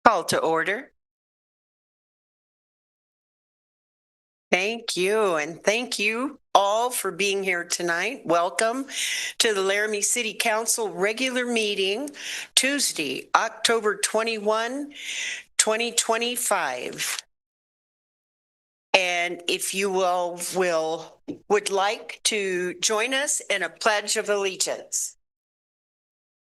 Call to order. Thank you, and thank you all for being here tonight. Welcome to the Laramie City Council regular meeting, Tuesday, October 21, 2025. And if you would like to join us in a pledge of allegiance.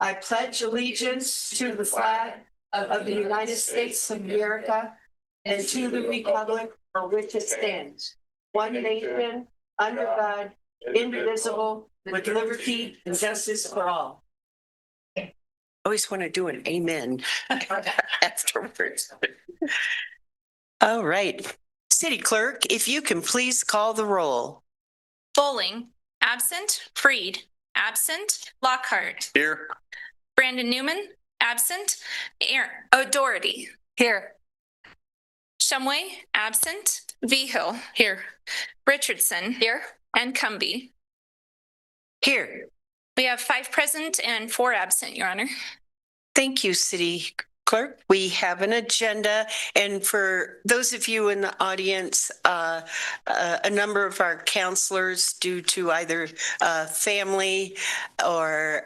I pledge allegiance to the flag of the United States of America and to the republic for which it stands, one nation, under God, indivisible, with liberty and justice for all. I always want to do an amen afterwards. All right. City Clerk, if you can please call the roll. Bowling, absent. Freed, absent. Lockhart. Here. Brandon Newman, absent. Doherty. Here. Shumway, absent. Vigil. Here. Richardson. Here. And Cumbie. Here. We have 5 present and 4 absent, Your Honor. Thank you, City Clerk. We have an agenda, and for those of you in the audience, a number of our counselors, due to either family or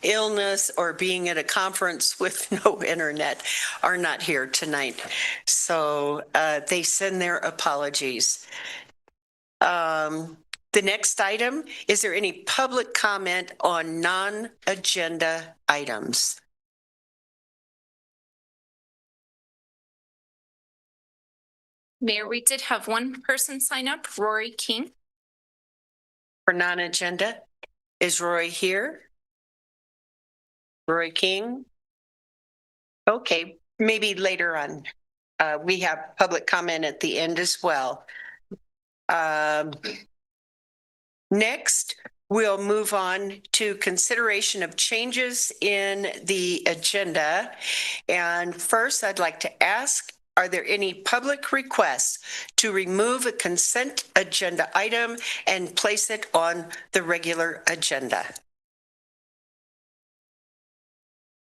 illness or being at a conference with no internet, are not here tonight. So they send their apologies. The next item, is there any public comment on non-agenda items? Mayor, we did have one person sign up, Rory King. For non-agenda, is Roy here? Roy King? Okay, maybe later on. We have public comment at the end as well. Next, we'll move on to consideration of changes in the agenda. And first, I'd like to ask, are there any public requests to remove a consent agenda item and place it on the regular agenda?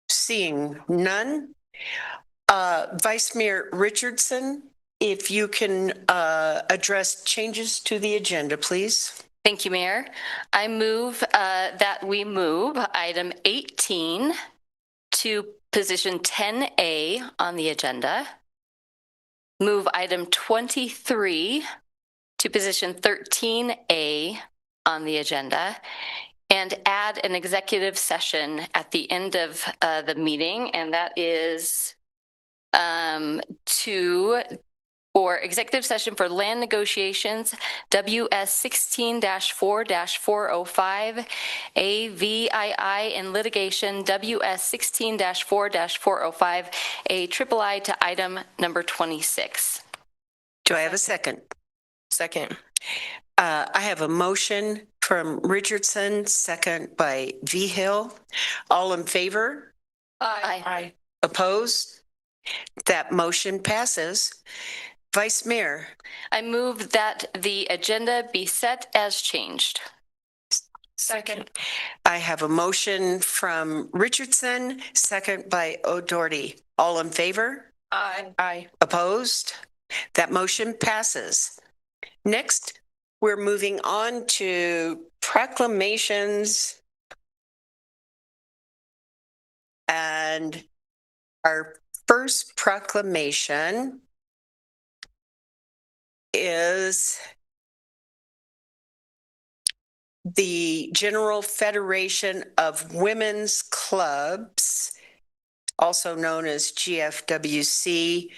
Seeing none. Vice Mayor Richardson, if you can address changes to the agenda, please. Thank you, Mayor. I move that we move item 18 to position 10A on the agenda. Move item 23 to position 13A on the agenda, and add an executive session at the end of the meeting, and that is for executive session for land negotiations, WS 16-4-405, AVII and litigation, WS 16-4-405, III to item number 26. Do I have a second? Second. I have a motion from Richardson, second by Vigil. All in favor? Aye. Opposed? That motion passes. Vice Mayor. I move that the agenda be set as changed. Second. I have a motion from Richardson, second by O'Doherty. All in favor? Aye. Opposed? That motion passes. Next, we're moving on to proclamations. And our first proclamation is the General Federation of Women's Clubs, also known as GFWC,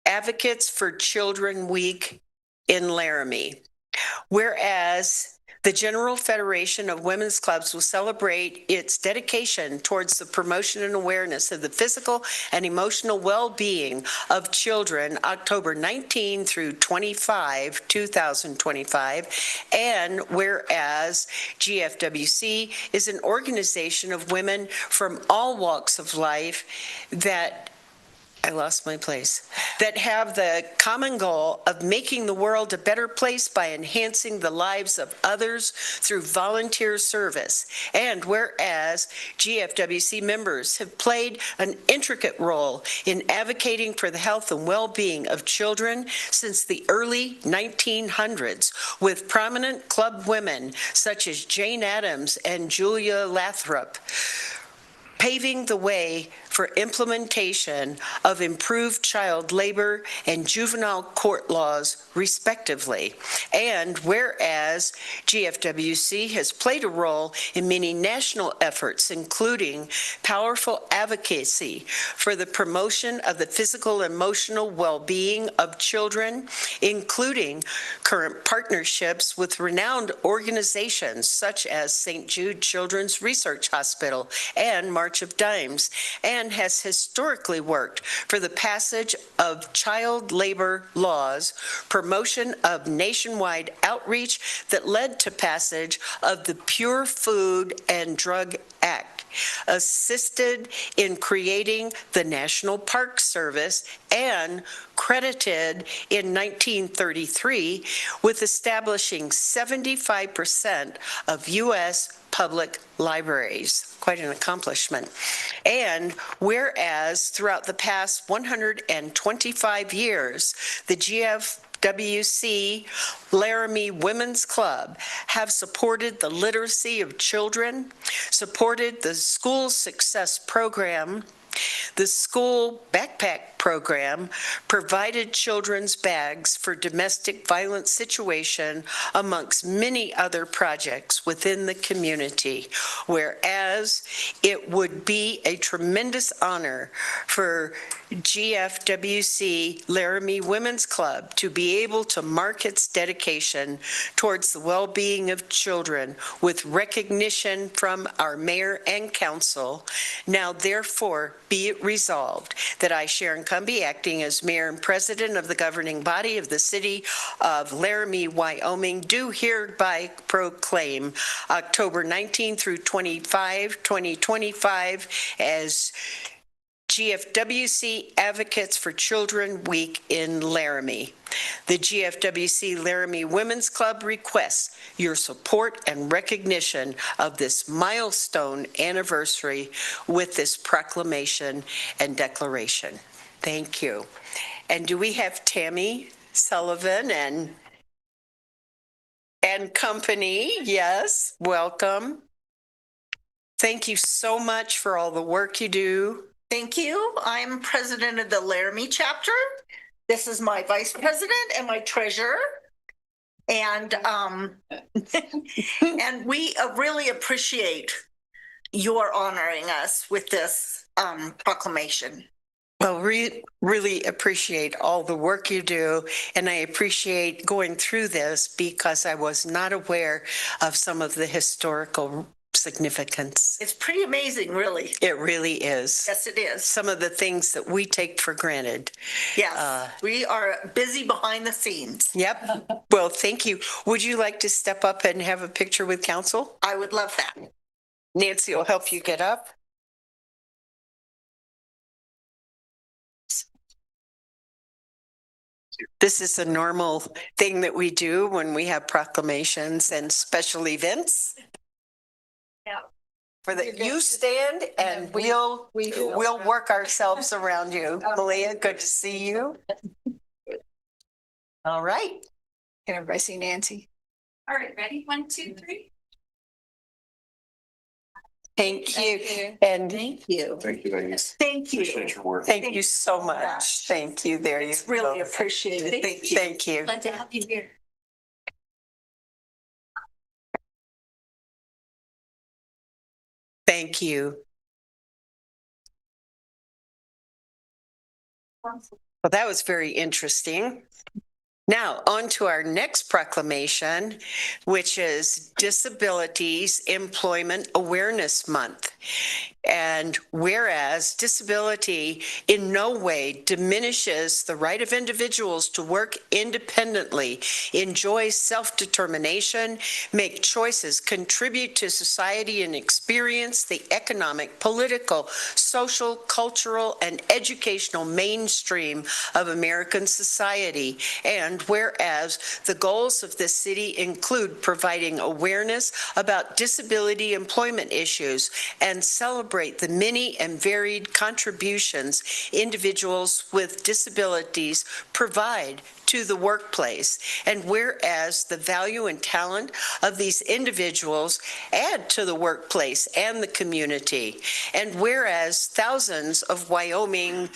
Advocates for Children Week in Laramie. Whereas the General Federation of Women's Clubs will celebrate its dedication towards the promotion and awareness of the physical and emotional well-being of children, October 19 through 25, 2025. And whereas GFWC is an organization of women from all walks of life that I lost my place, that have the common goal of making the world a better place by enhancing the lives of others through volunteer service. And whereas GFWC members have played an intricate role in advocating for the health and well-being of children since the early 1900s, with prominent club women such as Jane Addams and Julia Lathrop, paving the way for implementation of improved child labor and juvenile court laws, respectively. And whereas GFWC has played a role in many national efforts, including powerful advocacy for the promotion of the physical and emotional well-being of children, including current partnerships with renowned organizations such as St. Jude Children's Research Hospital and March of Dimes, and has historically worked for the passage of child labor laws, promotion of nationwide outreach that led to passage of the Pure Food and Drug Act, assisted in creating the National Park Service, and credited in 1933 with establishing 75% of U.S. public libraries. Quite an accomplishment. And whereas throughout the past 125 years, the GFWC Laramie Women's Club have supported the literacy of children, supported the School Success Program, the School Backpack Program, provided children's bags for domestic violence situation, amongst many other projects within the community. Whereas it would be a tremendous honor for GFWC Laramie Women's Club to be able to mark its dedication towards the well-being of children with recognition from our mayor and council. Now therefore be it resolved that I, Sharon Cumby, acting as mayor and president of the governing body of the city of Laramie, Wyoming, do hereby proclaim October 19 through 25, 2025 as GFWC Advocates for Children Week in Laramie. The GFWC Laramie Women's Club requests your support and recognition of this milestone anniversary with this proclamation and declaration. Thank you. And do we have Tammy Sullivan and company? Yes, welcome. Thank you so much for all the work you do. Thank you. I'm president of the Laramie chapter. This is my vice president and my treasurer. And and we really appreciate your honoring us with this proclamation. Well, really appreciate all the work you do, and I appreciate going through this because I was not aware of some of the historical significance. It's pretty amazing, really. It really is. Yes, it is. Some of the things that we take for granted. Yes, we are busy behind the scenes. Yep. Well, thank you. Would you like to step up and have a picture with council? I would love that. Nancy will help you get up. This is a normal thing that we do when we have proclamations and special events. Yeah. For that you stand and we'll work ourselves around you. Malia, good to see you. All right. Can everybody see Nancy? All right, ready? 1, 2, 3. Thank you. Thank you. And Thank you. Thank you, ladies. Thank you. Appreciate your work. thank you so much. Thank you. There you It's really go. appreciated. Thank you. Thank you. Glad to have you here. Thank you. Well, that was very interesting. Now, on to our next proclamation, which is Disabilities Employment Awareness Month. And whereas disability in no way diminishes the right of individuals to work independently, enjoy self-determination, make choices, contribute to society, and experience the economic, political, social, cultural, and educational mainstream of American society. And whereas the goals of this city include providing awareness about disability employment issues and celebrate the many and varied contributions individuals with disabilities provide to the workplace. And whereas the value and talent of these individuals add to the workplace and the community. And whereas thousands of Wyoming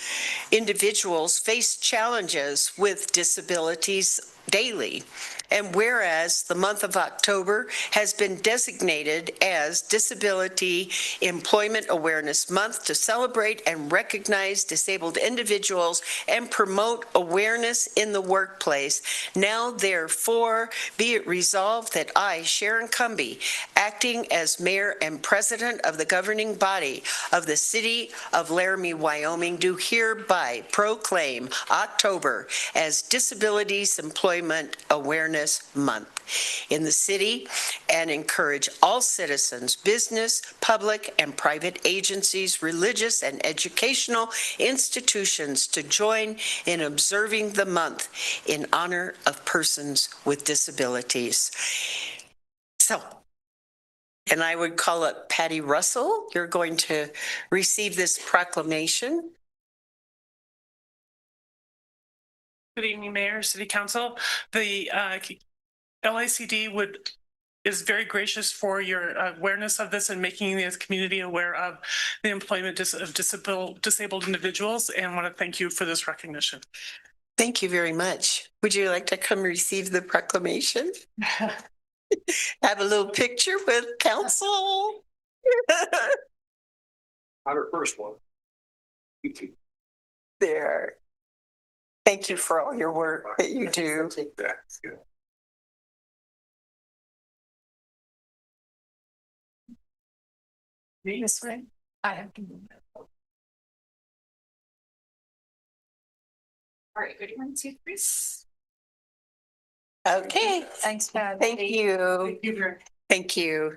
individuals face challenges with disabilities daily. And whereas the month of October has been designated as Disability Employment Awareness Month to celebrate and recognize disabled individuals and promote awareness in the workplace, now therefore be it resolved that I, Sharon Cumby, acting as mayor and president of the governing body of the city of Laramie, Wyoming, do hereby proclaim October as Disabilities Employment Awareness Month in the city and encourage all citizens, business, public and private agencies, religious and educational institutions to join in observing the month in honor of persons with disabilities. So, and I would call up Patty Russell. You're going to receive this proclamation. Good evening, Mayor, City Council. The LACD is very gracious for your awareness of this and making the community aware of the employment of disabled individuals, and want to thank you for this recognition. Thank you very much. Would you like to come receive the proclamation? Have a little picture with council. Not her first one. There. Thank you for all your work that you do. That's good. This way. I have to move. All right, good morning to you, Chris. Okay. Thanks, Pat. Thank you. Thank you.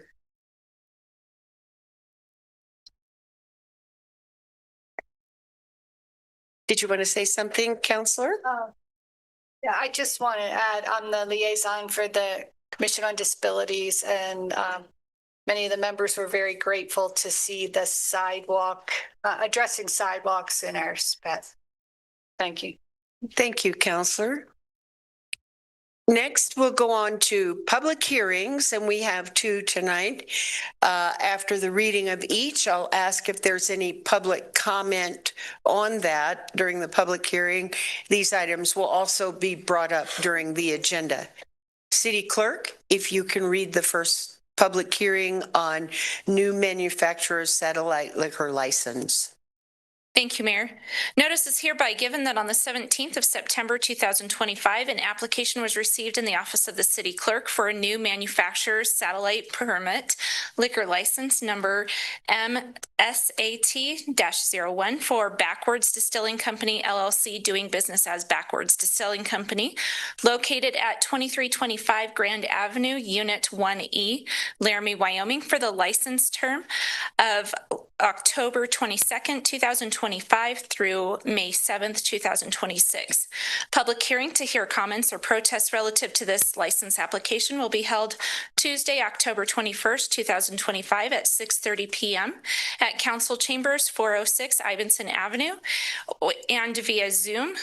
Did you want to say something, Counselor? Yeah, I just want to add, I'm the liaison for the Commission on Disabilities, and many of the members were very grateful to see the sidewalk, addressing sidewalks in our spec. Thank you. Thank you, Counselor. Next, we'll go on to public hearings, and we have two tonight. After the reading of each, I'll ask if there's any public comment on that during the public hearing. These items will also be brought up during the agenda. City Clerk, if you can read the first public hearing on new manufacturer's satellite liquor license. Thank you, Mayor. Notice is hereby given that on the 17th of September 2025, an application was received in the office of the city clerk for a new manufacturer's satellite permit liquor license number MSAT-01 for Backwards Distilling Company LLC, doing business as Backwards Distilling Company, located at 2325 Grand Avenue, Unit 1E, Laramie, Wyoming, for the license term of October 22nd, 2025 through May 7th, 2026. Public hearing to hear comments or protests relative to this license application will be held Tuesday, October 21st, 2025 at 6:30 p.m. at Council Chambers, 406 Ivinson Avenue, and via Zoom,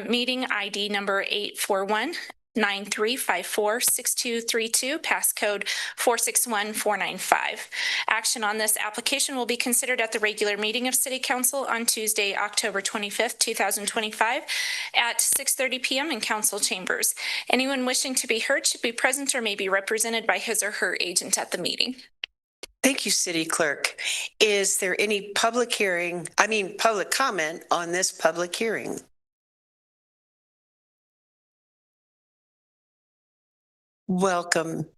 meeting ID number 841-9354-6232, passcode 461495. Action on this application will be considered at the regular meeting of City Council on Tuesday, October 25th, 2025 at 6:30 p.m. in Council Chambers. Anyone wishing to be heard should be present or may be represented by his or her agent at the meeting. Thank you, City Clerk. Is there any public comment on this public hearing? Welcome.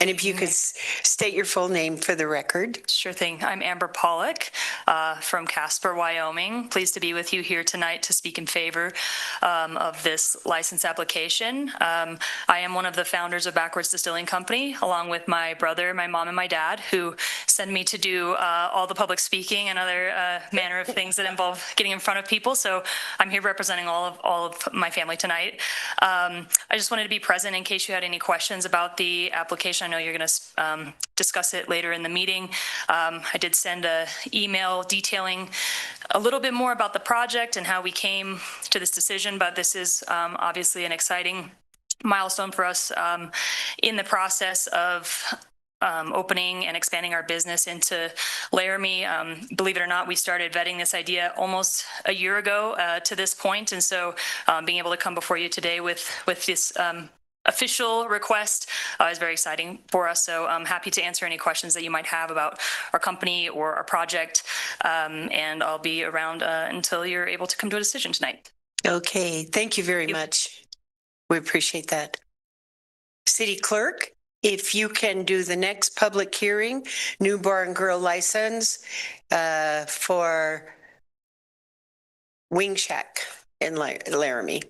And if you could state your full name for the record. Sure thing. I'm Amber Pollock from Casper, Wyoming. Pleased to be with you here tonight to speak in favor of this license application. I am one of the founders of Backwards Distilling Company, along with my brother, my mom, and my dad, who send me to do all the public speaking and other manner of things that involve getting in front of people. So I'm here representing all of my family tonight. I just wanted to be present in case you had any questions about the application. I know you're going to discuss it later in the meeting. I did send an email detailing a little bit more about the project and how we came to this decision, but this is obviously an exciting milestone for us in the process of opening and expanding our business into Laramie. Believe it or not, we started vetting this idea almost a year ago to this point, and so being able to come before you today with this official request is very exciting for us. So I'm happy to answer any questions that you might have about our company or our project. And I'll be around until you're able to come to a decision tonight. Okay, thank you very much. We appreciate that. City Clerk, if you can do the next public hearing, new bar and grill license for Wing Shack in Laramie.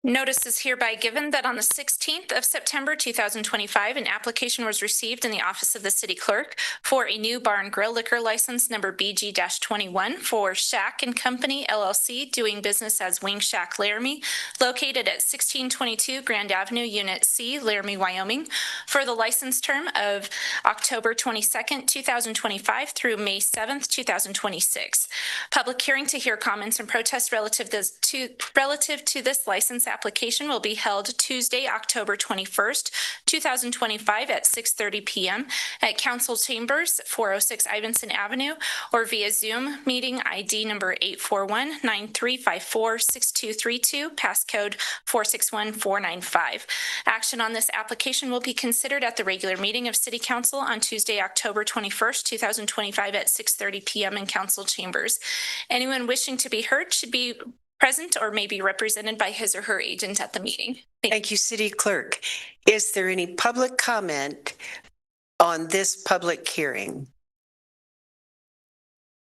Notice is hereby given that on the 16th of September 2025, an application was received in the office of the city clerk for a new bar and grill liquor license number BG-21 for Shack and Company LLC, doing business as Wing Shack Laramie, located at 1622 Grand Avenue, Unit C, Laramie, Wyoming, for the license term of October 22nd, 2025 through May 7th, 2026. Public hearing to hear comments and protests relative to this license application will be held Tuesday, October 21st, 2025 at 6:30 p.m. at Council Chambers, 406 Ivinson Avenue, or via Zoom meeting ID number 841-9354-6232, passcode 461495. Action on this application will be considered at the regular meeting of City Council on Tuesday, October 21st, 2025 at 6:30 p.m. in Council Chambers. Anyone wishing to be heard should be present or may be represented by his or her agent at the meeting. Thank you, City Clerk. Is there any public comment on this public hearing?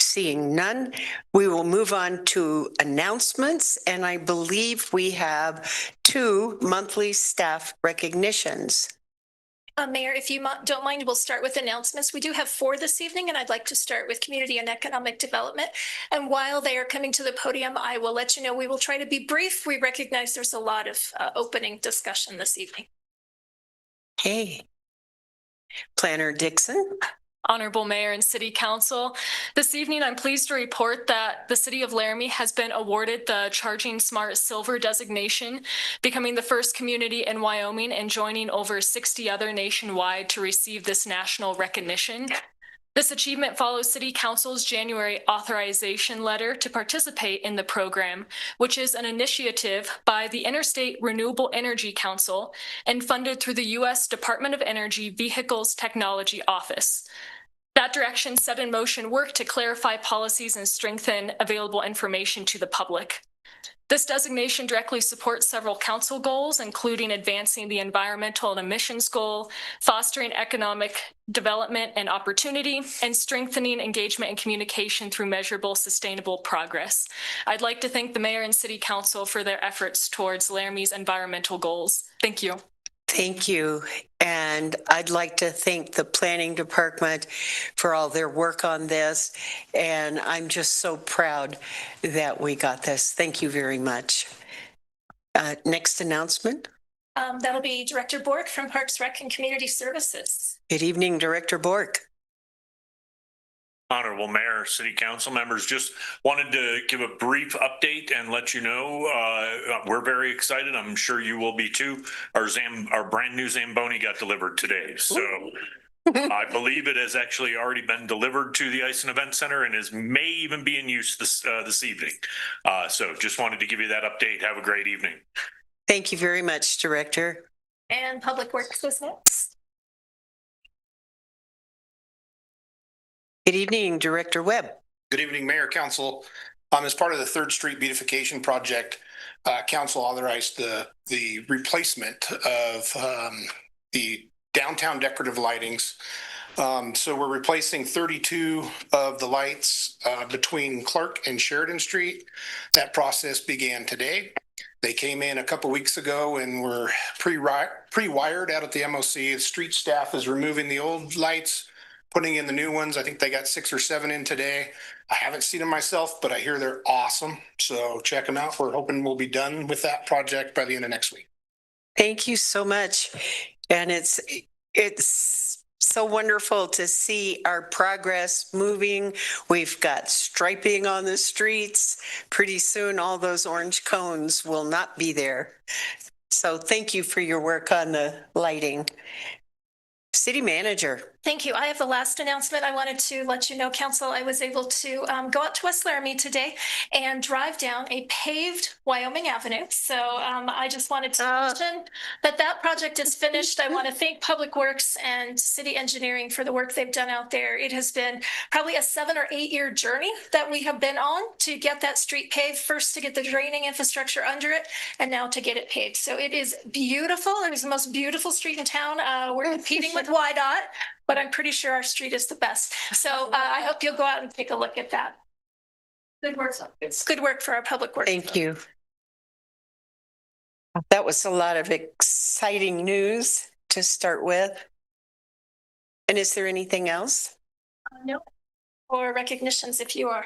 Seeing none, we will move on to announcements, and I believe we have 2 monthly staff recognitions. Mayor, if you don't mind, we'll start with announcements. We do have 4 this evening, and I'd like to start with Community and Economic Development. And while they are coming to the podium, I will let you know we will try to be brief. We recognize there's a lot of opening discussion this evening. Okay. Planner Dixon. Honorable Mayor and City Council, this evening I'm pleased to report that the City of Laramie has been awarded the Charging Smart Silver designation, becoming the first community in Wyoming and joining over 60 other nationwide to receive this national recognition. This achievement follows City Council's January authorization letter to participate in the program, which is an initiative by the Interstate Renewable Energy Council and funded through the U.S. Department of Energy Vehicles Technology Office. That direction set in motion work to clarify policies and strengthen available information to the public. This designation directly supports several council goals, including advancing the environmental and emissions goal, fostering economic development and opportunity, and strengthening engagement and communication through measurable, sustainable progress. I'd like to thank the Mayor and City Council for their efforts towards Laramie's environmental goals. Thank you. Thank you. And I'd like to thank the Planning Department for all their work on this. And I'm just so proud that we got this. Thank you very much. Next announcement. That'll be Director Bork from Parks, Rec, and Community Services. Good evening, Director Bork. Honorable Mayor, City Council members, just wanted to give a brief update and let you know we're very excited. I'm sure you will be too. Our brand new Zamboni got delivered today. So I believe it has actually already been delivered to the Ice and Event Center and may even be in use this evening. So just wanted to give you that update. Have a great evening. Thank you very much, Director. And Public Works is next. Good evening, Director Webb. Good evening, Mayor, Council. As part of the 3rd Street beautification project, Council authorized the replacement of the downtown decorative lightings. So we're replacing 32 of the lights between Clark and Sheridan Street. That process began today. They came in a couple weeks ago and were pre-wired out at the MOC. The street staff is removing the old lights, putting in the new ones. I think they got 6 or 7 in today. I haven't seen them myself, but I hear they're awesome. So check them out. We're hoping we'll be done with that project by the end of next week. Thank you so much. And it's so wonderful to see our progress moving. We've got striping on the streets. Pretty soon, all those orange cones will not be there. So thank you for your work on the lighting. City Manager. Thank you. I have the last announcement. I wanted to let you know, Council, I was able to go out to West Laramie today and drive down a paved Wyoming Avenue. So I just wanted to mention that project is finished. I want to thank Public Works and City Engineering for the work they've done out there. It has been probably a 7 or 8 year journey that we have been on to get that street paved, first to get the draining infrastructure under it, and now to get it paved. So it is beautiful. It is the most beautiful street in town. We're competing with YDOT, but I'm pretty sure our street is the best. So I hope you'll go out and take a look at that. Good work. It's good work for our public works. Thank you. That was a lot of exciting news to start with. And is there anything else? No. Or recognitions if you are.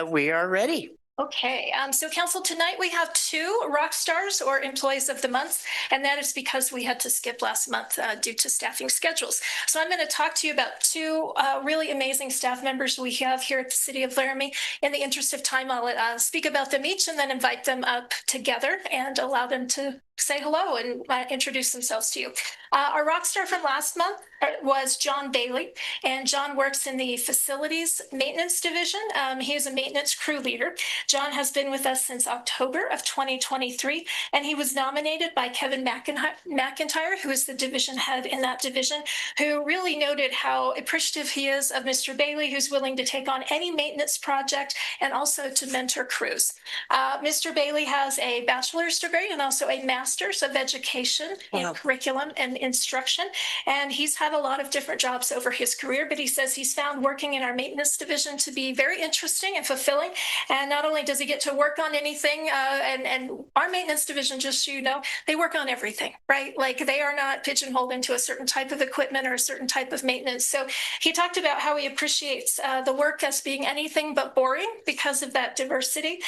We are ready. Okay, so Council, tonight we have 2 rock stars or employees of the month, and that is because we had to skip last month due to staffing schedules. So I'm going to talk to you about 2 really amazing staff members we have here at the City of Laramie. In the interest of time, I'll speak about them each and then invite them up together and allow them to say hello and introduce themselves to you. Our rock star from last month was John Bailey, and John works in the facilities maintenance division. He is a maintenance crew leader. John has been with us since October of 2023, and he was nominated by Kevin McIntyre, who is the division head in that division, who really noted how appreciative he is of Mr. Bailey, who's willing to take on any maintenance project and also to mentor crews. Mr. Bailey has a bachelor's degree and also a master's of education in curriculum and instruction, and he's had a lot of different jobs over his career, but he says he's found working in our maintenance division to be very interesting and fulfilling. And not only does he get to work on anything, and our maintenance division, just so you know, they work on everything, right? Like they are not pigeonholed into a certain type of equipment or a certain type of maintenance. So he talked about how he appreciates the work as being anything but boring because of that diversity.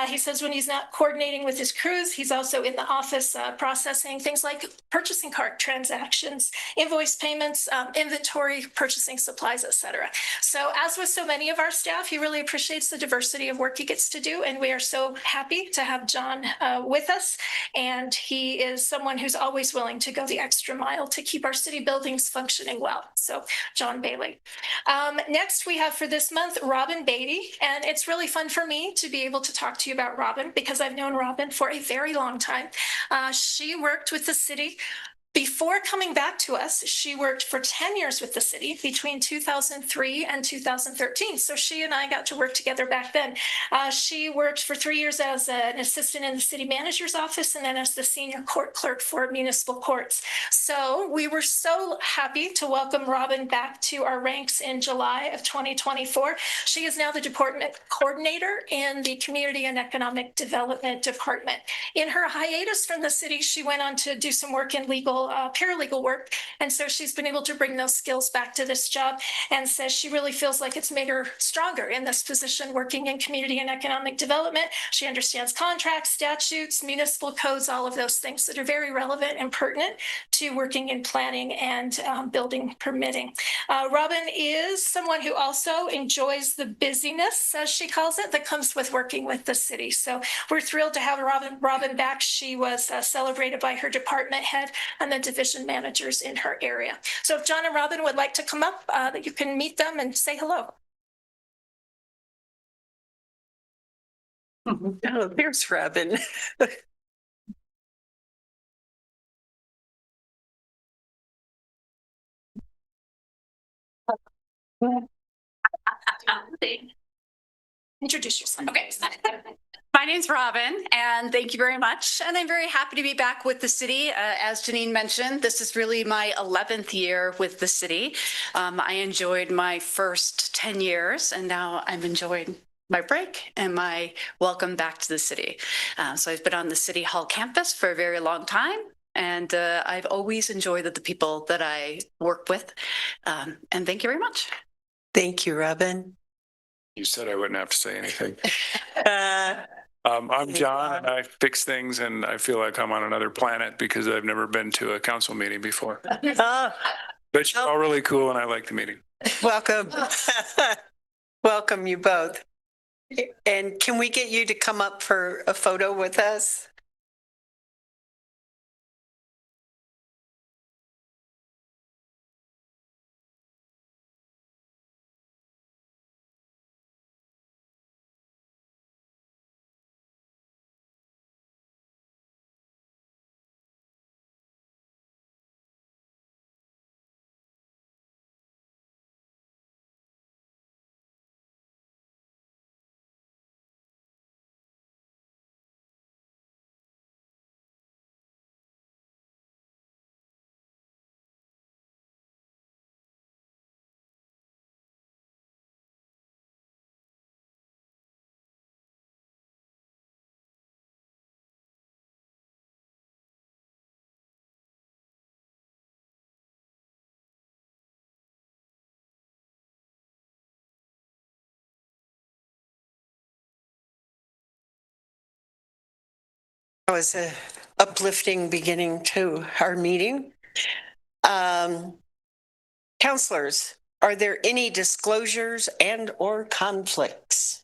He says when he's not coordinating with his crews, he's also in the office processing things like purchasing cart transactions, invoice payments, inventory, purchasing supplies, etc. So as with so many of our staff, he really appreciates the diversity of work he gets to do, and we are so happy to have John with us. And he is someone who's always willing to go the extra mile to keep our city buildings functioning well. So John Bailey. Next we have for this month, Robin Beatty, and it's really fun for me to be able to talk to you about Robin because I've known Robin for a very long time. She worked with the city. Before coming back to us, she worked for 10 years with the city between 2003 and 2013. So she and I got to work together back then. She worked for 3 years as an assistant in the city manager's office and then as the senior court clerk for municipal courts. So we were so happy to welcome Robin back to our ranks in July of 2024. She is now the department coordinator in the Community and Economic Development Department. In her hiatus from the city, she went on to do some work in paralegal work. And so she's been able to bring those skills back to this job and says she really feels like it's made her stronger in this position working in community and economic development. She understands contracts, statutes, municipal codes, all of those things that are very relevant and pertinent to working in planning and building permitting. Robin is someone who also enjoys the busyness, as she calls it, that comes with working with the city. So we're thrilled to have Robin back. She was celebrated by her department head and the division managers in her area. So if John and Robin would like to come up, that you can meet them and say hello. Oh, there's Robin. Introduce yourself. Okay. My name's Robin, and thank you very much. And I'm very happy to be back with the city. As Janine mentioned, this is really my 11th year with the city. I enjoyed my first 10 years, and now I'm enjoying my break and my welcome back to the city. So I've been on the City Hall campus for a very long time, and I've always enjoyed the people that I work with. And thank you very much. Thank you, Robin. You said I wouldn't have to say anything. I'm John, and I fix things, and I feel like I'm on another planet because I've never been to a council meeting before. But you're all really cool, and I like the meeting. Welcome. Welcome you both. And can we get you to come up for a photo with us? That was an uplifting beginning to our meeting. Counselors, are there any disclosures and or conflicts?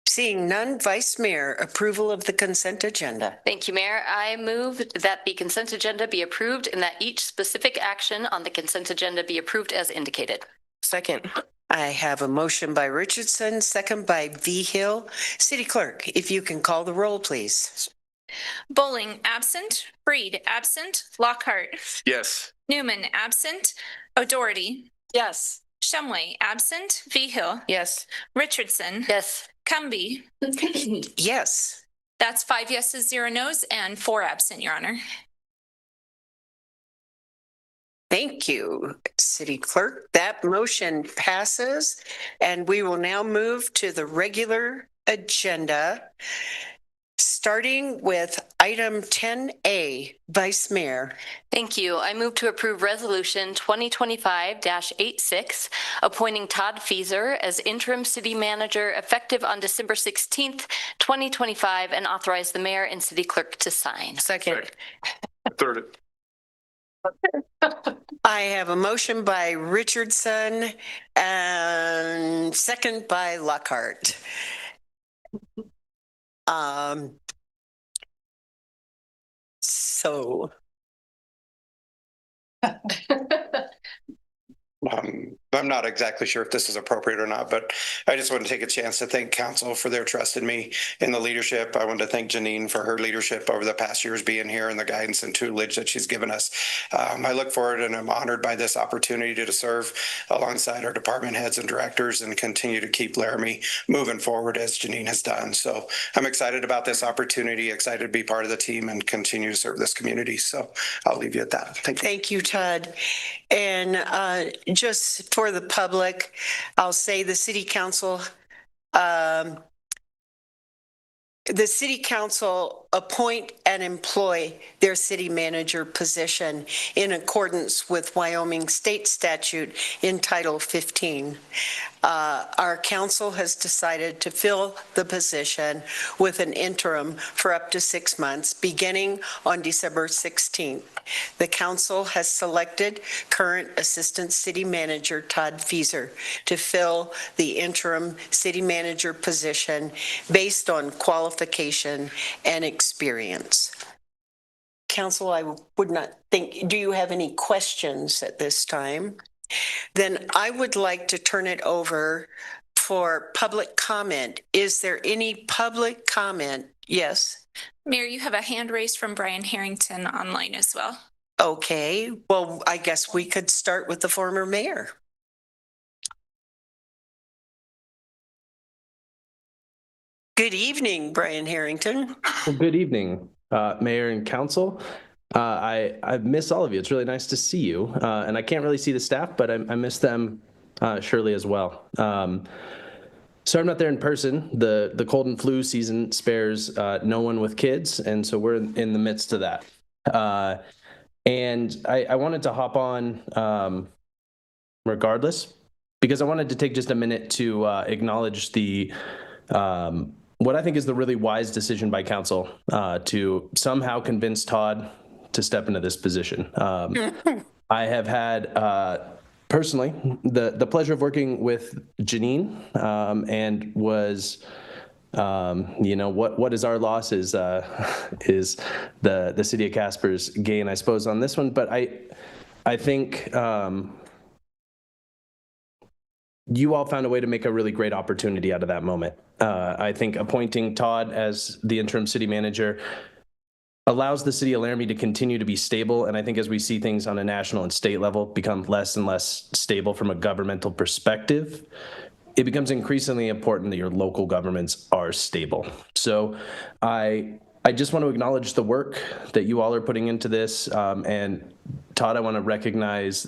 Seeing none, Vice Mayor, approval of the consent agenda. Thank you, Mayor. I move that the consent agenda be approved and that each specific action on the consent agenda be approved as indicated. Second. I have a motion by Richardson, second by Vigil. City Clerk, if you can call the roll, please. Bowling, absent. Reed, absent. Lockhart. Yes. Newman, absent. O'Doherty. Yes. Shumway, absent. Vigil. Yes. Richardson. Yes. Cumby. Yes. That's 5 yeses, 0 nos, and 4 absent, Your Honor. Thank you, City Clerk. That motion passes, and we will now move to the regular agenda, starting with item 10A, Vice Mayor. Thank you. I move to approve Resolution 2025-86, appointing Todd Fieser as interim city manager effective on December 16th, 2025, and authorize the mayor and city clerk to sign. Second. Third. I have a motion by Richardson and second by Lockhart. So. I'm not exactly sure if this is appropriate or not, but I just want to take a chance to thank council for their trust in me in the leadership. I want to thank Janine for her leadership over the past years being here and the guidance and tutelage that she's given us. I look forward and I'm honored by this opportunity to serve alongside our department heads and directors and continue to keep Laramie moving forward as Janine has done. So I'm excited about this opportunity, excited to be part of the team and continue to serve this community. So I'll leave you at that. Thank you, Todd. And just for the public, I'll say the city council appoint and employ their city manager position in accordance with Wyoming state statute in Title 15. Our council has decided to fill the position with an interim for up to 6 months, beginning on December 16th. The council has selected current Assistant City Manager Todd Fieser to fill the interim city manager position based on qualification and experience. Council, I would not think, do you have any questions at this time? Then I would like to turn it over for public comment. Is there any public comment? Yes. Mayor, you have a hand raised from Brian Harrington online as well. Okay, well, I guess we could start with the former mayor. Good evening, Brian Harrington. Well, good evening, Mayor and Council. I miss all of you. It's really nice to see you. And I can't really see the staff, but I miss them surely as well. So I'm not there in person. The cold and flu season spares no one with kids, and so we're in the midst of that. And I wanted to hop on regardless, because I wanted to take just a minute to acknowledge the what I think is the really wise decision by council to somehow convince Todd to step into this position. I have had personally the pleasure of working with Janine and was what is our loss is the city of Casper's gain, I suppose, on this one. But I think you all found a way to make a really great opportunity out of that moment. I think appointing Todd as the interim city manager allows the city of Laramie to continue to be stable. And I think as we see things on a national and state level become less and less stable from a governmental perspective, it becomes increasingly important that your local governments are stable. So I just want to acknowledge the work that you all are putting into this. And Todd, I want to recognize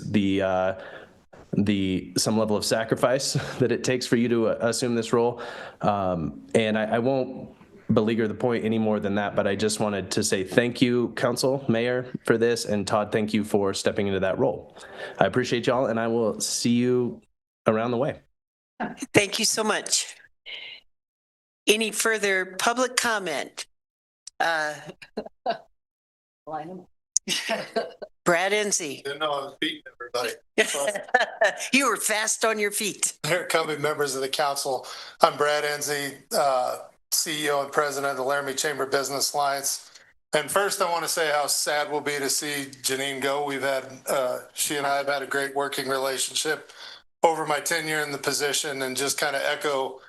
some level of sacrifice that it takes for you to assume this role. And I won't beleaguer the point any more than that, but I just wanted to say thank you, Council, Mayor, for this, and Todd, thank you for stepping into that role. I appreciate y'all, and I will see you around the way. Thank you so much. Any further public comment? Brad Enzi. Didn't know I was beating everybody. You were fast on your feet. Here coming members of the council. I'm Brad Enzi, CEO and president of the Laramie Chamber Business Alliance. And first I want to say how sad we'll be to see Janine go. We've had, she and I have had a great working relationship over my tenure in the position, and just kind of echo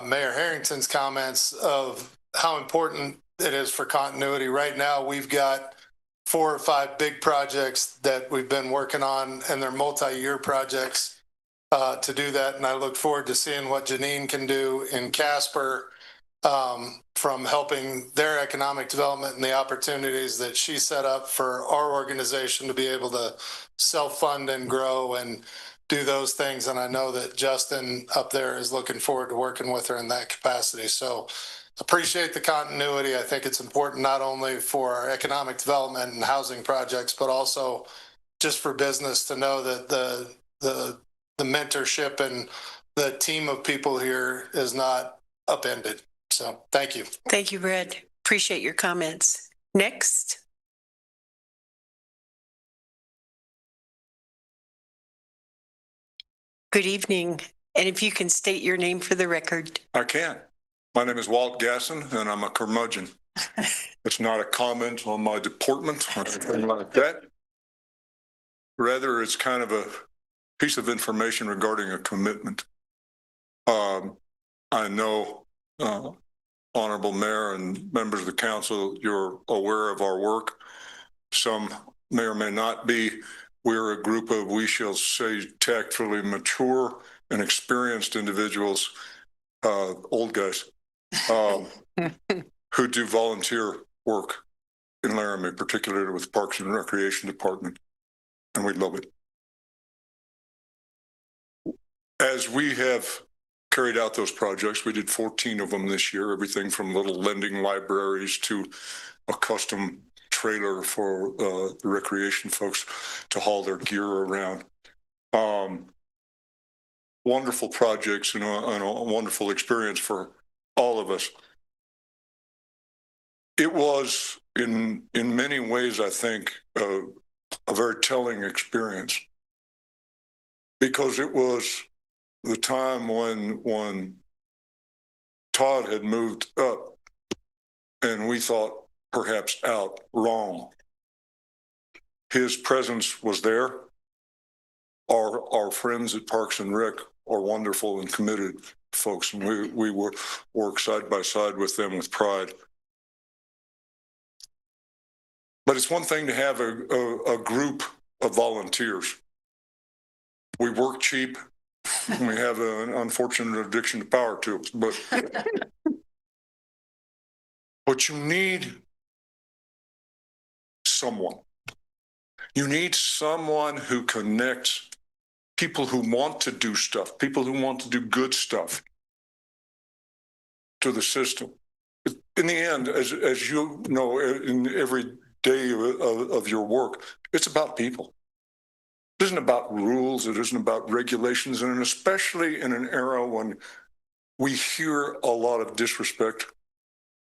Mayor Harrington's comments of how important it is for continuity. Right now, we've got 4 or 5 big projects that we've been working on, and they're multi-year projects to do that. And I look forward to seeing what Janine can do in Casper from helping their economic development and the opportunities that she set up for our organization to be able to self-fund and grow and do those things. And I know that Justin up there is looking forward to working with her in that capacity. So appreciate the continuity. I think it's important not only for our economic development and housing projects, but also just for business to know that the mentorship and the team of people here is not upended. So thank you. Thank you, Brad. Appreciate your comments. Next. Good evening. And if you can state your name for the record. I can. My name is Walt Gasson, and I'm a curmudgeon. It's not a comment on my deportment or anything like that. Rather, it's kind of a piece of information regarding a commitment. I know, Honorable Mayor and members of the council, you're aware of our work. Some may or may not be. We're a group of, we shall say, tactfully mature and experienced individuals, old guys, who do volunteer work in Laramie, particularly with Parks and Recreation Department, and we love it. As we have carried out those projects, we did 14 of them this year, everything from little lending libraries to a custom trailer for the recreation folks to haul their gear around. Wonderful projects and a wonderful experience for all of us. It was in many ways, I think, a very telling experience, because it was the time when Todd had moved up and we thought perhaps out wrong. His presence was there. Our friends at Parks and Rec are wonderful and committed folks, and we work side by side with them with pride. But it's one thing to have a group of volunteers. We work cheap. We have an unfortunate addiction to power tools, but But you need someone. You need someone who connects people who want to do stuff, people who want to do good stuff to the system. In the end, as you know, in every day of your work, it's about people. It isn't about rules. It isn't about regulations. And especially in an era when we hear a lot of disrespect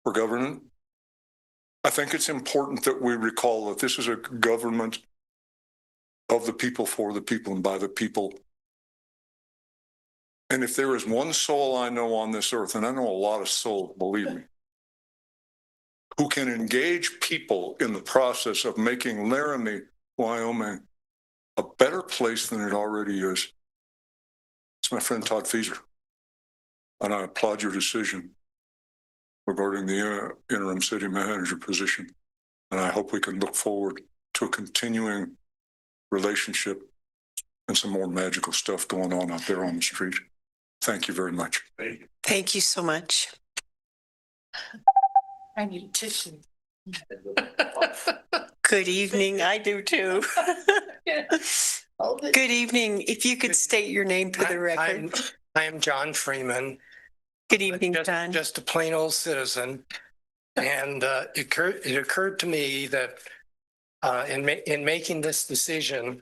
for government, I think it's important that we recall that this is a government of the people, for the people, and by the people. And if there is one soul I know on this earth, and I know a lot of souls, believe me, who can engage people in the process of making Laramie, Wyoming, a better place than it already is, it's my friend Todd Feaser. And I applaud your decision regarding the interim city manager position. And I hope we can look forward to a continuing relationship and some more magical stuff going on out there on the street. Thank you very much. Thank you so much. I need a tissue. Good evening. I do too. Good evening. If you could state your name for the record. I am John Freeman. Good evening, John. Just a plain old citizen. And it occurred to me that in making this decision,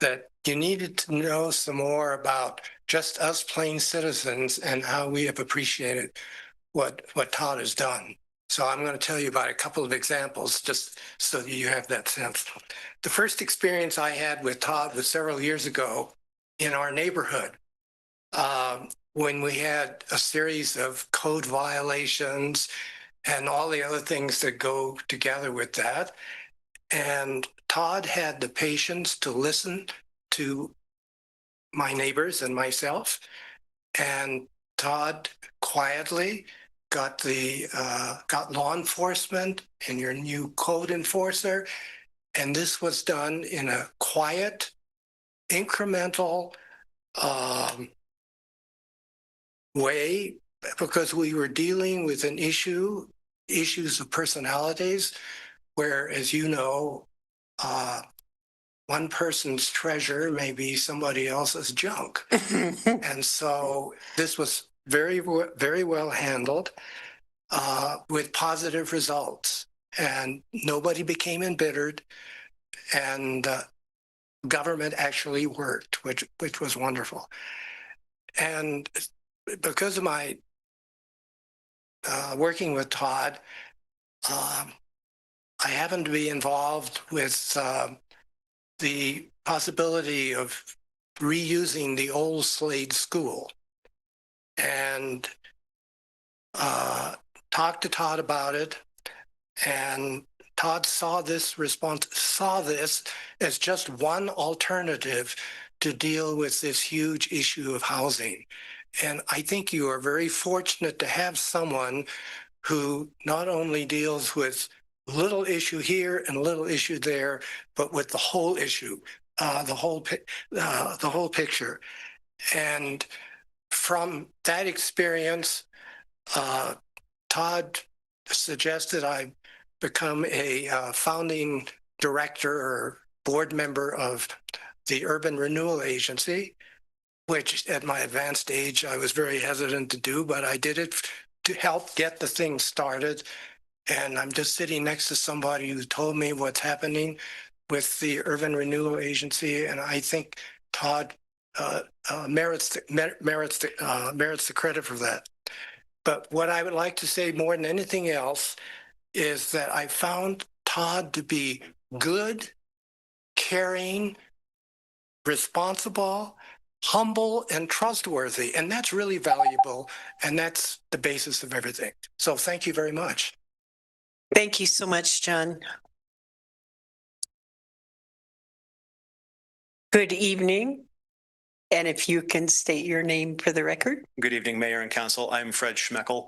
that you needed to know some more about just us plain citizens and how we have appreciated what Todd has done. So I'm going to tell you about a couple of examples just so that you have that sense. The first experience I had with Todd was several years ago in our neighborhood when we had a series of code violations and all the other things that go together with that. And Todd had the patience to listen to my neighbors and myself. And Todd quietly got law enforcement and your new code enforcer. And this was done in a quiet, incremental way, because we were dealing with issues of personalities, where, as you know, one person's treasure may be somebody else's junk. And so this was very, very well handled with positive results. And nobody became embittered. And government actually worked, which was wonderful. And because of my working with Todd, I happened to be involved with the possibility of reusing the old Slade School, and talked to Todd about it. And Todd saw this as just one alternative to deal with this huge issue of housing. And I think you are very fortunate to have someone who not only deals with little issue here and a little issue there, but with the whole issue, the whole picture. And from that experience, Todd suggested I become a founding director or board member of the Urban Renewal Agency, which at my advanced age, I was very hesitant to do, but I did it to help get the thing started. And I'm just sitting next to somebody who told me what's happening with the Urban Renewal Agency, and I think Todd merits the credit for that. But what I would like to say more than anything else is that I found Todd to be good, caring, responsible, humble, and trustworthy. And that's really valuable. And that's the basis of everything. So thank you very much. Thank you so much, John. Good evening. And if you can state your name for the record. Good evening, Mayor and Council. I'm Fred Schmeckel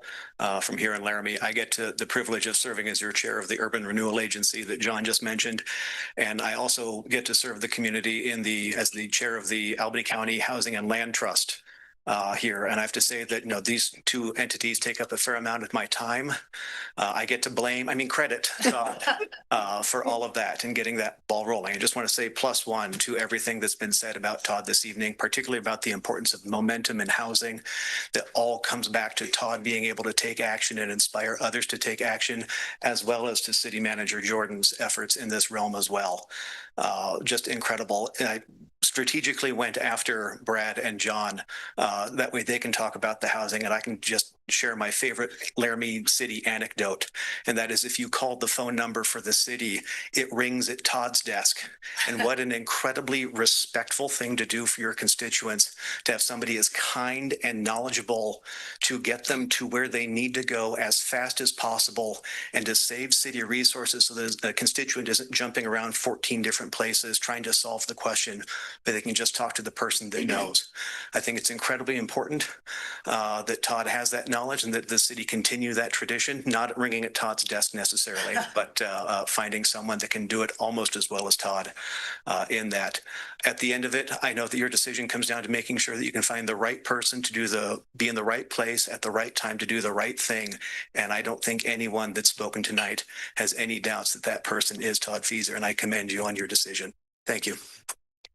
from here in Laramie. I get the privilege of serving as your chair of the Urban Renewal Agency that John just mentioned. And I also get to serve the community as the chair of the Albany County Housing and Land Trust. here. And I have to say that, these two entities take up a fair amount of my time. I get to blame, credit for all of that and getting that ball rolling. I just want to say +1 to everything that's been said about Todd this evening, particularly about the importance of momentum in housing. That all comes back to Todd being able to take action and inspire others to take action, as well as to City Manager Jordan's efforts in this realm as well. Just incredible. And I strategically went after Brad and John. That way they can talk about the housing, and I can just share my favorite Laramie City anecdote. And that is, if you called the phone number for the city, it rings at Todd's desk. And what an incredibly respectful thing to do for your constituents, to have somebody as kind and knowledgeable to get them to where they need to go as fast as possible, and to save city resources so that the constituent isn't jumping around 14 different places trying to solve the question, but they can just talk to the person that knows. I think it's incredibly important that Todd has that knowledge, and that the city continue that tradition, not ringing at Todd's desk necessarily, but finding someone that can do it almost as well as Todd in that. At the end of it, I know that your decision comes down to making sure that you can find the right person to be in the right place at the right time to do the right thing. And I don't think anyone that's spoken tonight has any doubts that that person is Todd Fieser, and I commend you on your decision. Thank you.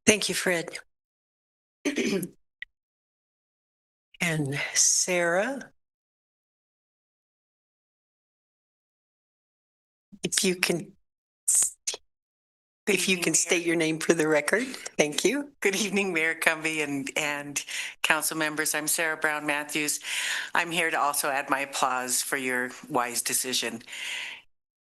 Thank you, Fred. And Sarah, if you can state your name for the record. Thank you. Good evening, Mayor Cumby and council members. I'm Sarah Brown Matthews. I'm here to also add my applause for your wise decision.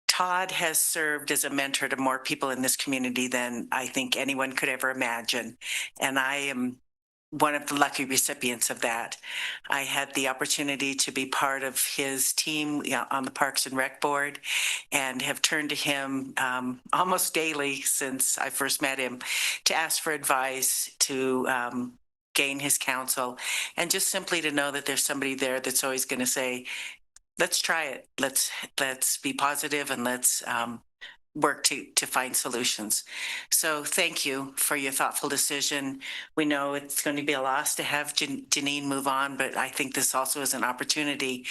Todd has served as a mentor to more people in this community than I think anyone could ever imagine. And I am one of the lucky recipients of that. I had the opportunity to be part of his team on the Parks and Rec Board, and have turned to him almost daily since I first met him to ask for advice, to gain his counsel, and just simply to know that there's somebody there that's always going to say, let's try it. Let's be positive, and let's work to find solutions. So thank you for your thoughtful decision. We know it's going to be a loss to have Janine move on, but I think this also is an opportunity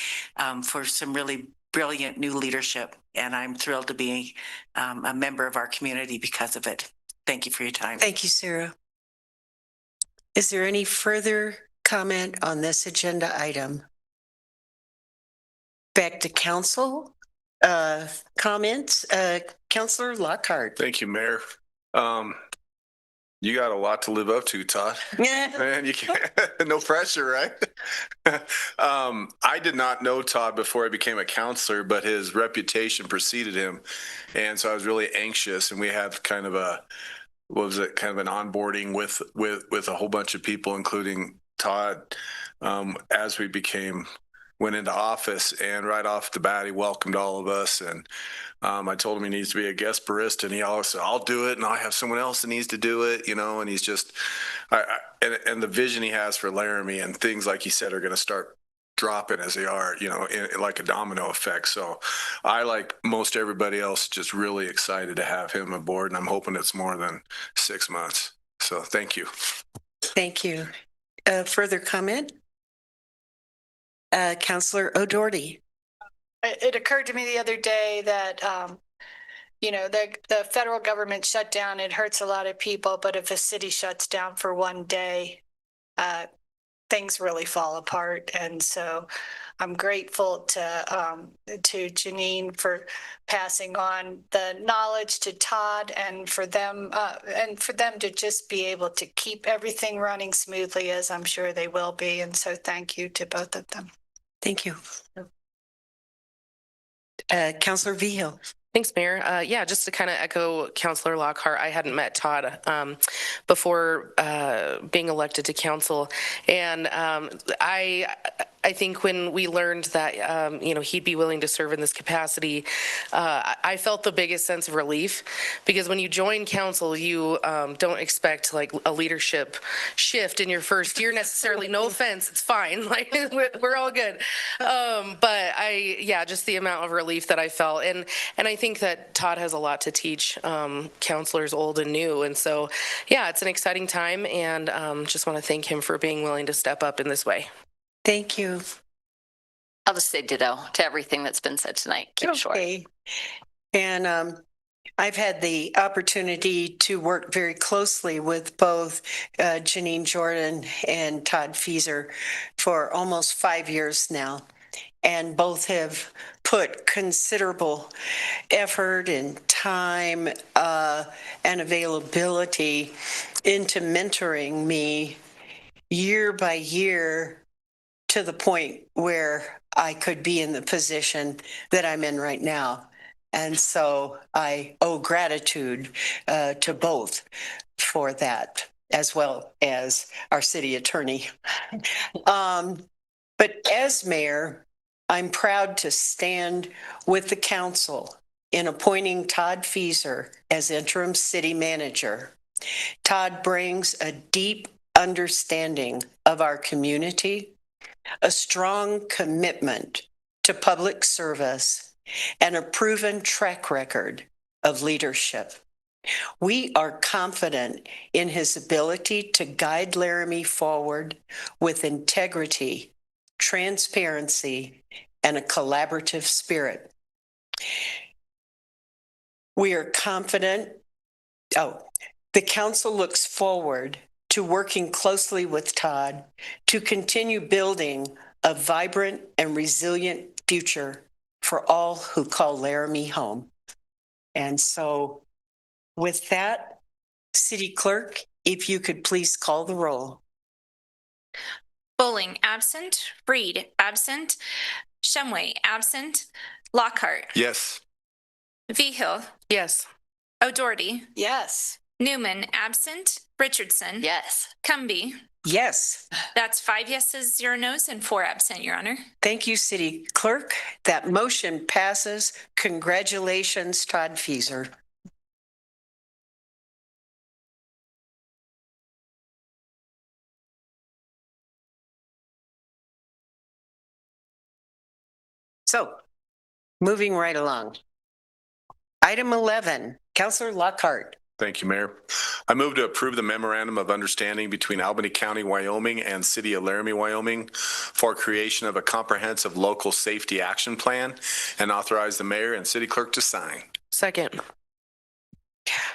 for some really brilliant new leadership. And I'm thrilled to be a member of our community because of it. Thank you for your time. Thank you, Sarah. Is there any further comment on this agenda item? Back to council. Comments, Councillor Lockhart. Thank you, Mayor. You got a lot to live up to, Todd. Yeah. Man, you can't, no pressure, right? I did not know Todd before I became a counselor, but his reputation preceded him. And so I was really anxious, and we had kind of an onboarding with a whole bunch of people, including Todd, as we went into office. And right off the bat, he welcomed all of us. And I told him he needs to be a guest barista, and he always said, I'll do it. And I have someone else that needs to do it, and he's just, and the vision he has for Laramie, and things like he said are going to start dropping as they are, in like a domino effect. So I, like most everybody else, just really excited to have him aboard, and I'm hoping it's more than 6 months. So thank you. Thank you. Further comment? Councillor O'Doherty. It occurred to me the other day that, the federal government shutdown, it hurts a lot of people, but if a city shuts down for one day, things really fall apart. And so I'm grateful to Janine for passing on the knowledge to Todd, and for them to just be able to keep everything running smoothly, as I'm sure they will be. And so thank you to both of them. Thank you. Councillor Vigil. Thanks, Mayor. Just to kind of echo Councillor Lockhart, I hadn't met Todd before being elected to council, and I I think when we learned that, he'd be willing to serve in this capacity, I felt the biggest sense of relief, because when you join council, you don't expect like a leadership shift in your first year necessarily. No offense, it's fine. Like we're all good. But just the amount of relief that I felt. And I think that Todd has a lot to teach counselors old and new. And so, it's an exciting time, and just want to thank him for being willing to step up in this way. Thank you. I'll just say ditto to everything that's been said tonight. Keep it short. And I've had the opportunity to work very closely with both Janine Jordan and Todd Fieser for almost 5 years now. And both have put considerable effort and time and availability into mentoring me year by year to the point where I could be in the position that I'm in right now. And so I owe gratitude to both for that, as well as our city attorney. But as mayor, I'm proud to stand with the council in appointing Todd Fieser as interim city manager. Todd brings a deep understanding of our community, a strong commitment to public service, and a proven track record of leadership. We are confident in his ability to guide Laramie forward with integrity, transparency, and a collaborative spirit. We are confident. The council looks forward to working closely with Todd to continue building a vibrant and resilient future for all who call Laramie home. And so with that, City Clerk, if you could please call the roll. Bowling, absent. Reed, absent. Shumway, absent. Lockhart. Yes. Vigil. Yes. O'Doherty. Yes. Newman, absent. Richardson. Yes. Cumby. Yes. That's 5 yeses, 0 nos, and 4 absent, Your Honor. Thank you, City Clerk. That motion passes. Congratulations, Todd Fieser. So, moving right along. Item 11, Councilor Lockhart. Thank you, Mayor. I move to approve the memorandum of understanding between Albany County, Wyoming and City of Laramie, Wyoming for creation of a comprehensive local safety action plan, and authorize the mayor and city clerk to sign. Second.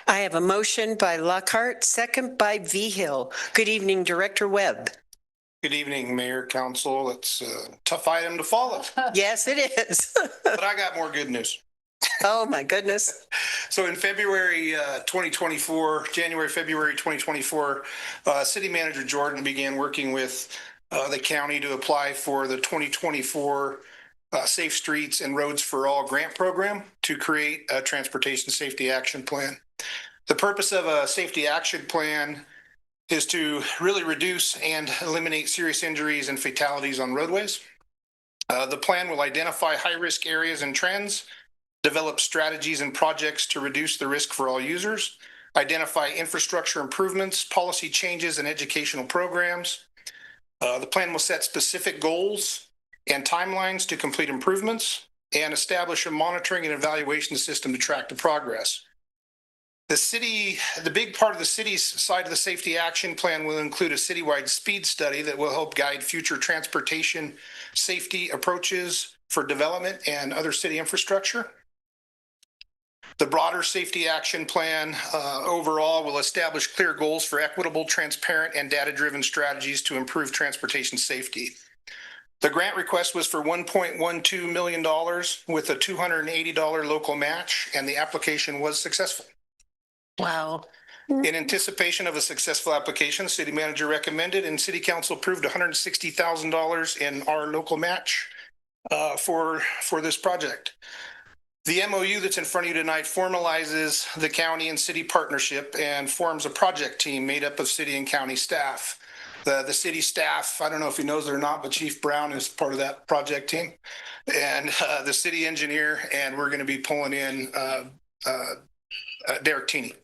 I have a motion by Lockhart, second by Vigil. Good evening, Director Webb. Good evening, Mayor, Council. It's a tough item to follow. Yes, it is. But I got more good news. Oh, my goodness. So in February 2024, February 2024, City Manager Jordan began working with the county to apply for the 2024 Safe Streets and Roads for All grant program to create a transportation safety action plan. The purpose of a safety action plan is to really reduce and eliminate serious injuries and fatalities on roadways. The plan will identify high-risk areas and trends, develop strategies and projects to reduce the risk for all users, identify infrastructure improvements, policy changes, and educational programs. The plan will set specific goals and timelines to complete improvements and establish a monitoring and evaluation system to track the progress. The big part of the city's side of the safety action plan will include a citywide speed study that will help guide future transportation safety approaches for development and other city infrastructure. The broader safety action plan overall will establish clear goals for equitable, transparent, and data-driven strategies to improve transportation safety. The grant request was for $1.12 million with a $280 local match, and the application was successful. Wow. In anticipation of a successful application, the city manager recommended and city council approved $160,000 in our local match for this project. The MOU that's in front of you tonight formalizes the county and city partnership and forms a project team made up of city and county staff. the city staff, I don't know if he knows it or not, but Chief Brown is part of that project team, and the city engineer, and we're going to be pulling in Derek Teeney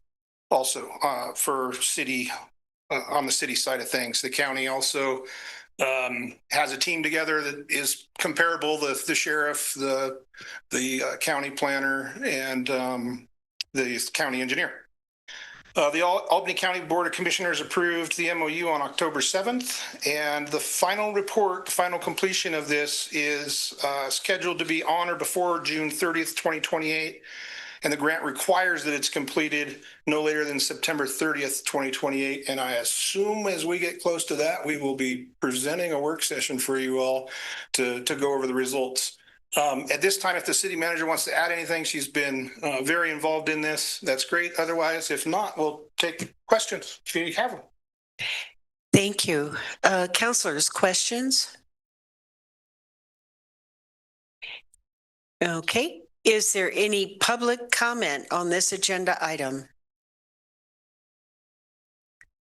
also for city on the city side of things. The county also has a team together that is comparable, the sheriff, the county planner, and the county engineer. The Albany County Board of Commissioners approved the MOU on October 7th, and the final report, the final completion of this is scheduled to be on or before June 30th, 2028. And the grant requires that it's completed no later than September 30th, 2028. And I assume as we get close to that, we will be presenting a work session for you all to go over the results. At this time, if the city manager wants to add anything, she's been very involved in this. That's great. Otherwise, if not, we'll take questions if you have them. Thank you. Councilors, questions? Okay. Is there any public comment on this agenda item?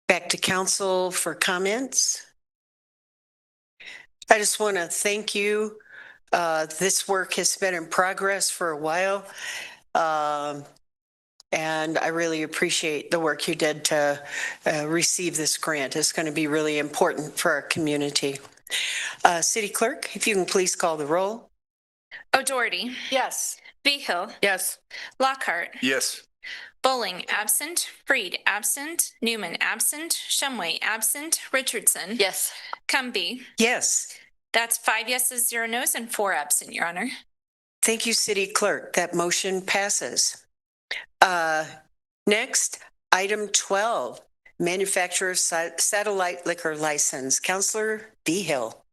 Back to council for comments. I just want to thank you. This work has been in progress for a while. And I really appreciate the work you did to receive this grant. It's going to be really important for our community. City Clerk, if you can please call the roll. O'Doherty. Yes. Behill. Yes. Lockhart. Yes. Bowling absent, Freed absent, Newman absent, Shumway absent, Richardson. Yes. Cumby. Yes. That's 5 yeses, 0 nos, and 4 absent, Your Honor. Thank you, City Clerk. That motion passes. Next, item 12, manufacturer satellite liquor license. Councilor Behill.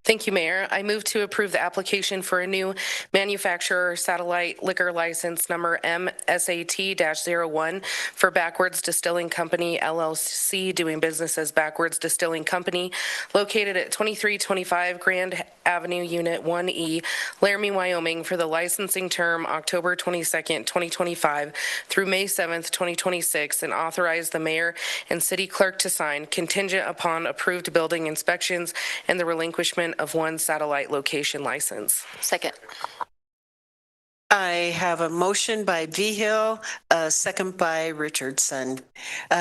Thank you, Mayor. I move to approve the application for a new manufacturer satellite liquor license number MSAT-01 for Backwards Distilling Company, LLC, doing business as Backwards Distilling Company, located at 2325 Grand Avenue, Unit 1E, Laramie, Wyoming, for the licensing term October 22nd, 2025 through May 7th, 2026, and authorize the mayor and city clerk to sign contingent upon approved building inspections and the relinquishment of one satellite location license. Second. I have a motion by Behill, a second by Richardson.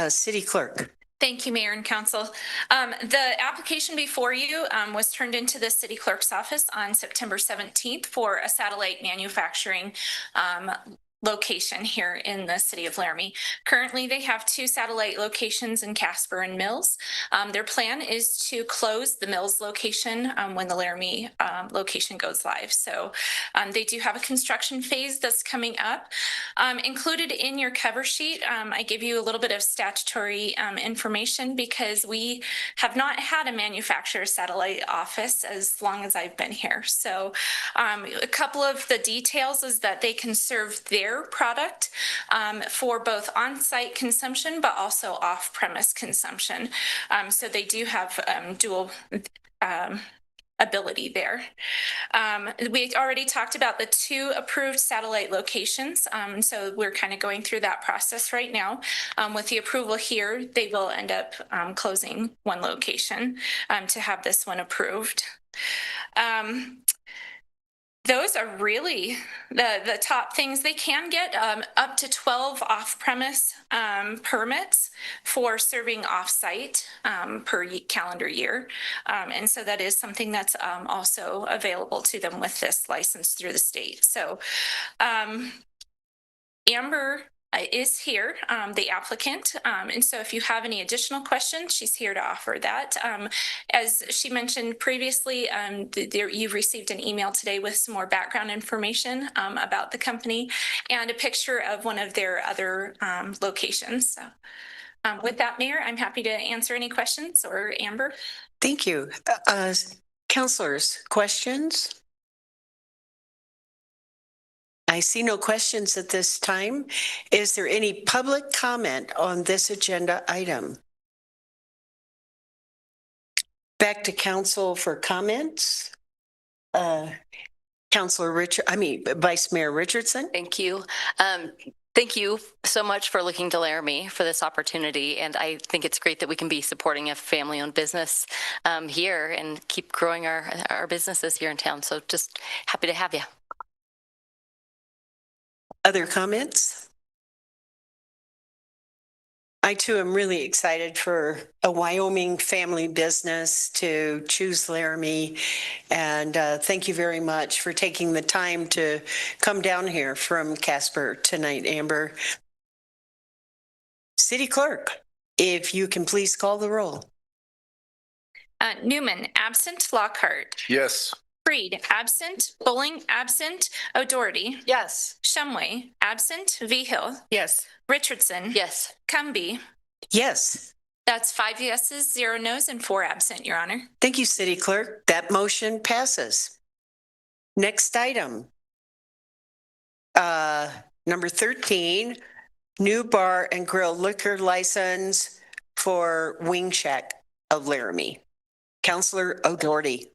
City Clerk. Thank you, Mayor and Council. The application before you was turned into the City Clerk's office on September 17th for a satellite manufacturing location here in the city of Laramie. Currently, they have 2 satellite locations in Casper and Mills. Their plan is to close the Mills location when the Laramie location goes live. So they do have a construction phase that's coming up. Included in your cover sheet, I give you a little bit of statutory information because we have not had a manufacturer satellite office as long as I've been here. So a couple of the details is that they can serve their product for both on-site consumption, but also off-premise consumption. So they do have dual ability there. We already talked about the 2 approved satellite locations. So we're kind of going through that process right now. With the approval here, they will end up closing one location to have this one approved. Those are really the top things. They can get up to 12 off-premise permits for serving off-site per calendar year. And so that is something that's also available to them with this license through the state. So Amber is here, the applicant. And so if you have any additional questions, she's here to offer that. As she mentioned previously, you've received an email today with some more background information about the company and a picture of one of their other locations. So with that, Mayor, I'm happy to answer any questions, or Amber. Thank you. Councilors, questions? I see no questions at this time. Is there any public comment on this agenda item? Back to council for comments. Vice Mayor Richardson. Thank you. Thank you so much for looking to Laramie for this opportunity. And I think it's great that we can be supporting a family-owned business here and keep growing our businesses here in town. So just happy to have you. Other comments? I too am really excited for a Wyoming family business to choose Laramie. And thank you very much for taking the time to come down here from Casper tonight, Amber. City Clerk, if you can please call the roll. Newman, absent. Lockhart. Yes. Freed, absent. Bowling, absent. O'Doherty. Yes. Shumway, absent. Vigil. Yes. Richardson. Yes. Cumby. Yes. That's 5 yeses, 0 nos, and 4 absent, Your Honor. Thank you, City Clerk. That motion passes. Next item. Number 13, new bar and grill liquor license for Wing Shack of Laramie. Counselor O'Doherty.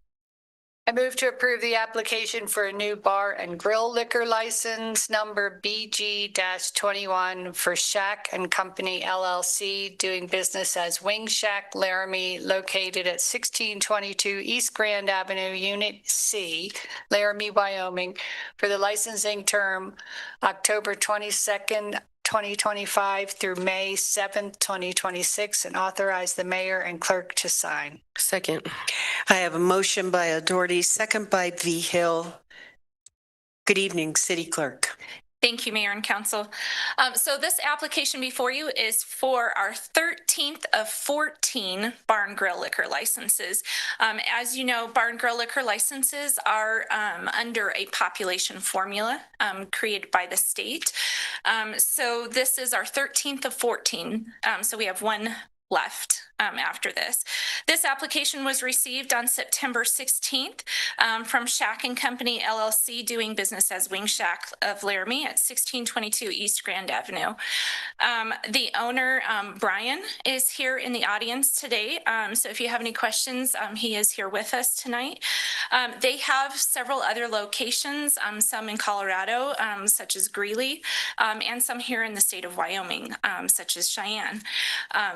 I move to approve the application for a new bar and grill liquor license number BG-21 for Shack and Company LLC, doing business as Wing Shack Laramie, located at 1622 East Grand Avenue, Unit C, Laramie, Wyoming, for the licensing term October 22nd, 2025 through May 7th, 2026, and authorize the mayor and clerk to sign. Second. I have a motion by O'Doherty, second by Vigil. Good evening, City Clerk. Thank you, Mayor and Council. So this application before you is for our 13th of 14 bar and grill liquor licenses. As you know, bar and grill liquor licenses are under a population formula created by the state. So this is our 13th of 14. So we have one left after this. This application was received on September 16th from Shack and Company LLC, doing business as Wing Shack of Laramie at 1622 East Grand Avenue. The owner, Brian, is here in the audience today. So if you have any questions, he is here with us tonight. They have several other locations, some in Colorado, such as Greeley, and some here in the state of Wyoming, such as Cheyenne.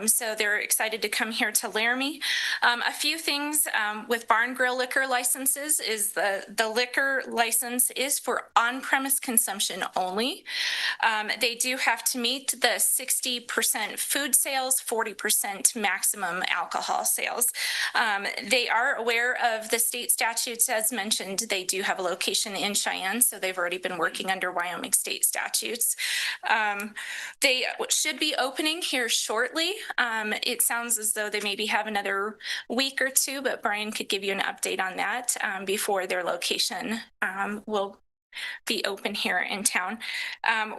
So they're excited to come here to Laramie. A few things with bar and grill liquor licenses is the liquor license is for on-premise consumption only. They do have to meet the 60% food sales, 40% maximum alcohol sales. They are aware of the state statutes as mentioned. They do have a location in Cheyenne, so they've already been working under Wyoming state statutes. They should be opening here shortly. It sounds as though they maybe have another week or two, but Brian could give you an update on that before their location will be open here in town.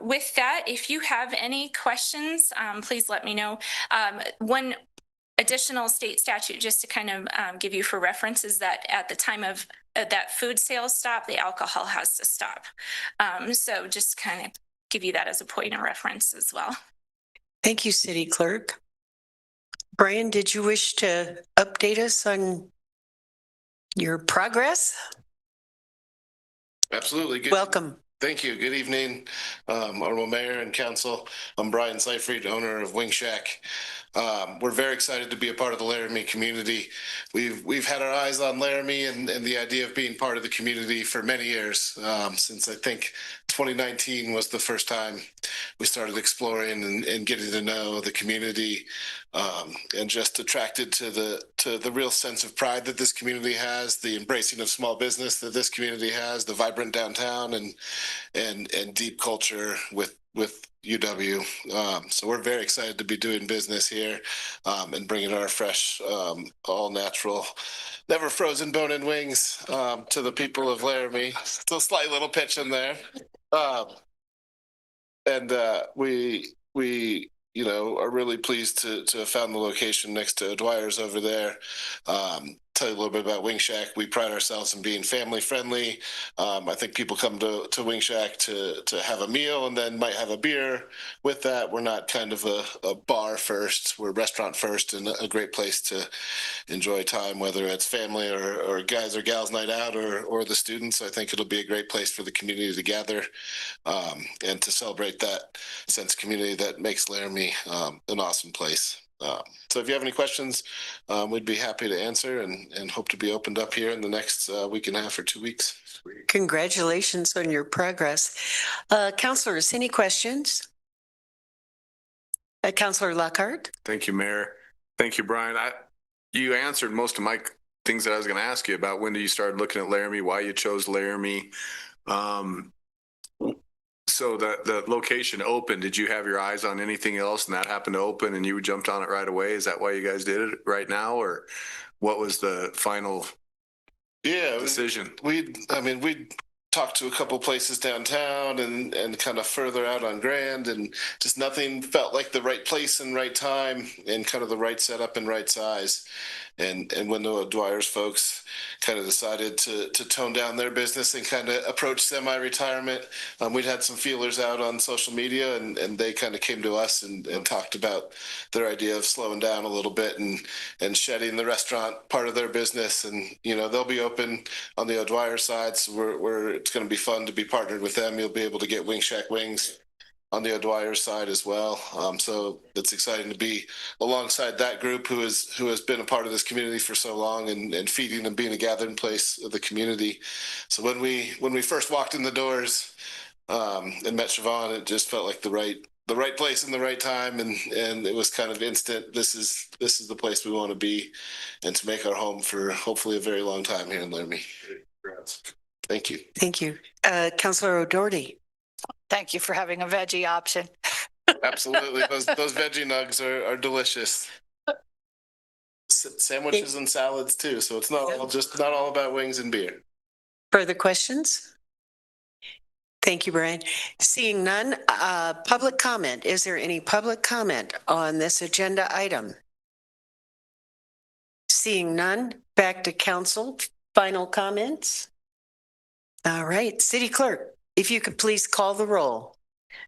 With that, if you have any questions, please let me know. One additional state statute, just to kind of give you for reference, is that at the time of that food sales stop, the alcohol has to stop. So just kind of give you that as a point of reference as well. Thank you, City Clerk. Brian, did you wish to update us on your progress? Absolutely. Welcome. Thank you. Good evening, Honorable Mayor and Council. I'm Brian Seifried, owner of Wing Shack. We're very excited to be a part of the Laramie community. We've had our eyes on Laramie and the idea of being part of the community for many years, since I think 2019 was the first time we started exploring and getting to know the community, and just attracted to the real sense of pride that this community has, the embracing of small business that this community has, the vibrant downtown and deep culture with UW. So we're very excited to be doing business here and bringing our fresh, all natural, never frozen bone-in wings to the people of Laramie. It's a slight little pitch in there. We are really pleased to have found the location next to Dwyer's over there. tell you a little bit about Wing Shack. We pride ourselves in being family friendly. I think people come to Wing Shack to have a meal and then might have a beer with that. We're not kind of a bar first. We're restaurant first, and a great place to enjoy time, whether it's family or guys or gals night out or the students. I think it'll be a great place for the community to gather and to celebrate that sense of community that makes Laramie an awesome place. So if you have any questions, we'd be happy to answer and hope to be opened up here in the next week and a half or 2 weeks. Congratulations on your progress. Councilors, any questions? Councilor Lockhart? Thank you, Mayor. Thank you, Brian. You answered most of my things that I was going to ask you about. When did you start looking at Laramie? Why you chose Laramie? So the location opened, did you have your eyes on anything else and that happened to open and you jumped on it right away? Is that why you guys did it right now, or what was the final decision? We talked to a couple places downtown and kind of further out on Grand, and just nothing felt like the right place and right time and kind of the right setup and right size. And when the Dwyer's folks kind of decided to tone down their business and kind of approach semi-retirement, we'd had some feelers out on social media, and they kind of came to us and talked about their idea of slowing down a little bit and shedding the restaurant part of their business. And, you know, they'll be open on the O'Dwyer side, so it's going to be fun to be partnered with them. You'll be able to get Wing Shack wings on the O'Dwyer side as well. So it's exciting to be alongside that group who has been a part of this community for so long and feeding and being a gathering place of the community. So when we first walked in the doors and met Siobhan, it just felt like the right place and the right time, and it was kind of instant. This is the place we want to be and to make our home for hopefully a very long time here in Laramie. Thank you. Thank you. Councilor O'Doherty. Thank you for having a veggie option. Absolutely. Those veggie nugs are delicious. Sandwiches and salads too. So it's not all about wings and beer. Further questions? Thank you, Brian. Seeing none, public comment. Is there any public comment on this agenda item? Seeing none, back to council. Final comments? All right, City Clerk, if you could please call the roll.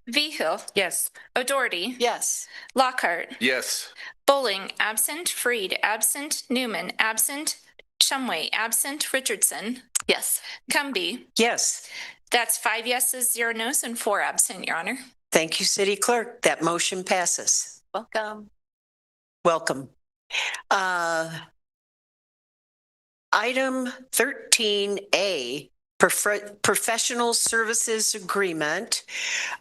Vigil. Yes. O'Doherty. Yes. Lockhart. Yes. Bowling, absent. Freed, absent. Newman, absent. Shumway, absent. Richardson. Yes. Cumby. Yes. That's 5 yeses, 0 noes, and 4 absent, Your Honor. Thank you, City Clerk. That motion passes. Welcome. Welcome. Item 13A, Professional Services Agreement,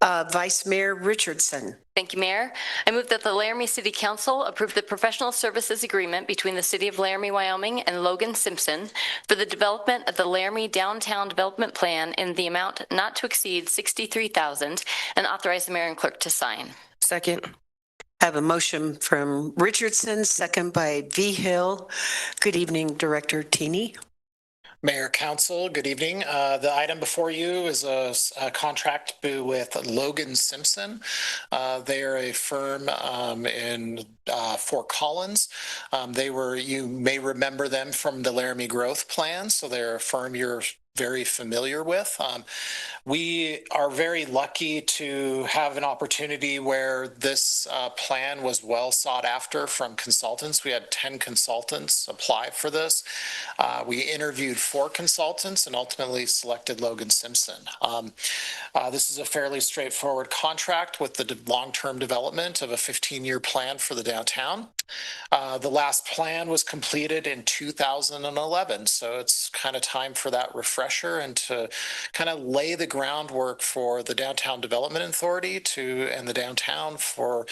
Vice Mayor Richardson. Thank you, Mayor. I move that the Laramie City Council approve the professional services agreement between the City of Laramie, Wyoming and Logan Simpson for the development of the Laramie Downtown Development Plan in the amount not to exceed $63,000 and authorize the mayor and clerk to sign. Second. I have a motion from Richardson, second by Vigil. Good evening, Director Tini. Mayor, Council, good evening. The item before you is a contract with Logan Simpson. They are a firm in Fort Collins. You may remember them from the Laramie Growth Plan, so they're a firm you're very familiar with. We are very lucky to have an opportunity where this plan was well sought after from consultants. We had 10 consultants apply for this. We interviewed 4 consultants and ultimately selected Logan Simpson. This is a fairly straightforward contract with the long-term development of a 15-year plan for the downtown. The last plan was completed in 2011, so it's kind of time for that refresher and to kind of lay the groundwork for the Downtown Development Authority and the downtown for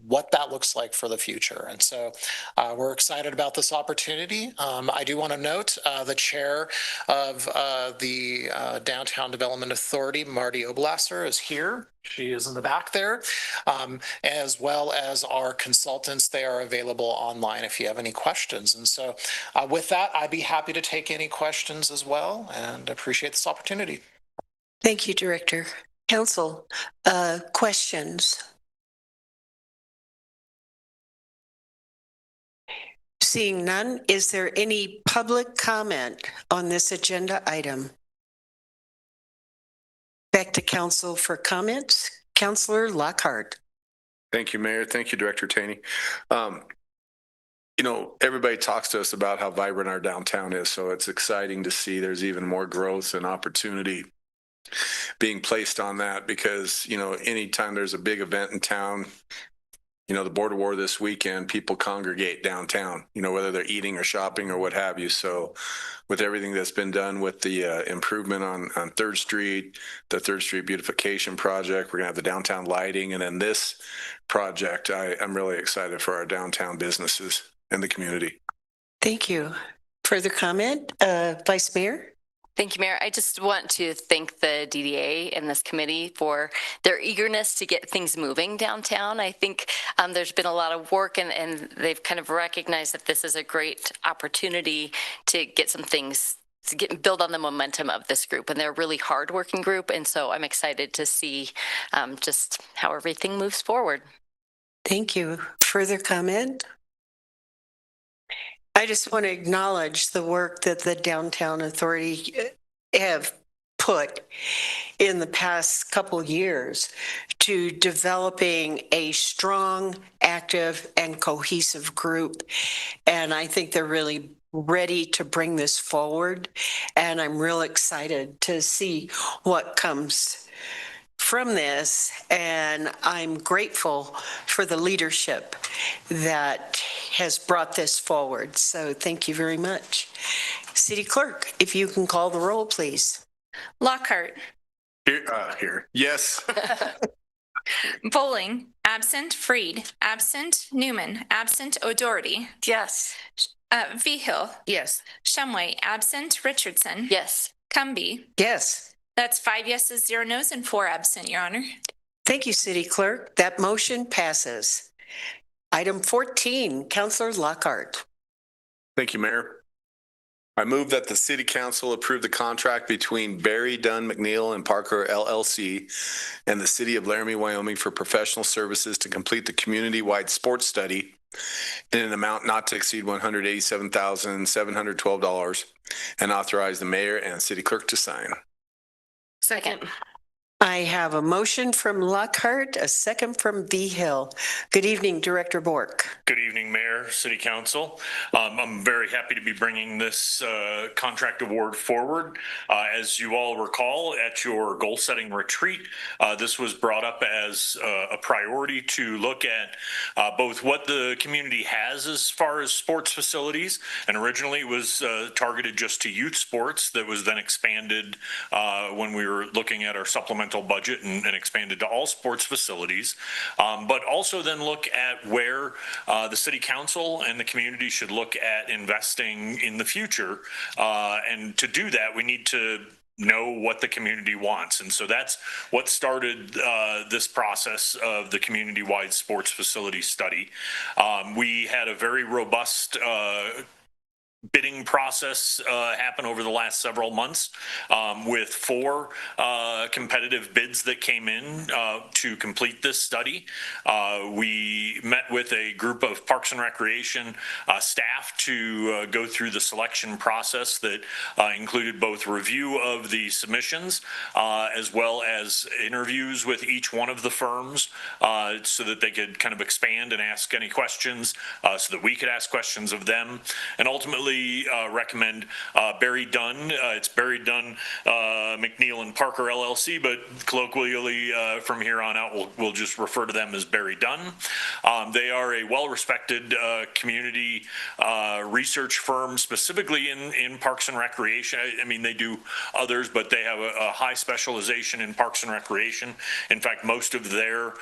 what that looks like for the future. And so we're excited about this opportunity. I do want to note the chair of the Downtown Development Authority, Marty Oblasser, is here. She is in the back there, as well as our consultants. They are available online if you have any questions. And so with that, I'd be happy to take any questions as well and appreciate this opportunity. Thank you, Director. Council, questions? Seeing none, is there any public comment on this agenda item? Back to council for comments. Councillor Lockhart. Thank you, Mayor. Thank you, Director Taney. You know, everybody talks to us about how vibrant our downtown is, so it's exciting to see there's even more growth and opportunity being placed on that because, you know, anytime there's a big event in town, you know, the border war this weekend, people congregate downtown, you know, whether they're eating or shopping or what have you. So with everything that's been done with the improvement on 3rd Street, the 3rd Street beautification project, we're gonna have the downtown lighting. And then this project, I'm really excited for our downtown businesses and the community. Thank you. Further comment, Vice Mayor? Thank you, Mayor. I just want to thank the DDA and this committee for their eagerness to get things moving downtown. I think there's been a lot of work and they've kind of recognized that this is a great opportunity to get some things to build on the momentum of this group, and they're a really hardworking group. And so I'm excited to see just how everything moves forward. Thank you. Further comment? I just want to acknowledge the work that the Downtown Authority have put in the past couple years to developing a strong, active, and cohesive group. And I think they're really ready to bring this forward. And I'm real excited to see what comes from this, and I'm grateful for the leadership that has brought this forward. So thank you very much. City Clerk, if you can call the roll, please. Lockhart. Here. Yes. Bowling, absent. Freed, absent. Newman, absent. O'Doherty. Yes. Vigil. Yes. Shumway, absent. Richardson. Yes. Cumby. Yes. That's 5 yeses, 0 nos, and 4 absent, Your Honor. Thank you, City Clerk. That motion passes. Item 14, Councillor Lockhart. Thank you, Mayor. I move that the City Council approve the contract between Barry Dunn McNeil and Parker LLC and the City of Laramie, Wyoming for professional services to complete the community-wide sports study in an amount not to exceed $187,712 and authorize the mayor and city clerk to sign. Second. I have a motion from Lockhart, a second from Vigil. Good evening, Director Bork. Good evening, Mayor, City Council. I'm very happy to be bringing this contract award forward. As you all recall, at your goal-setting retreat, this was brought up as a priority to look at both what the community has as far as sports facilities, and originally it was targeted just to youth sports that was then expanded when we were looking at our supplemental budget and expanded to all sports facilities, but also then look at where the city council and the community should look at investing in the future. And to do that, we need to know what the community wants. And so that's what started this process of the community-wide sports facility study. We had a very robust bidding process happen over the last several months with 4 competitive bids that came in to complete this study. We met with a group of Parks and Recreation staff to go through the selection process that included both review of the submissions as well as interviews with each one of the firms so that they could kind of expand and ask any questions so that we could ask questions of them, and ultimately recommend Barry Dunn. It's Barry Dunn, McNeil and Parker LLC, but colloquially from here on out, we'll just refer to them as Barry Dunn. They are a well-respected community research firm, specifically in Parks and Recreation. I mean, they do others, but they have a high specialization in Parks and Recreation. In fact, most of their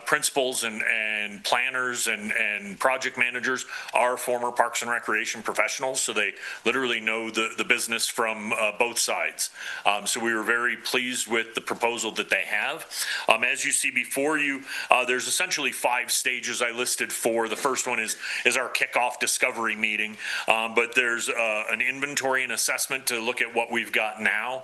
principals and planners and project managers are former Parks and Recreation professionals. professionals, so they literally know the business from both sides. So we were very pleased with the proposal that they have. As you see before you, there's essentially 5 stages I listed for. The first one is our kickoff discovery meeting, but there's an inventory and assessment to look at what we've got now,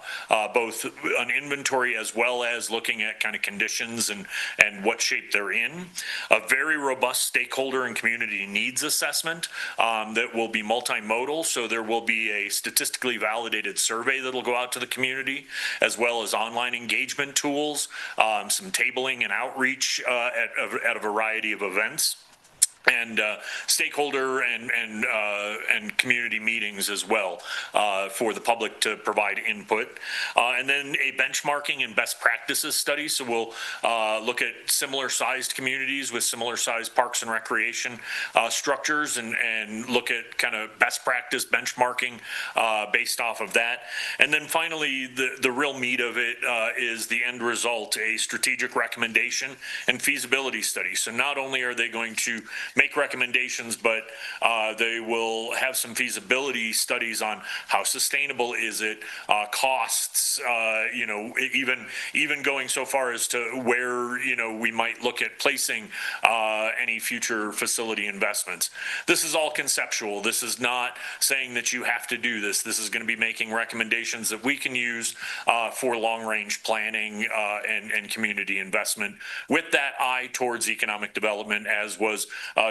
both an inventory as well as looking at kind of conditions and what shape they're in. A very robust stakeholder and community needs assessment that will be multimodal, so there will be a statistically validated survey that'll go out to the community, as well as online engagement tools, some tabling and outreach at a variety of events, and stakeholder and community meetings as well for the public to provide input. And then a benchmarking and best practices study. So we'll look at similar sized communities with similar sized parks and recreation structures and look at kind of best practice benchmarking based off of that. And then finally, the real meat of it is the end result, a strategic recommendation and feasibility study. So not only are they going to make recommendations, but they will have some feasibility studies on how sustainable is it, costs, even going so far as to where, we might look at placing any future facility investments. This is all conceptual. This is not saying that you have to do this. This is going to be making recommendations that we can use for long-range planning and community investment, with that eye towards economic development, as was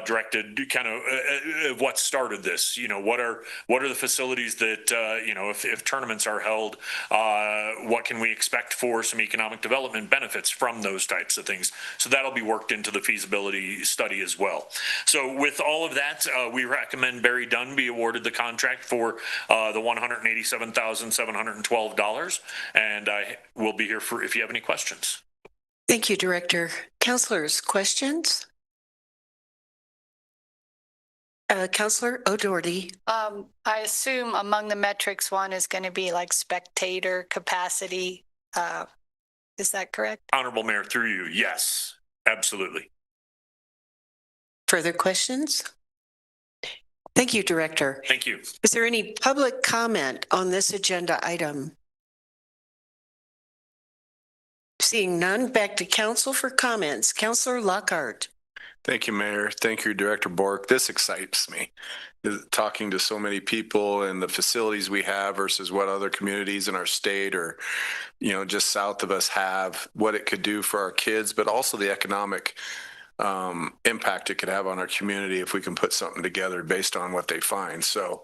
directed kind of what started this. What are the facilities that if tournaments are held, what can we expect for some economic development benefits from those types of things? So that'll be worked into the feasibility study as well. So with all of that, we recommend Barry Dunn be awarded the contract for the $187,712, and I will be here for if you have any questions. Thank you, Director. Councilors, questions? Councilor O'Doherty. I assume among the metrics, one is going to be like spectator capacity. Is that correct? Honorable Mayor, through you, yes, absolutely. Further questions? Thank you, Director. Thank you. Is there any public comment on this agenda item? Seeing none, back to council for comments. Councilor Lockhart. Thank you, Mayor. Thank you, Director Bork. This excites me. Talking to so many people and the facilities we have versus what other communities in our state or, just south of us have, what it could do for our kids, but also the economic impact it could have on our community if we can put something together based on what they find. So,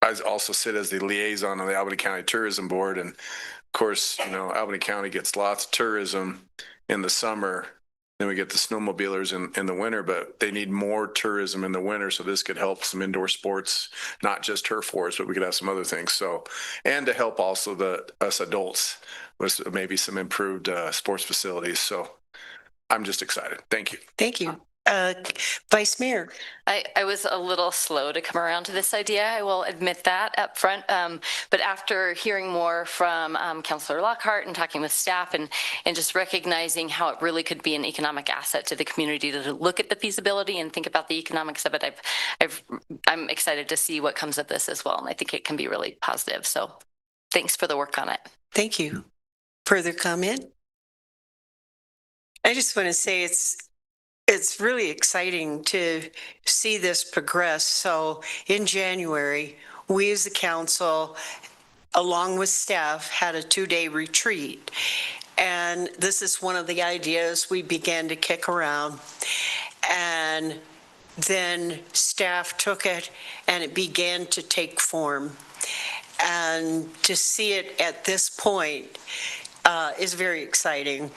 I also sit as the liaison on the Albany County Tourism Board. And of course, Albany County gets lots of tourism in the summer. Then we get the snowmobilers in the winter, but they need more tourism in the winter. So this could help some indoor sports, not just turf wars, but we could have some other things. So, and to help also us adults with maybe some improved sports facilities. So I'm just excited. Thank you. Thank you. Vice Mayor. I was a little slow to come around to this idea. I will admit that up front. But after hearing more from Councilor Lockhart and talking with staff and just recognizing how it really could be an economic asset to the community to look at the feasibility and think about the economics of it, I'm excited to see what comes of this as well. And I think it can be really positive. So thanks for the work on it. Thank you. Further comment? I just want to say it's really exciting to see this progress. So in January, we as the council, along with staff, had a 2-day retreat. And this is one of the ideas we began to kick around. And then staff took it and it began to take form. And to see it at this point is very exciting.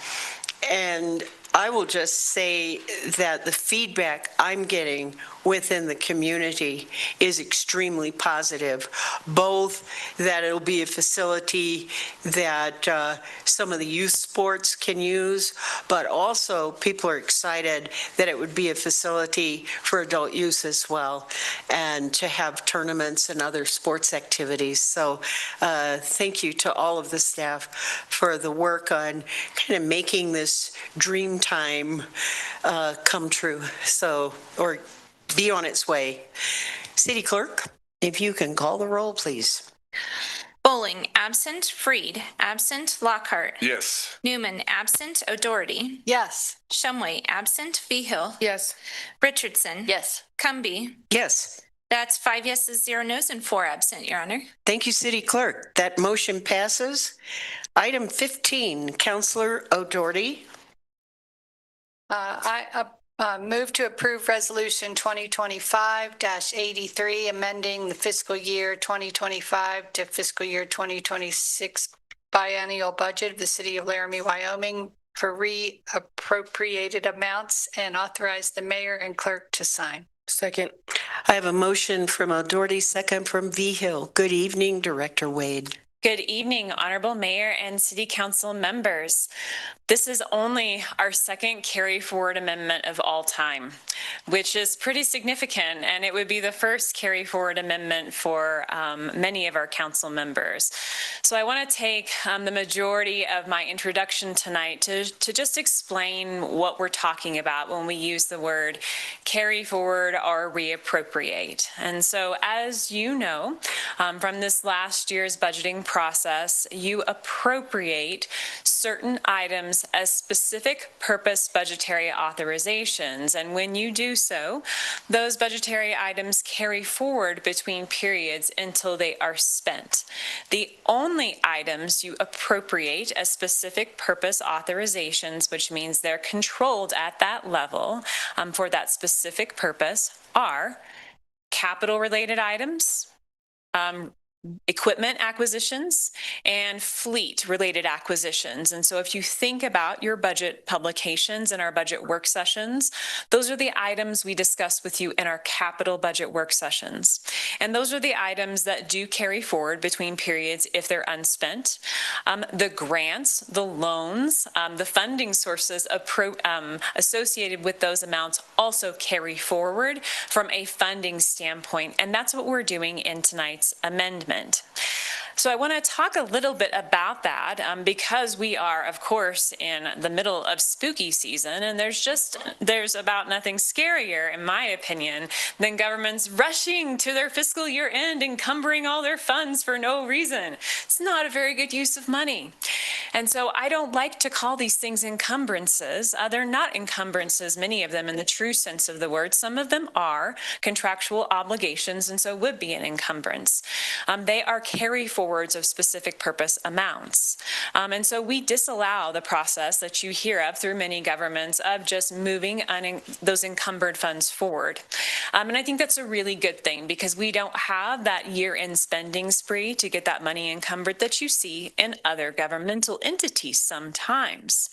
And I will just say that the feedback I'm getting within the community is extremely positive, both that it'll be a facility that some of the youth sports can use, but also people are excited that it would be a facility for adult use as well, and to have tournaments and other sports activities. So thank you to all of the staff for the work on kind of making this dream time come true. So, or be on its way. City Clerk, if you can call the roll, please. Bowling, absent. Freed, absent. Lockhart. Yes. Newman, absent. O'Doherty. Yes. Shumway, absent. Behill. Yes. Richardson. Yes. Cumby. Yes. That's 5 yeses, 0 nos, and 4 absent, Your Honor. Thank you, City Clerk. That motion passes. Item 15, Councilor O'Doherty. I move to approve Resolution 2025-83, amending the fiscal year 2025 to fiscal year 2026 biennial budget of the City of Laramie, Wyoming for reappropriated amounts and authorize the mayor and clerk to sign. Second. I have a motion from O'Doherty, second from Behill. Good evening, Director Wade. Good evening, Honorable Mayor and City Council members. This is only our second carry forward amendment of all time, which is pretty significant, and it would be the first carry forward amendment for many of our council members. So I want to take the majority of my introduction tonight to just explain what we're talking about when we use the word carry forward or reappropriate. And so as you know, from this last year's budgeting process, you appropriate certain items as specific purpose budgetary authorizations. And when you do so, those budgetary items carry forward between periods until they are spent. The only items you appropriate as specific purpose authorizations, which means they're controlled at that level for that specific purpose, are capital related items, equipment acquisitions, and fleet related acquisitions. And so if you think about your budget publications and our budget work sessions, those are the items we discuss with you in our capital budget work sessions. And those are the items that do carry forward between periods if they're unspent. The grants, the loans, the funding sources associated with those amounts also carry forward from a funding standpoint. And that's what we're doing in tonight's amendment. So I want to talk a little bit about that because we are, of course, in the middle of spooky season, and there's about nothing scarier, in my opinion, than governments rushing to their fiscal year end, encumbering all their funds for no reason. It's not a very good use of money. And so I don't like to call these things encumbrances. They're not encumbrances, many of them in the true sense of the word. Some of them are contractual obligations and so would be an encumbrance. They are carry forwards of specific purpose amounts. And so we disallow the process that you hear of through many governments of just moving those encumbered funds forward. And I think that's a really good thing because we don't have that year-end spending spree to get that money encumbered that you see in other governmental entities sometimes.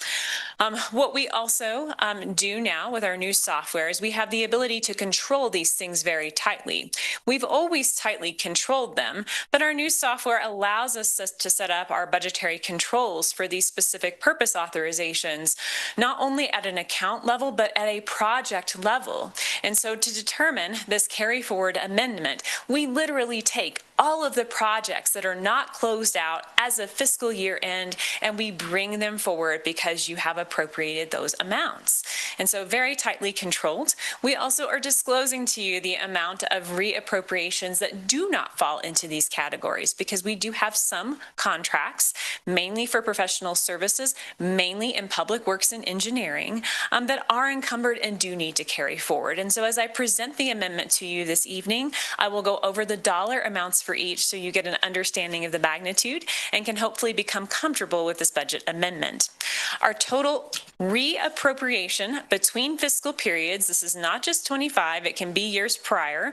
What we also do now with our new software is we have the ability to control these things very tightly. We've always tightly controlled them, but our new software allows us to set up our budgetary controls for these specific purpose authorizations, not only at an account level, but at a project level. And so to determine this carry forward amendment, we literally take all of the projects that are not closed out as of fiscal year end, and we bring them forward because you have appropriated those amounts. And so very tightly controlled. We also are disclosing to you the amount of reappropriations that do not fall into these categories because we do have some contracts, mainly for professional services, mainly in public works and engineering, that are encumbered and do need to carry forward. And so as I present the amendment to you this evening, I will go over the dollar amounts for each so you get an understanding of the magnitude and can hopefully become comfortable with this budget amendment. Our total reappropriation between fiscal periods, this is not just 25, it can be years prior,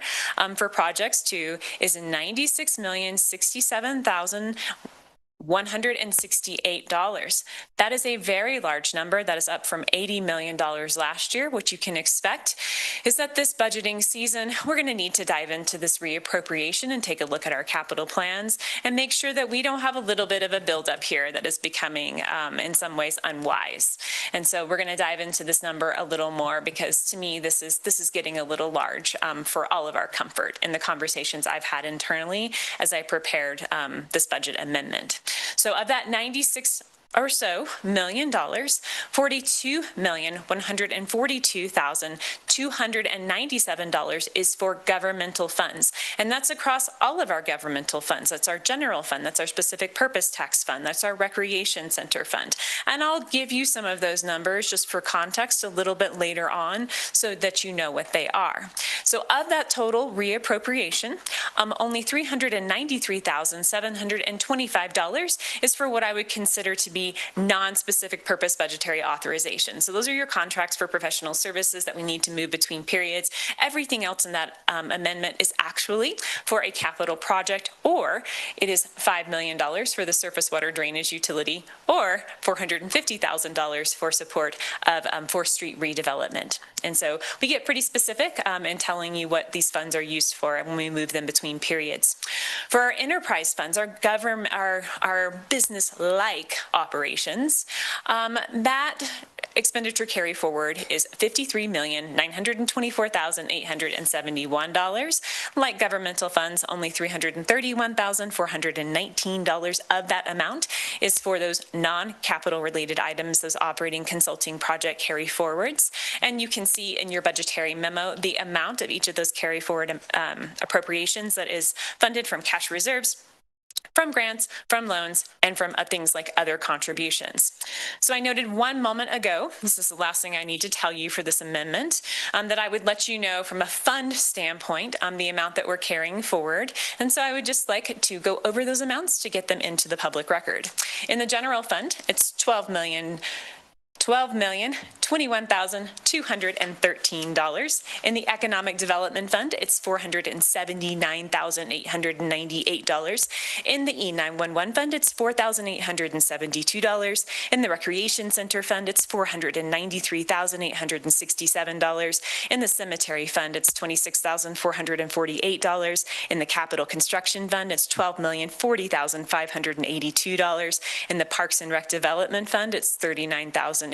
for projects too, is $96,067,168. That is a very large number. That is up from $80 million last year. What you can expect is that this budgeting season, we're going to need to dive into this reappropriation and take a look at our capital plans and make sure that we don't have a little bit of a buildup here that is becoming, in some ways, unwise. And so we're going to dive into this number a little more because to me, this is getting a little large for all of our comfort in the conversations I've had internally as I prepared this budget amendment. So of that 96 or so $1 million, $42,142,200 $297 is for governmental funds. And that's across all of our governmental funds. That's our general fund. That's our specific purpose tax fund. That's our recreation center fund. And I'll give you some of those numbers just for context a little bit later on so that you know what they are. So of that total reappropriation, only $393,725 is for what I would consider to be non-specific purpose budgetary authorization. So those are your contracts for professional services that we need to move between periods. Everything else in that amendment is actually for a capital project, or it is $5 million for the surface water drainage utility, or $450,000 for support of 4th Street redevelopment. And so we get pretty specific in telling you what these funds are used for when we move them between periods. For our enterprise funds, our business-like operations, that expenditure carry forward is $53,924,871. Like governmental funds, only $331,419 of that amount is for those non-capital related items, those operating consulting project carry forwards. And you can see in your budgetary memo the amount of each of those carry forward appropriations that is funded from cash reserves, from grants, from loans, and from things like other contributions. So I noted one moment ago, this is the last thing I need to tell you for this amendment, that I would let you know from a fund standpoint the amount that we're carrying forward. And so I would just like to go over those amounts to get them into the public record. In the general fund, it's $12,021,213. In the Economic Development Fund, it's $479,898. In the E911 Fund, it's $4,872. In the Recreation Center Fund, it's $493,867. In the Cemetery Fund, it's $26,448. In the Capital Construction Fund, it's $12,040,582. In the Parks and Rec Development Fund, it's $39,803.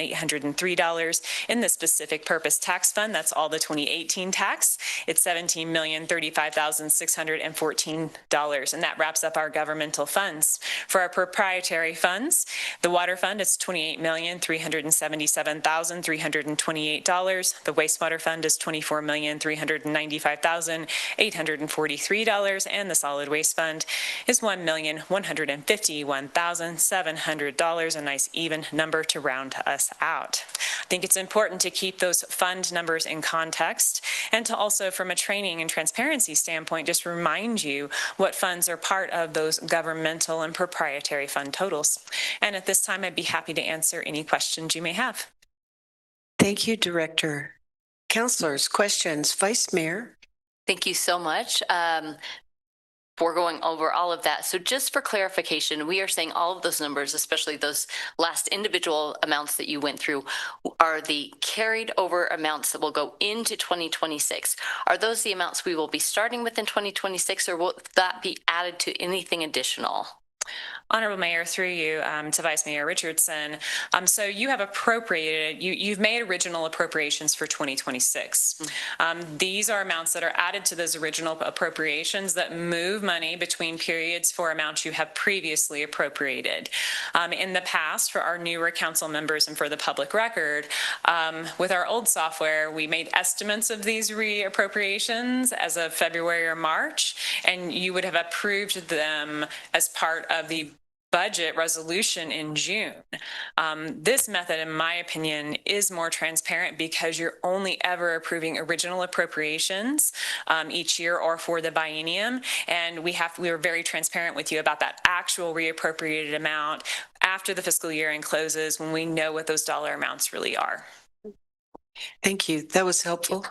In the Specific Purpose Tax Fund, that's all the 2018 tax, it's $17,035,614, and that wraps up our governmental funds. For our proprietary funds, the Water Fund is $28,377,328. The Wastewater Fund is $24,395,843, and the Solid Waste Fund is $1,151,700, a nice even number to round us out. I think it's important to keep those fund numbers in context and to also, from a training and transparency standpoint, just remind you what funds are part of those governmental and proprietary fund totals. And at this time, I'd be happy to answer any questions you may have. Thank you, Director. Councilors, questions? Vice Mayor? Thank you so much. For going over all of that. So just for clarification, we are saying all of those numbers, especially those last individual amounts that you went through, are the carried over amounts that will go into 2026. Are those the amounts we will be starting with in 2026, or will that be added to anything additional? Honorable Mayor, through you to Vice Mayor Richardson. So you have appropriated, you've made original appropriations for 2026. These are amounts that are added to those original appropriations that move money between periods for amounts you have previously appropriated. In the past, for our newer council members and for the public record, with our old software, we made estimates of these reappropriations as of February or March, and you would have approved them as part of the budget resolution in June. This method, in my opinion, is more transparent because you're only ever approving original appropriations each year or for the biennium. And we were very transparent with you about that actual reappropriated amount after the fiscal year end closes, when we know what those dollar amounts really are. Thank you. That was helpful.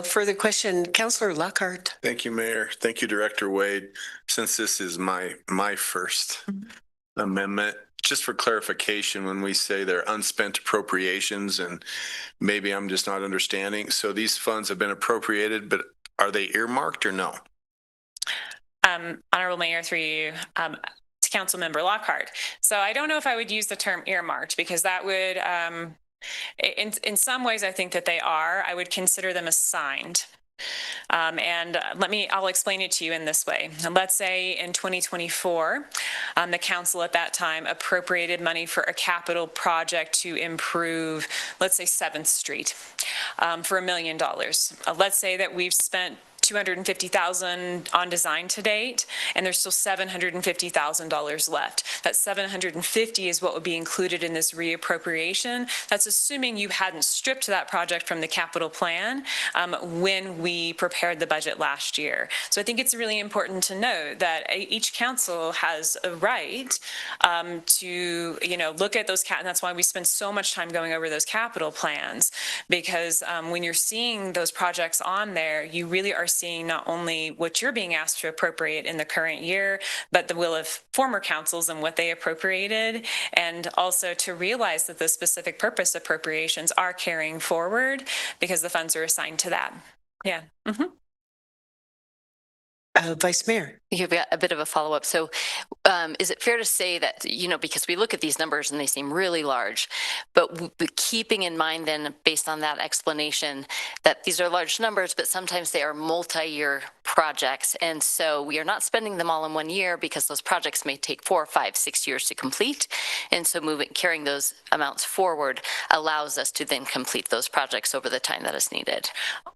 Further question, Councilor Lockhart. Thank you, Mayor. Thank you, Director Wade. Since this is my first amendment, just for clarification, when we say they're unspent appropriations, and maybe I'm just not understanding, so these funds have been appropriated, but are they earmarked or no? Honorable Mayor, through you, to Councilmember Lockhart. So I don't know if I would use the term earmarked, because that would, in some ways, I think that they are. I would consider them assigned. And I'll explain it to you in this way. Let's say in 2024, the council at that time appropriated money for a capital project to improve, let's say 7th Street, for $1 million. Let's say that we've spent $250,000 on design to date, and there's still $750,000 left. That $750,000 is what would be included in this reappropriation. That's assuming you hadn't stripped that project from the capital plan when we prepared the budget last year. So I think it's really important to note that each council has a right to, look at those and that's why we spend so much time going over those capital plans, because when you're seeing those projects on there, you really are seeing not only what you're being asked to appropriate in the current year, but the will of former councils and what they appropriated, and also to realize that the specific purpose appropriations are carrying forward because the funds are assigned to that. Yeah. Vice Mayor. You've got a bit of a follow-up. So is it fair to say that, because we look at these numbers and they seem really large, but keeping in mind then, based on that explanation, that these are large numbers, but sometimes they are multi-year projects. And so we are not spending them all in one year because those projects may take 4, 5, 6 years to complete. And so carrying those amounts forward allows us to then complete those projects over the time that is needed.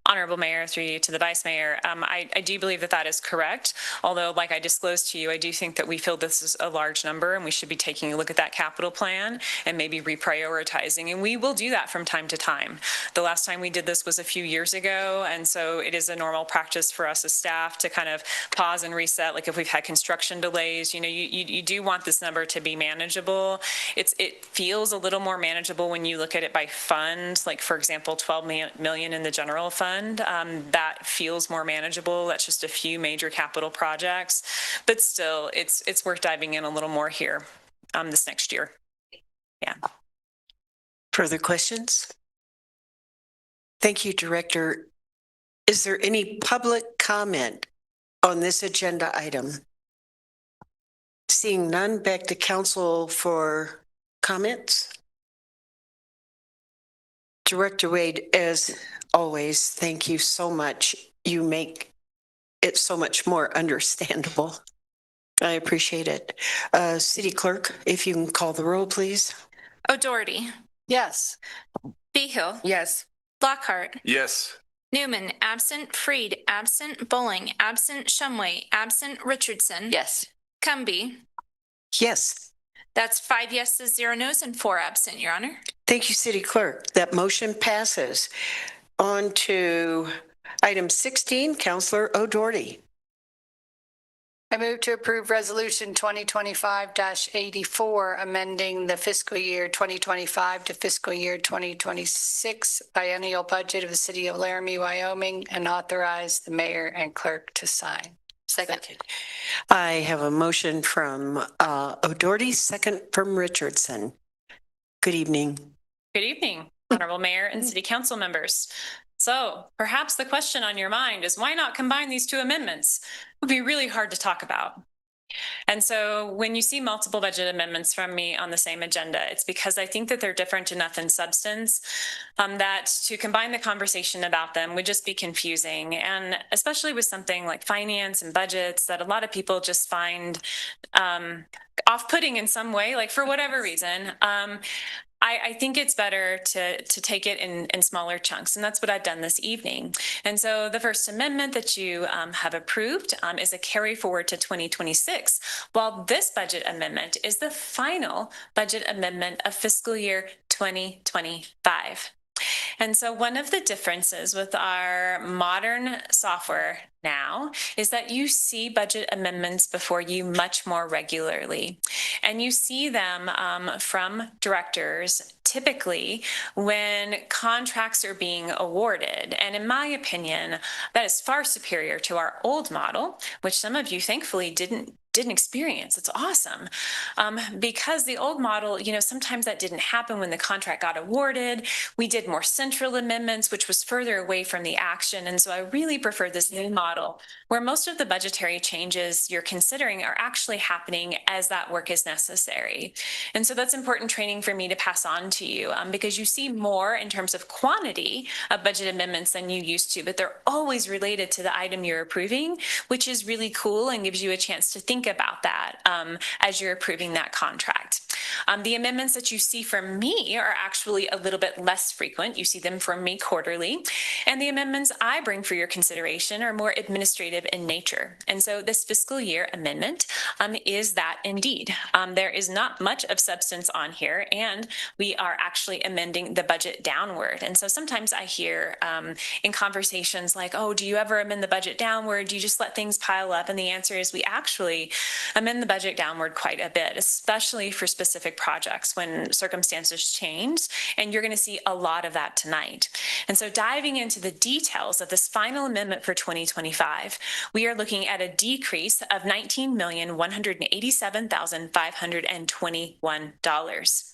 Honorable Mayor, through you to the Vice Mayor, I do believe that is correct. Although, like I disclosed to you, I do think that we feel this is a large number and we should be taking a look at that capital plan and maybe reprioritizing. And we will do that from time to time. The last time we did this was a few years ago. And so it is a normal practice for us as staff to kind of pause and reset. Like if we've had construction delays, you do want this number to be manageable. It feels a little more manageable when you look at it by fund. Like, for example, 12 million in the general fund. That feels more manageable. That's just a few major capital projects, but still it's worth diving in a little more here this next year. Yeah. Further questions? Thank you, Director. Is there any public comment on this agenda item? Seeing none, back to council for comments. Director Wade, as always, thank you so much. You make it so much more understandable. I appreciate it. City Clerk, if you can call the roll, please. O'Doherty. Yes. Behill. Yes. Lockhart. Yes. Newman, absent. Freed, absent. Bowling, absent. Shumway, absent. Richardson. Yes. Cumby. Yes. That's 5 yeses, 0 nos, and 4 absent, Your Honor. Thank you, City Clerk. That motion passes. On to item 16, Councilor O'Doherty. I move to approve Resolution 2025-84, amending the fiscal year 2025 to fiscal year 2026 biennial budget of the City of Laramie, Wyoming, and authorize the mayor and clerk to sign. Second. I have a motion from O'Doherty, second from Richardson. Good evening. Good evening, Honorable Mayor and City Council members. So perhaps the question on your mind is, why not combine these two amendments? It would be really hard to talk about. And so when you see multiple budget amendments from me on the same agenda, it's because I think that they're different enough in substance that to combine the conversation about them would just be confusing. And especially with something like finance and budgets that a lot of people just find off-putting in some way, like for whatever reason. I think it's better to take it in smaller chunks, and that's what I've done this evening. And so the First Amendment that you have approved is a carry forward to 2026, while this budget amendment is the final budget amendment of fiscal year 2025. And so one of the differences with our modern software now is that you see budget amendments before you much more regularly. And you see them from directors typically when contracts are being awarded. And in my opinion, that is far superior to our old model, which some of you thankfully didn't didn't experience. It's awesome. Because the old model, sometimes that didn't happen when the contract got awarded. We did more central amendments, which was further away from the action. And so I really prefer this new model where most of the budgetary changes you're considering are actually happening as that work is necessary. And so that's important training for me to pass on to you because you see more in terms of quantity of budget amendments than you used to, but they're always related to the item you're approving, which is really cool and gives you a chance to think about that as you're approving that contract. The amendments that you see from me are actually a little bit less frequent. You see them from me quarterly. And the amendments I bring for your consideration are more administrative in nature. And so this fiscal year amendment is that indeed. There is not much of substance on here, and we are actually amending the budget downward. And so sometimes I hear in conversations like, oh, do you ever amend the budget downward? Do you just let things pile up? And the answer is we actually amend the budget downward quite a bit, especially for specific projects when circumstances change. And you're going to see a lot of that tonight. And so diving into the details of this final amendment for 2025, we are looking at a decrease of $19,187,521.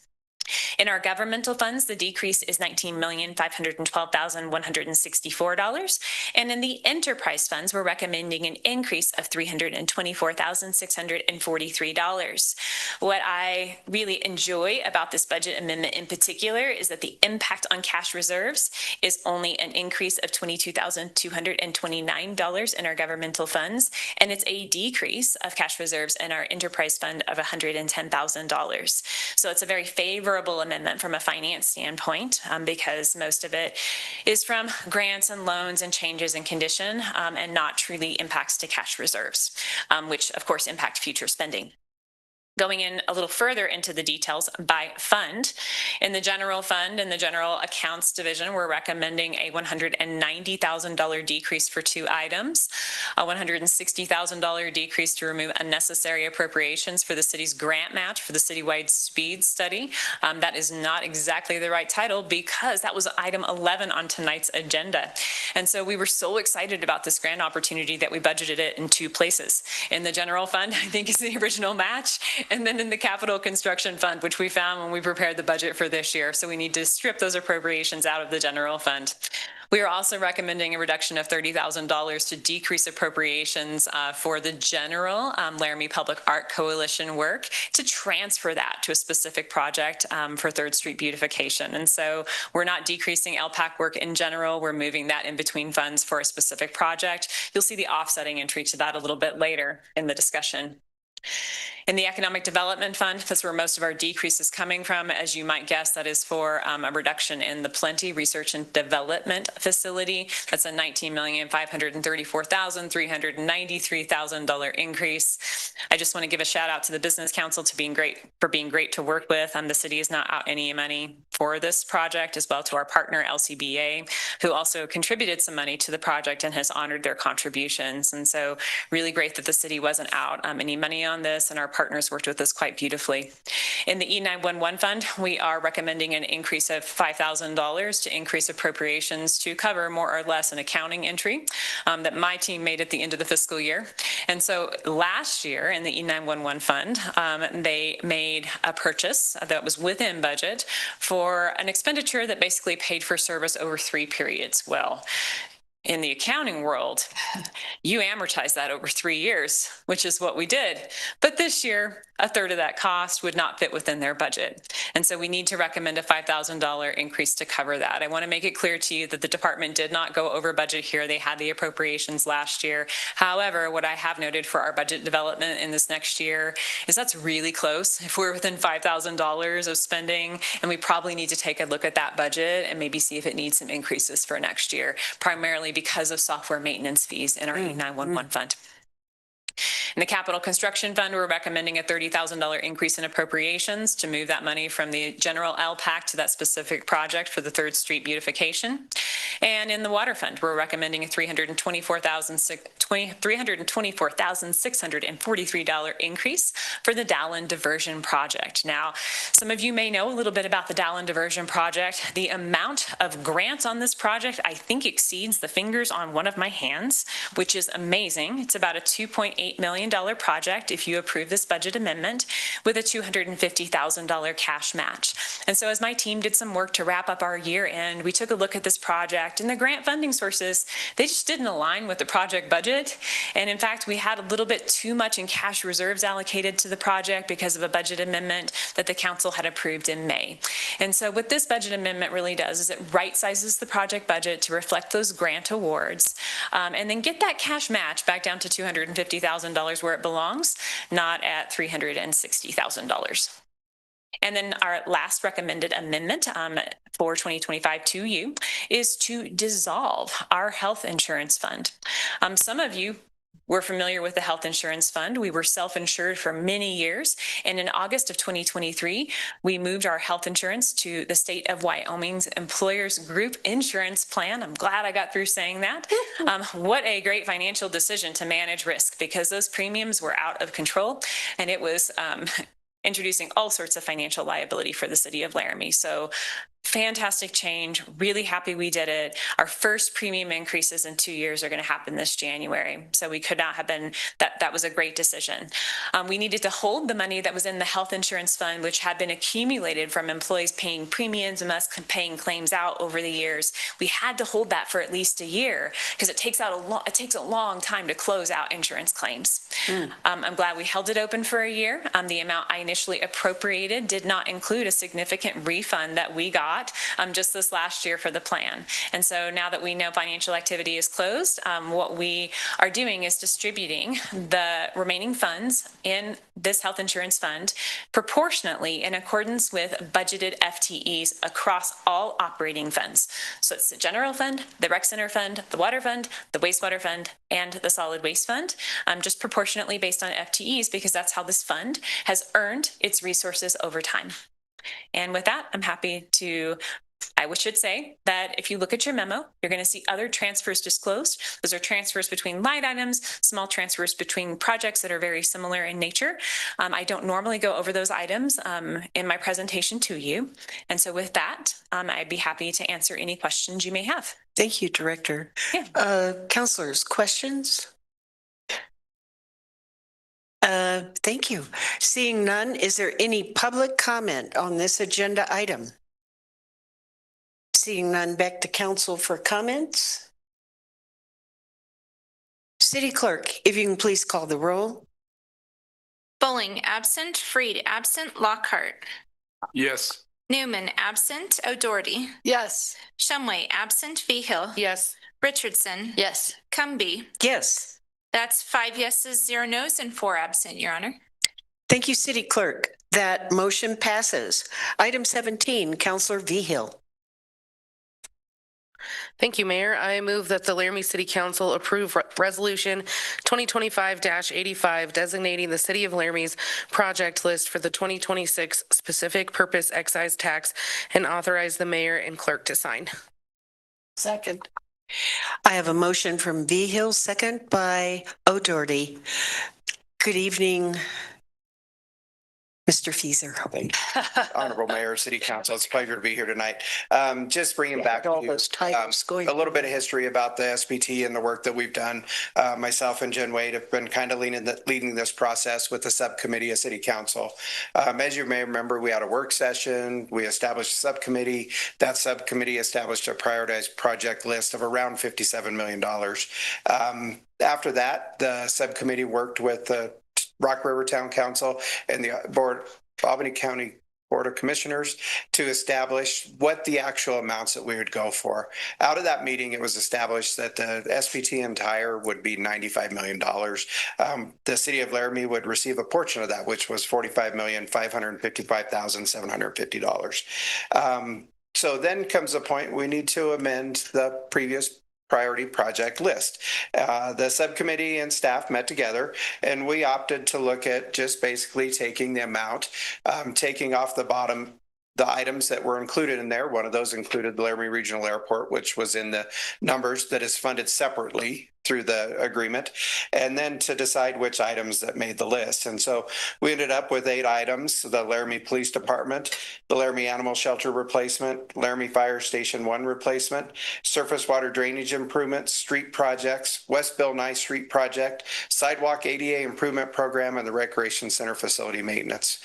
In our governmental funds, the decrease is $19,512,164. And in the enterprise funds, we're recommending an increase of $324,643. What I really enjoy about this budget amendment in particular is that the impact on cash reserves is only an increase of $22,229 in our governmental funds, and it's a decrease of cash reserves in our enterprise fund of $110,000. So it's a very favorable amendment from a finance standpoint because most of it is from grants and loans and changes in condition and not truly impacts to cash reserves, which of course impact future spending. Going in a little further into the details by fund, in the general fund and the general accounts division, we're recommending a $190,000 decrease for two items, a $160,000 decrease to remove unnecessary appropriations for the city's grant match for the citywide speed study. That is not exactly the right title because that was item 11 on tonight's agenda. And so we were so excited about this grant opportunity that we budgeted it in two places. In the general fund, I think is the original match, and then in the capital construction fund, which we found when we prepared the budget for this year. So we need to strip those appropriations out of the general fund. We are also recommending a reduction of $30,000 to decrease appropriations for the general Laramie Public Art Coalition work to transfer that to a specific project for 3rd Street beautification. And so we're not decreasing LPAC work in general. We're moving that in between funds for a specific project. You'll see the offsetting entry to that a little bit later in the discussion. In the Economic Development Fund, that's where most of our decrease is coming from. As you might guess, that is for a reduction in the Plenty Research and Development Facility. That's a $19,534,393 increase. I just want to give a shout out to the Business Council for being great to work with. The city is not out any money for this project, as well to our partner LCBA, who also contributed some money to the project and has honored their contributions. And so really great that the city wasn't out any money on this, and our partners worked with us quite beautifully. In the E911 fund, we are recommending an increase of $5,000 to increase appropriations to cover more or less an accounting entry that my team made at the end of the fiscal year. And so last year in the E911 fund, they made a purchase that was within budget for an expenditure that basically paid for service over 3 periods. Well, in the accounting world, you amortize that over 3 years, which is what we did. But this year, a third of that cost would not fit within their budget. And so we need to recommend a $5,000 increase to cover that. I want to make it clear to you that the department did not go over budget here. They had the appropriations last year. However, what I have noted for our budget development in this next year is that's really close. If we're within $5,000 of spending, and we probably need to take a look at that budget and maybe see if it needs some increases for next year, primarily because of software maintenance fees in our E911 fund. In the Capital Construction Fund, we're recommending a $30,000 increase in appropriations to move that money from the general LPAC to that specific project for the 3rd Street beautification. And in the Water Fund, we're recommending a $324,643 increase for the Dallin Diversion Project. Now, some of you may know a little bit about the Dallin Diversion Project. The amount of grants on this project, I think, exceeds the fingers on one of my hands, which is amazing. It's about a $2.8 $1.8 million project if you approve this budget amendment with a $250,000 cash match. And so as my team did some work to wrap up our year end, we took a look at this project, and the grant funding sources, they just didn't align with the project budget. And in fact, we had a little bit too much in cash reserves allocated to the project because of a budget amendment that the council had approved in May. And so what this budget amendment really does is it right sizes the project budget to reflect those grant awards, and then get that cash match back down to $250,000 where it belongs, not at $360,000. And then our last recommended amendment for 2025 to you is to dissolve our health insurance fund. Some of you we're familiar with the health insurance fund. We were self-insured for many years. And in August of 2023, we moved our health insurance to the state of Wyoming's Employers Group Insurance Plan. I'm glad I got through saying that. What a great financial decision to manage risk, because those premiums were out of control, and it was introducing all sorts of financial liability for the city of Laramie. So fantastic change, really happy we did it. Our first premium increases in 2 years are going to happen this January. So we could not have been, that was a great decision. We needed to hold the money that was in the health insurance fund, which had been accumulated from employees paying premiums and us paying claims out over the years. We had to hold that for at least a year, because it takes a long time to close out insurance claims. I'm glad we held it open for a year. The amount I initially appropriated did not include a significant refund that we got just this last year for the plan. And so now that we know financial activity is closed, what we are doing is distributing the remaining funds in this health insurance fund proportionately in accordance with budgeted FTEs across all operating funds. So it's the general fund, the rec center fund, the water fund, the wastewater fund, and the solid waste fund, just proportionately based on FTEs, because that's how this fund has earned its resources over time. And with that, I'm happy to, I should say that if you look at your memo, you're going to see other transfers disclosed. Those are transfers between line items, small transfers between projects that are very similar in nature. I don't normally go over those items in my presentation to you. And so with that, I'd be happy to answer any questions you may have. Thank you, Director. Councilors, questions? Thank you. Seeing none, is there any public comment on this agenda item? Seeing none, back to council for comments. City Clerk, if you can please call the roll. Bowling absent, Freed absent, Lockhart. Yes. Newman absent, O'Doherty. Yes. Shumway absent, Vigil. Yes. Richardson. Yes. Cumby. Yes. That's 5 yeses, 0 nos, and 4 absent, Your Honor. Thank you, City Clerk. That motion passes. Item 17, Councilor Vigil. Thank you, Mayor. I move that the Laramie City Council approve Resolution 2025-85 designating the City of Laramie's project list for the 2026 specific purpose excise tax and authorize the mayor and clerk to sign. Second. I have a motion from Vigil, second by O'Doherty. Good evening, Mr. Fieser. Honorable Mayor, City Council, it's a pleasure to be here tonight. Just bringing back all those titles going. A little bit of history about the SPT and the work that we've done. Myself and Jen Wade have been kind of leading this process with the subcommittee of City Council. As you may remember, we had a work session. We established a subcommittee. That subcommittee established a prioritized project list of around $57 million. After that, the subcommittee worked with the Rock River Town Council and the Albany County Board of Commissioners to establish what the actual amounts that we would go for. Out of that meeting, it was established that the SPT entire would be $95 million. The city of Laramie would receive a portion of that, which was $45,555,750. So then comes a point we need to amend the previous priority project list. The subcommittee and staff met together, and we opted to look at just basically taking the amount, taking off the bottom the items that were included in there. One of those included the Laramie Regional Airport, which was in the numbers that is funded separately through the agreement, and then to decide which items that made the list. And so we ended up with 8 items: the Laramie Police Department, the Laramie Animal Shelter replacement, Laramie Fire Station 1 replacement, surface water drainage improvements, street projects, West Bill Nye Street project, sidewalk ADA improvement program, and the Recreation Center facility maintenance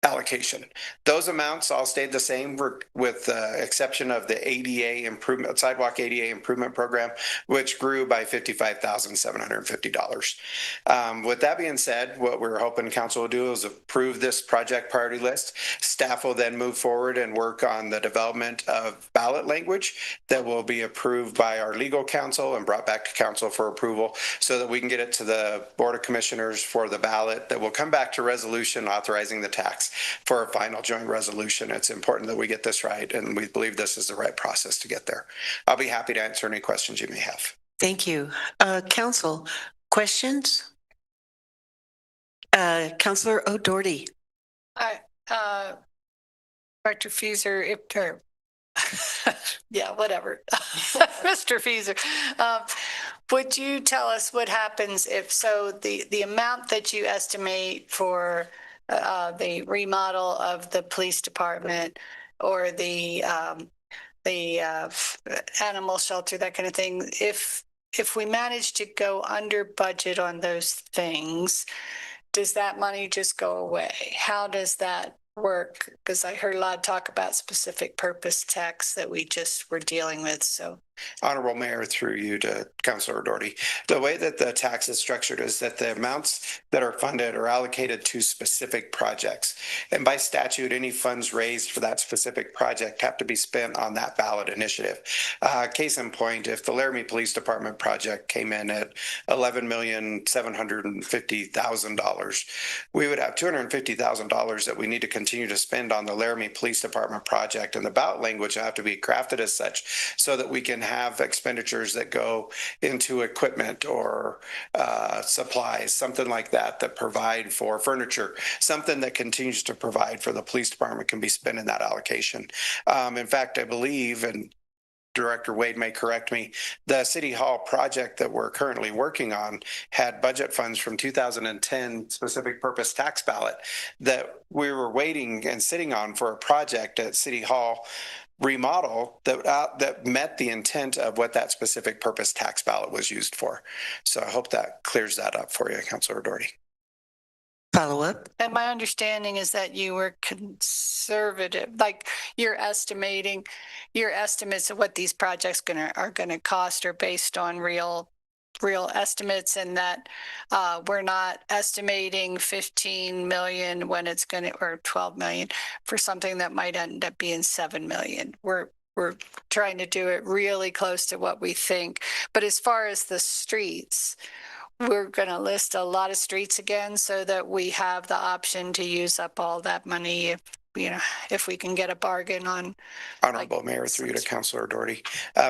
allocation. Those amounts all stayed the same with the exception of the ADA improvement, sidewalk ADA improvement program, which grew by $55,750. With that being said, what we're hoping council will do is approve this project priority list. Staff will then move forward and work on the development of ballot language that will be approved by our legal counsel and brought back to council for approval so that we can get it to the Board of Commissioners for the ballot that will come back to resolution authorizing the tax for a final joint resolution. It's important that we get this right, and we believe this is the right process to get there. I'll be happy to answer any questions you may have. Thank you. Council, questions? Councilor O'Doherty. Dr. Feaser, yeah, whatever. Mr. Feaser, would you tell us what happens if, so the amount that you estimate for the remodel of the police department or the animal shelter, that kind of thing, if we manage to go under budget on those things, does that money just go away? How does that work? Because I heard a lot of talk about specific purpose tax that we just were dealing with. So, Honorable Mayor, through you to Councilor Doherty, the way that the tax is structured is that the amounts that are funded are allocated to specific projects. And by statute, any funds raised for that specific project have to be spent on that ballot initiative. Case in point, if the Laramie Police Department project came in at $11,750,000, we would have $250,000 that we need to continue to spend on the Laramie Police Department project, and the ballot language have to be crafted as such so that we can have expenditures that go into equipment or supplies, something like that, that provide for furniture, something that continues to provide for the police department can be spent in that allocation. In fact, I believe, and Director Wade may correct me, the City Hall project that we're currently working on had budget funds from 2010 specific purpose tax ballot that we were waiting and sitting on for a project at City Hall remodel that met the intent of what that specific purpose tax ballot was used for. So I hope that clears that up for you, Councilor Doherty. Follow up. and my understanding is that you were conservative, like you're estimating, your estimates of what these projects are gonna cost are based on real estimates, and that we're not estimating 15 million when it's gonna, or 12 million for something that might end up being 7 million. We're trying to do it really close to what we think. But as far as the streets, we're going to list a lot of streets again so that we have the option to use up all that money if we can get a bargain on. Honorable Mayor, through you to Councilor Doherty.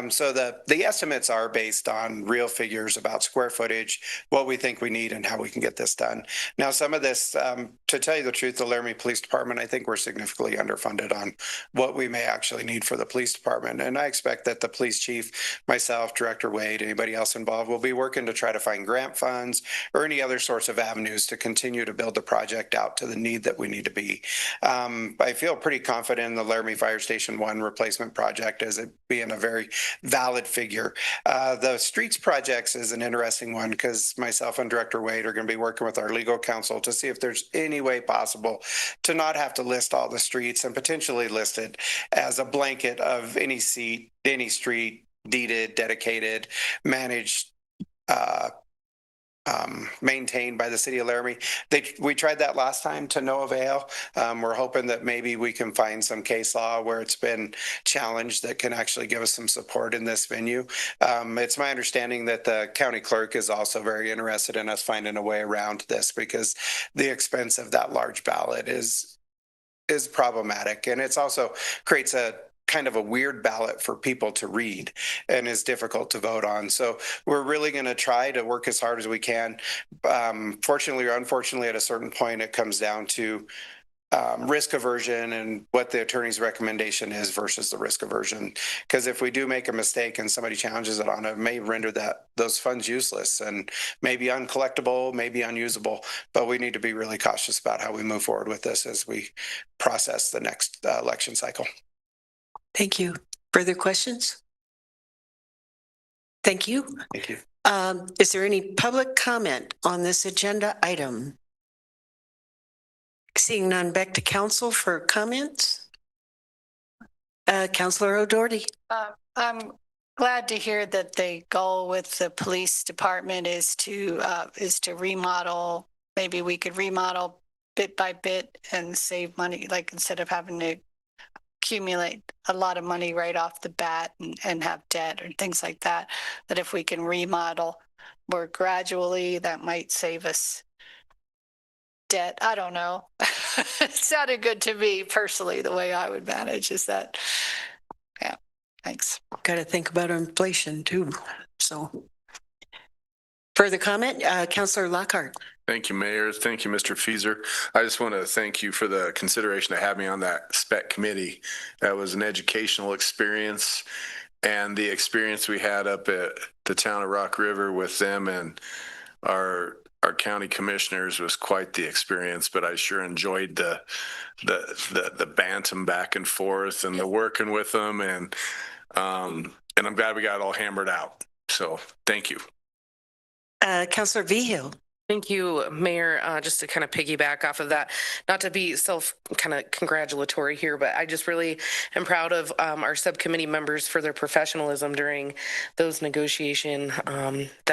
So the estimates are based on real figures about square footage, what we think we need, and how we can get this done. Now, some of this, to tell you the truth, the Laramie Police Department, I think we're significantly underfunded on what we may actually need for the police department. And I expect that the police chief, myself, Director Wade, anybody else involved will be working to try to find grant funds or any other sorts of avenues to continue to build the project out to the need that we need to be. I feel pretty confident in the Laramie Fire Station 1 replacement project as it being a very valid figure. The streets projects is an interesting one because myself and Director Wade are going to be working with our legal counsel to see if there's any way possible to not have to list all the streets and potentially list it as a blanket of any seat, any street, deeded, dedicated, managed, maintained by the city of Laramie. We tried that last time to no avail. We're hoping that maybe we can find some case law where it's been challenged that can actually give us some support in this venue. It's my understanding that the county clerk is also very interested in us finding a way around this because the expense of that large ballot is problematic, and it's also creates a kind of a weird ballot for people to read and is difficult to vote on. So we're really going to try to work as hard as we can. Fortunately or unfortunately, at a certain point, it comes down to risk aversion and what the attorney's recommendation is versus the risk aversion. Because if we do make a mistake and somebody challenges it on it, may render those funds useless and maybe uncollectible, maybe unusable. But we need to be really cautious about how we move forward with this as we process the next election cycle. Thank you. Further questions? Thank you. Thank you. Is there any public comment on this agenda item? Seeing none, back to council for comments. Councilor O'Doherty. I'm glad to hear that the goal with the police department is to remodel. Maybe we could remodel bit by bit and save money, like instead of having to accumulate a lot of money right off the bat and have debt or things like that, that if we can remodel more gradually, that might save us debt. I don't know. It sounded good to me personally, the way I would manage is that. Yeah, thanks. Got to think about inflation too. So further comment, Councilor Lockhart. Thank you, Mayor. Thank you, Mr. Fieser. I just want to thank you for the consideration to have me on that SPEC committee. That was an educational experience, and the experience we had up at the town of Rock River with them and our county commissioners was quite the experience. But I sure enjoyed the bantam back and forth and the working with them, and I'm glad we got it all hammered out. So thank you. Councilor Vigil. Thank you, Mayor. Just to kind of piggyback off of that, not to be congratulatory here, but I just really am proud of our subcommittee members for their professionalism during those that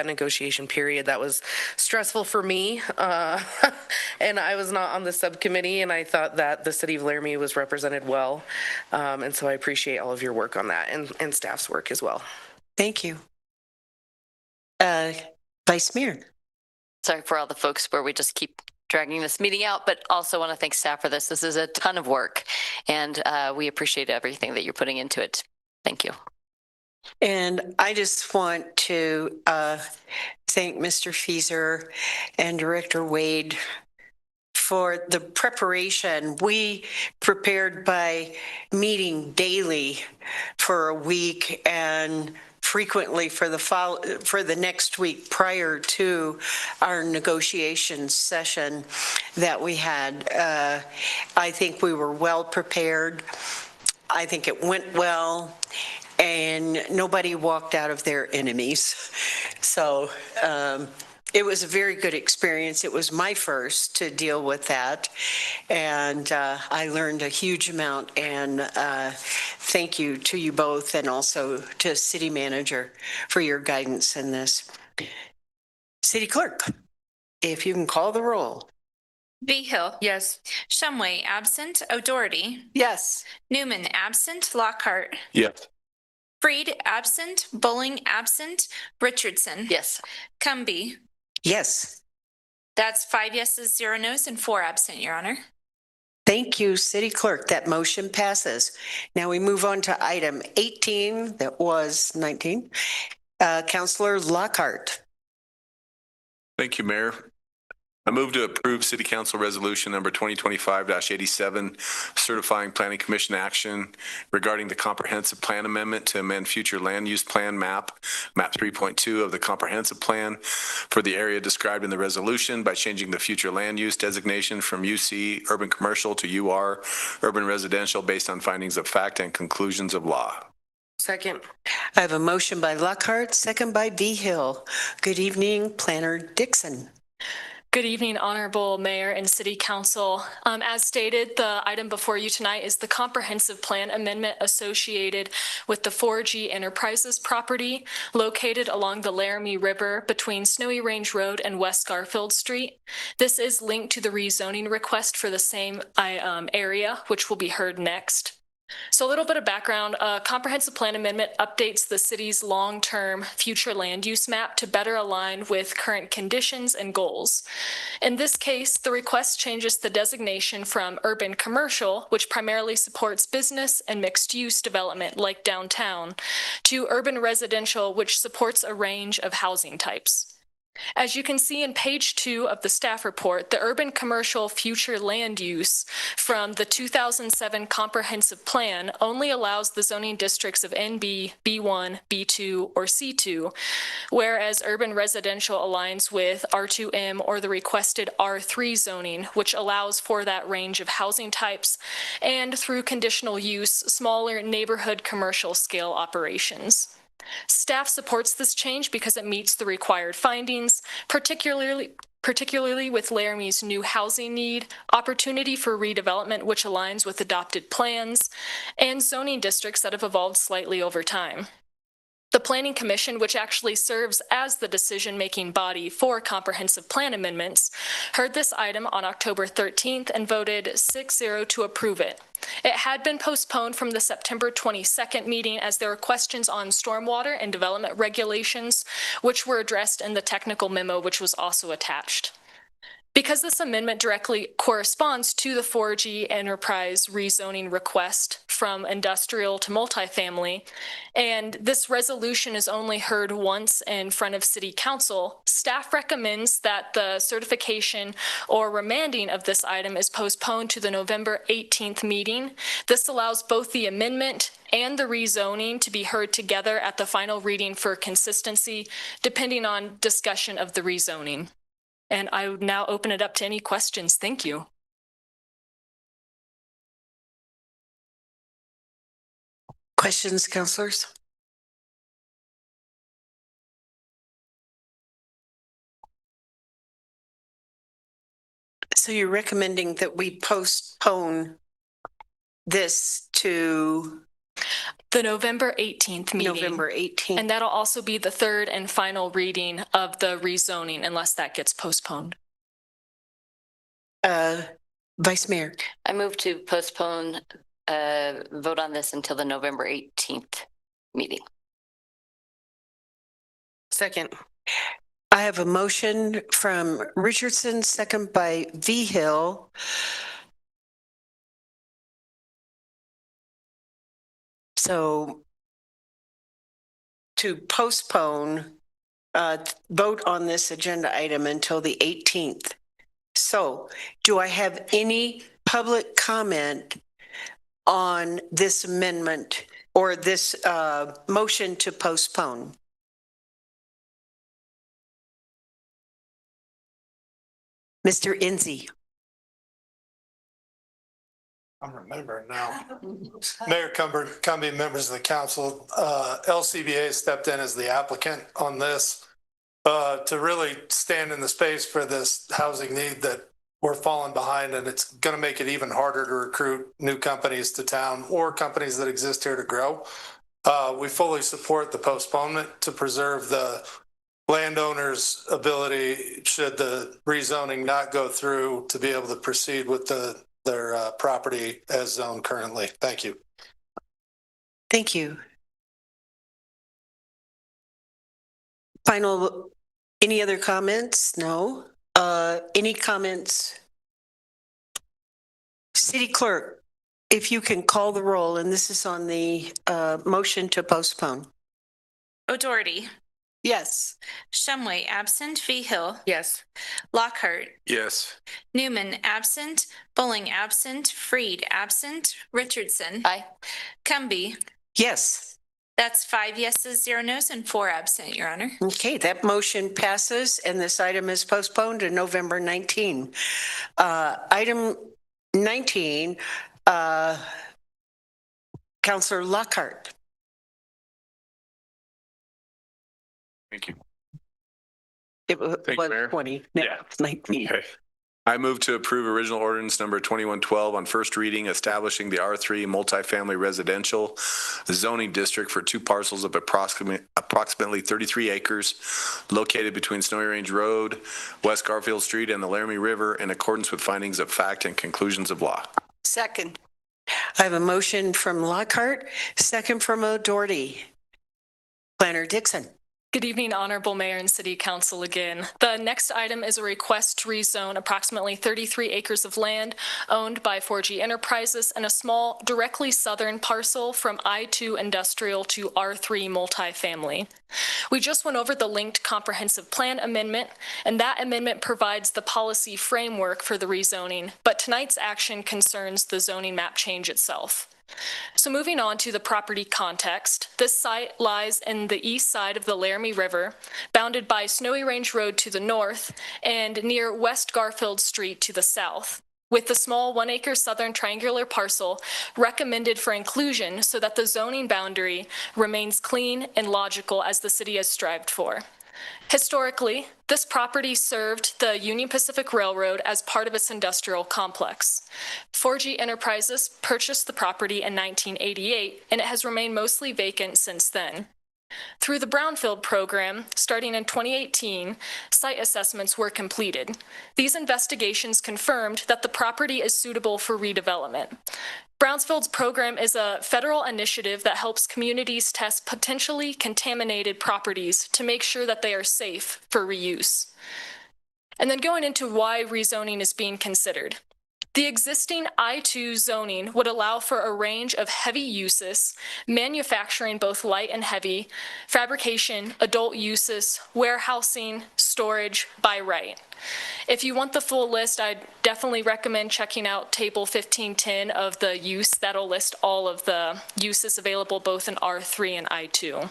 negotiation period. That was stressful for me, and I was not on the subcommittee, and I thought that the city of Laramie was represented well, and so I appreciate all of your work on that and staff's work as well. Thank you. Vice Mayor. Sorry for all the folks where we just keep dragging this meeting out, but also want to thank staff for this. This is a ton of work, and we appreciate everything that you're putting into it. Thank you. And I just want to thank Mr. Fieser and Director Wade for the preparation. We prepared by meeting daily for a week and frequently for the next week prior to our negotiation session that we had. I think we were well prepared. I think it went well, and nobody walked out of their enemies. So it was a very good experience. It was my first to deal with that, and I learned a huge amount, and thank you to you both and also to City Manager for your guidance in this. City Clerk, if you can call the roll. Vigil. Yes. Shumway absent. O'Doherty. Yes. Newman absent. Lockhart. Yes. Freed absent. Bowling absent. Richardson. Yes. Cumby. Yes. That's 5 yeses, 0 no's, and 4 absent, Your Honor. Thank you, City Clerk. That motion passes. Now we move on to item 18, that was 19. Councilor Lockhart. Thank you, Mayor. I move to approve City Council Resolution number 2025-87, certifying Planning Commission action regarding the comprehensive plan amendment to amend future land use plan map 3.2 of the comprehensive plan for the area described in the resolution by changing the future land use designation from UC urban commercial to UR urban residential based on findings of fact and conclusions of law. Second. I have a motion by Lockhart, second by Vigil. Good evening, Planner Dixon. Good evening, Honorable Mayor and City Council. As stated, the item before you tonight is the comprehensive plan amendment associated with the 4G Enterprises property located along the Laramie River between Snowy Range Road and West Garfield Street. This is linked to the rezoning request for the same area, which will be heard next. So a little bit of background, comprehensive plan amendment updates the city's long-term future land use map to better align with current conditions and goals. In this case, the request changes the designation from urban commercial, which primarily supports business and mixed-use development like downtown, to urban residential, which supports a range of housing types. As you can see in page 2 of the staff report, the urban commercial future land use from the 2007 comprehensive plan only allows the zoning districts of NB, B1, B2, or C2, whereas urban residential aligns with R2M or the requested R3 zoning, which allows for that range of housing types, and through conditional use, smaller neighborhood commercial scale operations. Staff supports this change because it meets the required findings, particularly with Laramie's new housing need, opportunity for redevelopment which aligns with adopted plans, and zoning districts that have evolved slightly over time. The Planning Commission, which actually serves as the decision-making body for comprehensive plan amendments, heard this item on October 13th and voted 6-0 to approve it. It had been postponed from the September 22nd meeting as there were questions on stormwater and development regulations, which were addressed in the technical memo, which was also attached. Because this amendment directly corresponds to the 4G enterprise rezoning request from industrial to multifamily, and this resolution is only heard once in front of City Council, staff recommends that the certification or remanding of this item is postponed to the November 18th meeting. This allows both the amendment and the rezoning to be heard together at the final reading for consistency, depending on discussion of the rezoning. And I would now open it up to any questions. Thank you. Questions, councilors? So you're recommending that we postpone this to the November 18th meeting. November 18th. And that'll also be the third and final reading of the rezoning unless that gets postponed. Vice Mayor. I move to postpone vote on this until the November 18th meeting. Second. I have a motion from Richardson, second by Vigil. So to postpone vote on this agenda item until the 18th. So do I have any public comment on this amendment or this motion to postpone? Mr. Enzi. I'm remembering now. Mayor Cumby, members of the council, LCBA stepped in as the applicant on this to really stand in the space for this housing need that we're falling behind, and it's going to make it even harder to recruit new companies to town or companies that exist here to grow. We fully support the postponement to preserve the landowner's ability, should the rezoning not go through, to be able to proceed with their property as zoned currently. Thank you. Thank you. Final, any other comments? No. Any comments? City Clerk, if you can call the roll, and this is on the motion to postpone. O'Doherty. Yes. Shumway absent. Vigil. Yes. Lockhart. Yes. Newman absent. Bowling absent. Freed absent. Richardson. Aye. Cumby. Yes. That's 5 yeses, 0 nos, and 4 absent, Your Honor. Okay, that motion passes, and this item is postponed to November 19. Item 19, Councillor Lockhart. Thank you. It was Thank you, Mayor. 20. No, Yeah. it's 19. Okay. I move to approve original ordinance number 2112 on first reading, establishing the R3 multifamily residential zoning district for 2 parcels of approximately 33 acres located between Snowy Range Road, West Garfield Street, and the Laramie River in accordance with findings of fact and conclusions of law. Second. I have a motion from Lockhart, second from O'Doherty. Planner Dixon. Good evening, Honorable Mayor and City Council again. The next item is a request to rezone approximately 33 acres of land owned by 4G Enterprises and a small, directly southern parcel from I-2 industrial to R3 multifamily. We just went over the linked comprehensive plan amendment, and that amendment provides the policy framework for the rezoning, but tonight's action concerns the zoning map change itself. So moving on to the property context, this site lies in the east side of the Laramie River, bounded by Snowy Range Road to the north and near West Garfield Street to the south, with the small 1-acre southern triangular parcel recommended for inclusion so that the zoning boundary remains clean and logical as the city has strived for. Historically, this property served the Union Pacific Railroad as part of its industrial complex. 4G Enterprises purchased the property in 1988, and it has remained mostly vacant since then. Through the Brownfield program, starting in 2018, site assessments were completed. These investigations confirmed that the property is suitable for redevelopment. Brownfield's program is a federal initiative that helps communities test potentially contaminated properties to make sure that they are safe for reuse. And then going into why rezoning is being considered. The existing I-2 zoning would allow for a range of heavy uses, manufacturing both light and heavy, fabrication, adult uses, warehousing, storage by right. If you want the full list, I'd definitely recommend checking out Table 1510 of the use. That'll list all of the uses available both in R3 and I-2.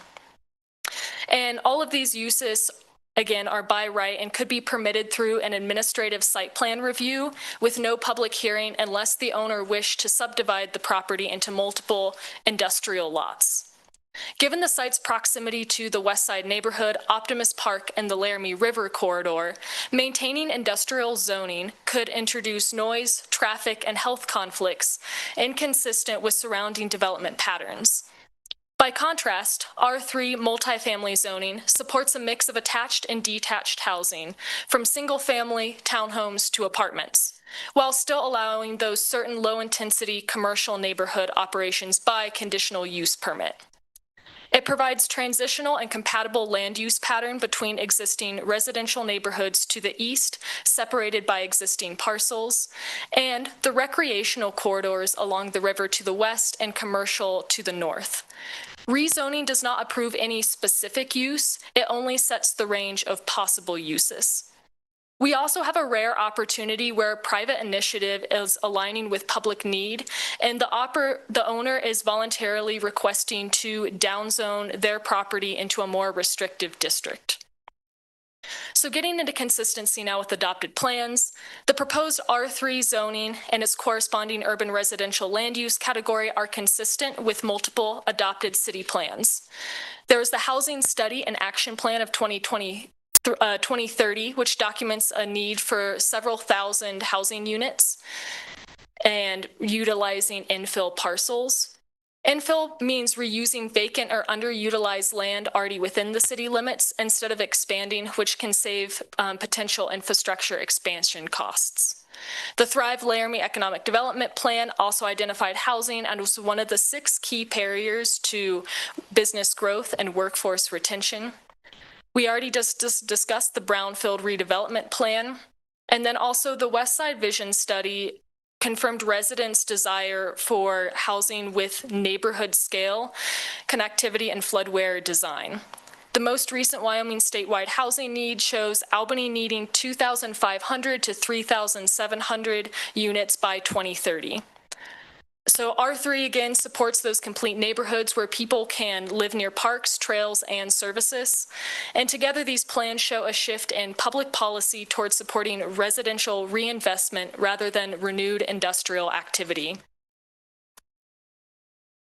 And all of these uses again, are by right and could be permitted through an administrative site plan review with no public hearing unless the owner wished to subdivide the property into multiple industrial lots. Given the site's proximity to the West Side neighborhood, Optimus Park, and the Laramie River corridor, maintaining industrial zoning could introduce noise, traffic, and health conflicts inconsistent with surrounding development patterns. By contrast, R3 multifamily zoning supports a mix of attached and detached housing, from single-family townhomes to apartments, while still allowing those certain low-intensity commercial neighborhood operations by conditional use permit. It provides transitional and compatible land use pattern between existing residential neighborhoods to the east, separated by existing parcels, and the recreational corridors along the river to the west and commercial to the north. Rezoning does not approve any specific use, it only sets the range of possible uses. We also have a rare opportunity where private initiative is aligning with public need, and the owner is voluntarily requesting to downzone their property into a more restrictive district. So getting into consistency now with adopted plans, the proposed R3 zoning and its corresponding urban residential land use category are consistent with multiple adopted city plans. There is the Housing Study and Action Plan of 2030, which documents a need for several thousand housing units and utilizing infill parcels. Infill means reusing vacant or underutilized land already within the city limits instead of expanding, which can save potential infrastructure expansion costs. The Thrive Laramie Economic Development Plan also identified housing and was one of the 6 key barriers to business growth and workforce retention. We already just discussed the Brownfield Redevelopment Plan, and then also the West Side Vision Study confirmed residents' desire for housing with neighborhood scale, connectivity, and floodware design. The most recent Wyoming statewide housing need shows Albany needing 2,500 to 3,700 units by 2030. So R3 again supports those complete neighborhoods where people can live near parks, trails, and services. And together these plans show a shift in public policy towards supporting residential reinvestment rather than renewed industrial activity.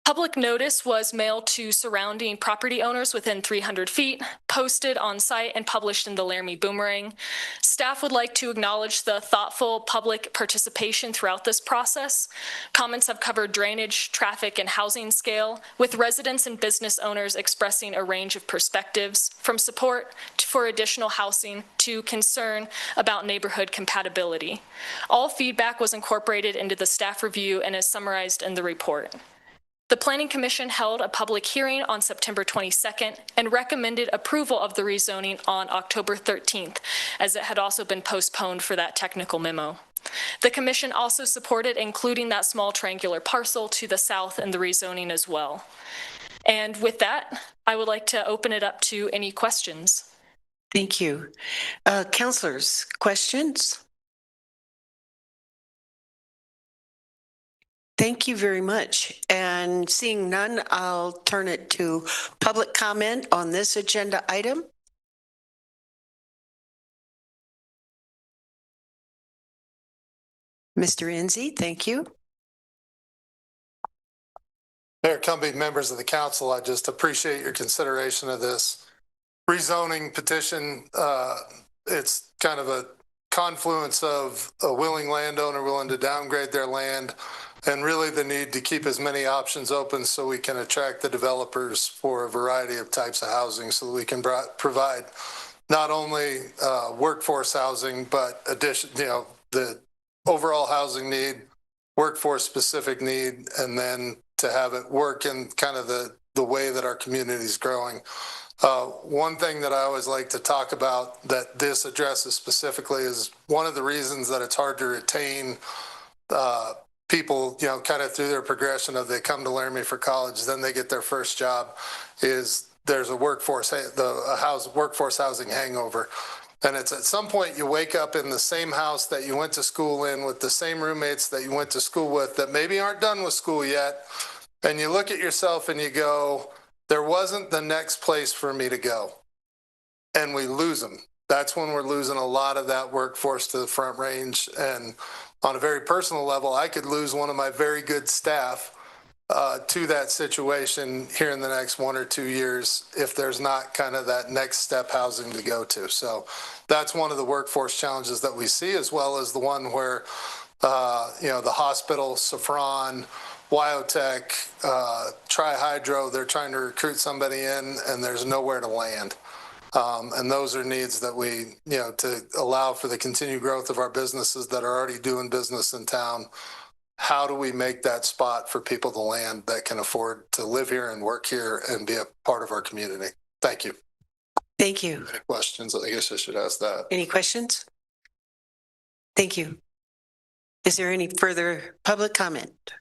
Public notice was mailed to surrounding property owners within 300 feet, posted on site, and published in the Laramie Boomerang. Staff would like to acknowledge the thoughtful public participation throughout this process. Comments have covered drainage, traffic, and housing scale, with residents and business owners expressing a range of perspectives, from support for additional housing to concern about neighborhood compatibility. All feedback was incorporated into the staff review and is summarized in the report. The Planning Commission held a public hearing on September 22nd and recommended approval of the rezoning on October 13th, as it had also been postponed for that technical memo. The commission also supported including that small triangular parcel to the south in the rezoning as well. And with that, I would like to open it up to any questions. Thank you. Councilors, questions? Thank you very much. And seeing none, I'll turn it to public comment on this agenda item. Mr. Enzi, thank you. Mayor Cumbie, members of the council, I just appreciate your consideration of this rezoning petition. It's kind of a confluence of a willing landowner willing to downgrade their land and really the need to keep as many options open so we can attract the developers for a variety of types of housing so that we can provide not only workforce housing, but the overall housing need, workforce specific need, and then to have it work in kind of the way that our community is growing. One thing that I always like to talk about that this addresses specifically is one of the reasons that it's hard to retain people, kind of through their progression of they come to Laramie for college, then they get their first job, is there's a workforce housing hangover. And it's at some point you wake up in the same house that you went to school in with the same roommates that you went to school with that maybe aren't done with school yet. And you look at yourself and you go, there wasn't the next place for me to go. And we lose them. That's when we're losing a lot of that workforce to the Front Range. And on a very personal level, I could lose one of my very good staff to that situation here in the next 1 or 2 years if there's not kind of that next step housing to go to. So that's one of the workforce challenges that we see, as well as the one where, the hospital, Safran, Wyotech, Tri-Hydro, they're trying to recruit somebody in and there's nowhere to land. And those are needs that we, to allow for the continued growth of our businesses that are already doing business in town. How do we make that spot for people to land that can afford to live here and work here and be a part of our community? Thank you. Thank you. Any questions? I guess I should ask that. Any questions? Thank you. Is there any further public comment?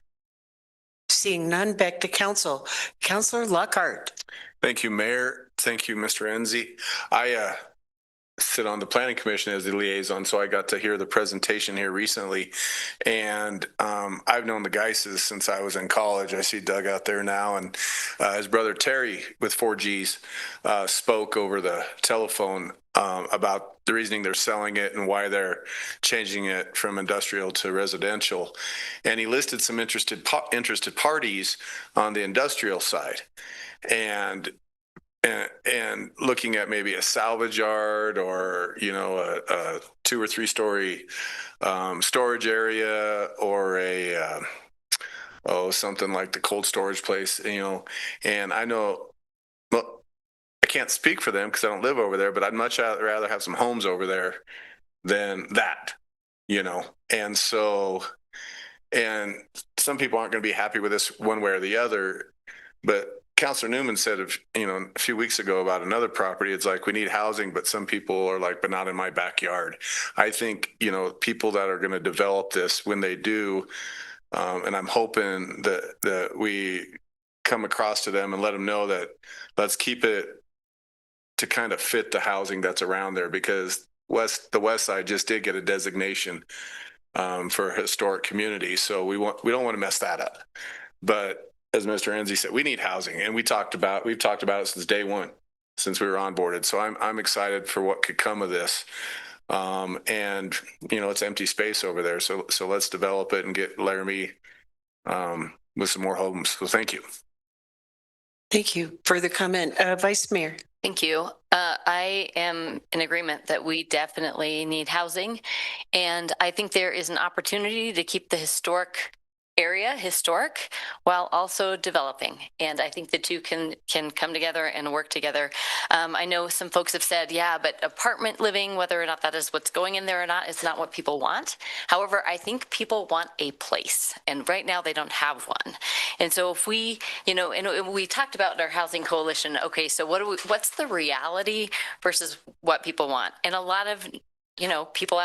Seeing none, back to council. Councilor Lockhart. Thank you, Mayor. Thank you, Mr. Enzi. I sit on the Planning Commission as the liaison, so I got to hear the presentation here recently. And I've known the Geises since I was in college. I see Doug out there now, and his brother Terry with 4Gs spoke over the telephone about the reasoning they're selling it and why they're changing it from industrial to residential. And he listed some interested parties on the industrial side. And looking at maybe a salvage yard or, a 2 or 3 story storage area or something like the cold storage place, and I know, well, I can't speak for them because I don't live over there, but I'd much rather have some homes over there than that, and so, and some people aren't going to be happy with this one way or the other, but Councilor Newman said, a few weeks ago about another property, it's like we need housing, but some people are like, but not in my backyard. I think, people that are going to develop this when they do, and I'm hoping that we come across to them and let them know that let's keep it to kind of fit the housing that's around there, because the west side just did get a designation for a historic community. So we don't want to mess that up. But as Mr. Enzi said, we need housing, and we've talked about it since day one, since we were onboarded. So I'm excited for what could come of this. And it's empty space over there. So let's develop it and get Laramie with some more homes. So thank you. Thank you. Further comment, Vice Mayor. Thank you. I am in agreement that we definitely need housing. And I think there is an opportunity to keep the historic area, historic, while also developing. And I think the two can come together and work together. I know some folks have said, yeah, but apartment living, whether or not that is what's going in there or not, is not what people want. However, I think people want a place, and right now they don't have one. And so if we, and we talked about in our housing coalition, okay, so what's the reality versus what people want? And a lot of people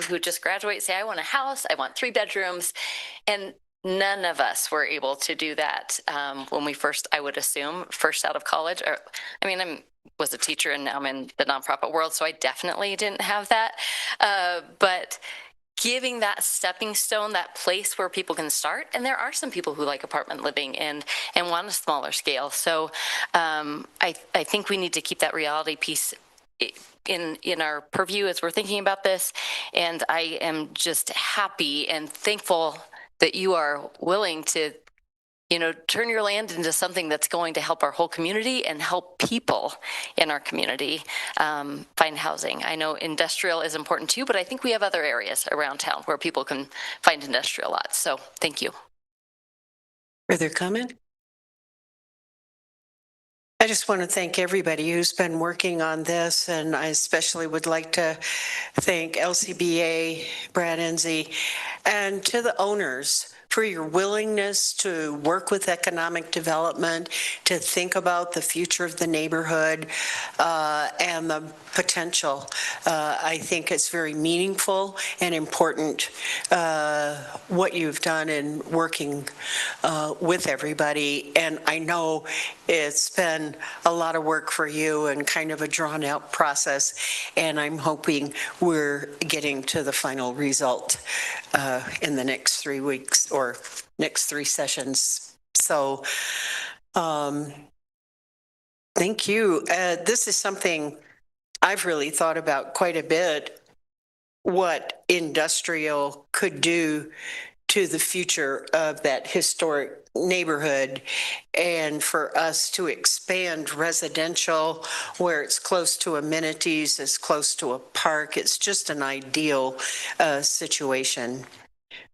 who just graduate say, I want a house, I want 3 bedrooms. And none of us were able to do that when we first, I would assume, first out of college. I was a teacher and now I'm in the nonprofit world, so I definitely didn't have that. But giving that stepping stone, that place where people can start. And there are some people who like apartment living and want a smaller scale. So I think we need to keep that reality piece in our purview as we're thinking about this. And I am just happy and thankful that you are willing to, turn your land into something that's going to help our whole community and help people in our community find housing. I know industrial is important too, but I think we have other areas around town where people can find industrial lots. So thank you. Further comment? I just want to thank everybody who's been working on this, and I especially would like to thank LCBA, Brad Enzi, and to the owners for your willingness to work with economic development, to think about the future of the neighborhood and the potential. I think it's very meaningful and important what you've done in working with everybody. And I know it's been a lot of work for you and kind of a drawn out process. And I'm hoping we're getting to the final result in the next 3 weeks or next 3 sessions. So thank you. This is something I've really thought about quite a bit, what industrial could do to the future of that historic neighborhood, and for us to expand residential where it's close to amenities, it's close to a park. It's just an ideal situation.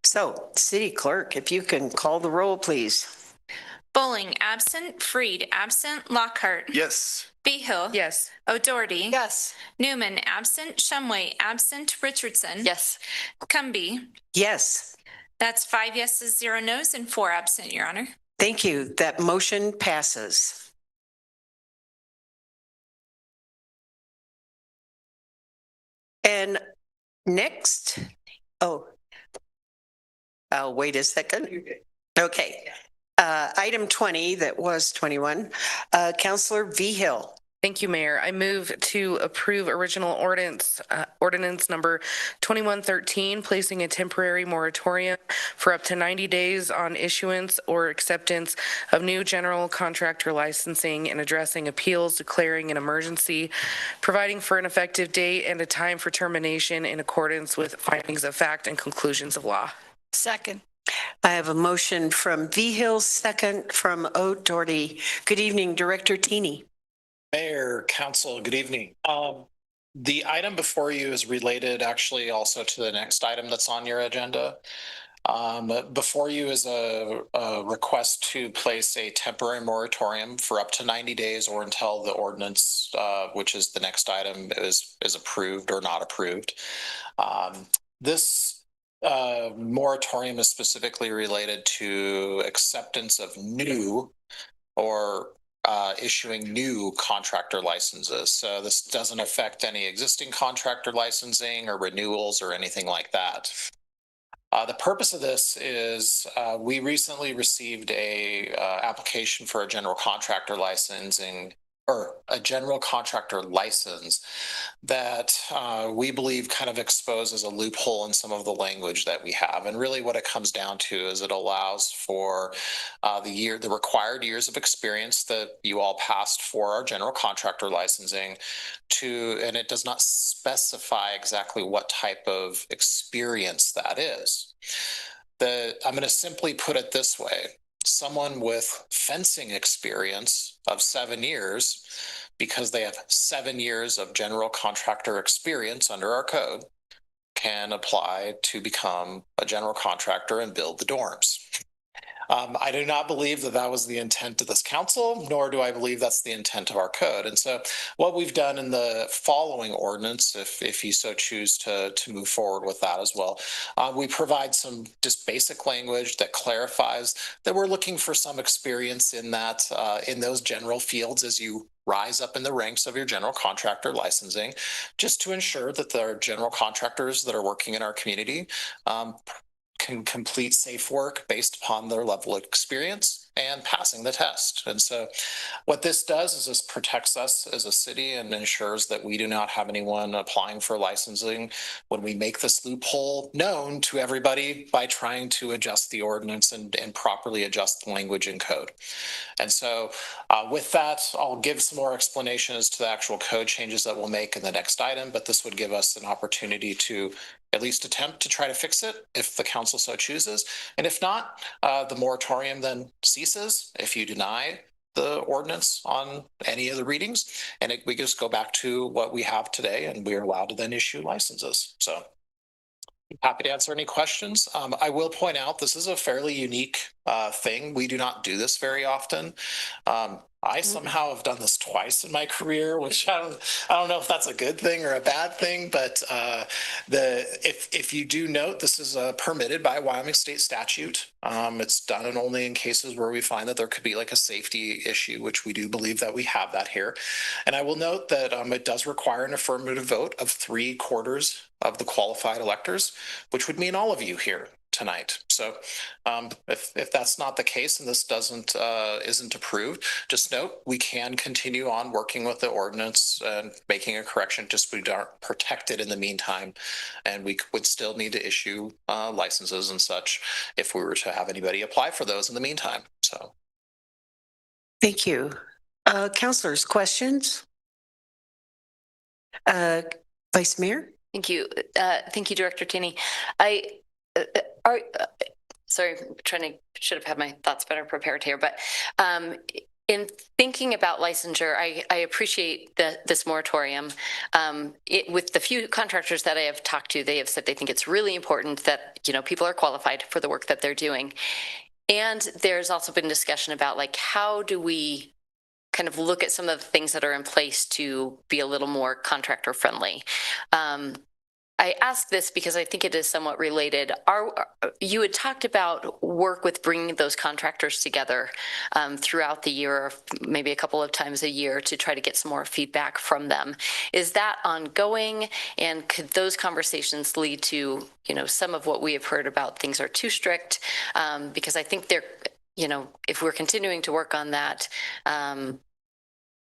So, City Clerk, if you can call the roll, please. Bowling, absent. Freed, absent. Lockhart. Yes. Behill. Yes. O'Doherty. Yes. Newman, absent. Shumway, absent. Richardson. Yes. Cumby. Yes. That's 5 yeses, 0 nos, and 4 absent, Your Honor. Thank you. That motion passes. And next, I'll wait a second. Okay. Item 20, that was 21, Councillor Vigil. Thank you, Mayor. I move to approve original ordinance number 2113, placing a temporary moratorium for up to 90 days on issuance or acceptance of new general contractor licensing and addressing appeals, declaring an emergency, providing for an effective date and a time for termination in accordance with findings of fact and conclusions of law. Second. I have a motion from Vigil, second from O'Doherty. Good evening, Director Tini. Mayor, Council, good evening. The item before you is related actually also to the next item that's on your agenda. Before you is a request to place a temporary moratorium for up to 90 days or until the ordinance, which is the next item, is approved or not approved. This moratorium is specifically related to acceptance of new or issuing new contractor licenses. So this doesn't affect any existing contractor licensing or renewals or anything like that. The purpose of this is we recently received a application for a general contractor licensing or a general contractor license that we believe kind of exposes a loophole in some of the language that we have. And really what it comes down to is it allows for the required years of experience that you all passed for our general contractor licensing and it does not specify exactly what type of experience that is. I'm going to simply put it this way. Someone with fencing experience of 7 years, because they have 7 years of general contractor experience under our code, can apply to become a general contractor and build the dorms. I do not believe that that was the intent of this council, nor do I believe that's the intent of our code. And so what we've done in the following ordinance, if you so choose to move forward with that as well, we provide some just basic language that clarifies that we're looking for some experience in that, in those general fields as you rise up in the ranks of your general contractor licensing, just to ensure that the general contractors that are working in our community can complete safe work based upon their level of experience and passing the test. And so what this does is this protects us as a city and ensures that we do not have anyone applying for licensing when we make this loophole known to everybody by trying to adjust the ordinance and properly adjust the language in code. And so with that, I'll give some more explanation as to the actual code changes that we'll make in the next item, but this would give us an opportunity to at least attempt to try to fix it if the council so chooses. And if not, the moratorium then ceases if you deny the ordinance on any of the readings, and we just go back to what we have today, and we are allowed to then issue licenses. So happy to answer any questions. I will point out this is a fairly unique thing. We do not do this very often. I somehow have done this twice in my career, which I don't know if that's a good thing or a bad thing, but if you do note, this is permitted by Wyoming state statute. It's done and only in cases where we find that there could be like a safety issue, which we do believe that we have that here. And I will note that it does require an affirmative vote of 3/4 of the qualified electors, which would mean all of you here tonight. So if that's not the case and this isn't approved, just note we can continue on working with the ordinance and making a correction, just we aren't protected in the meantime, and we would still need to issue licenses and such if we were to have anybody apply for those in the meantime. So thank you. Councilors, questions? Vice Mayor? Thank you. Thank you, Director Tierney. Sorry, should have had my thoughts better prepared here, but in thinking about licensure, I appreciate this moratorium. With the few contractors that I have talked to, they have said they think it's really important that, people are qualified for the work that they're doing. And there's also been discussion about like, how do we kind of look at some of the things that are in place to be a little more contractor friendly? I ask this because I think it is somewhat related. You had talked about work with bringing those contractors together throughout the year, maybe a couple of times a year, to try to get some more feedback from them. Is that ongoing? And could those conversations lead to, some of what we have heard about things are too strict? Because I think they're, if we're continuing to work on that,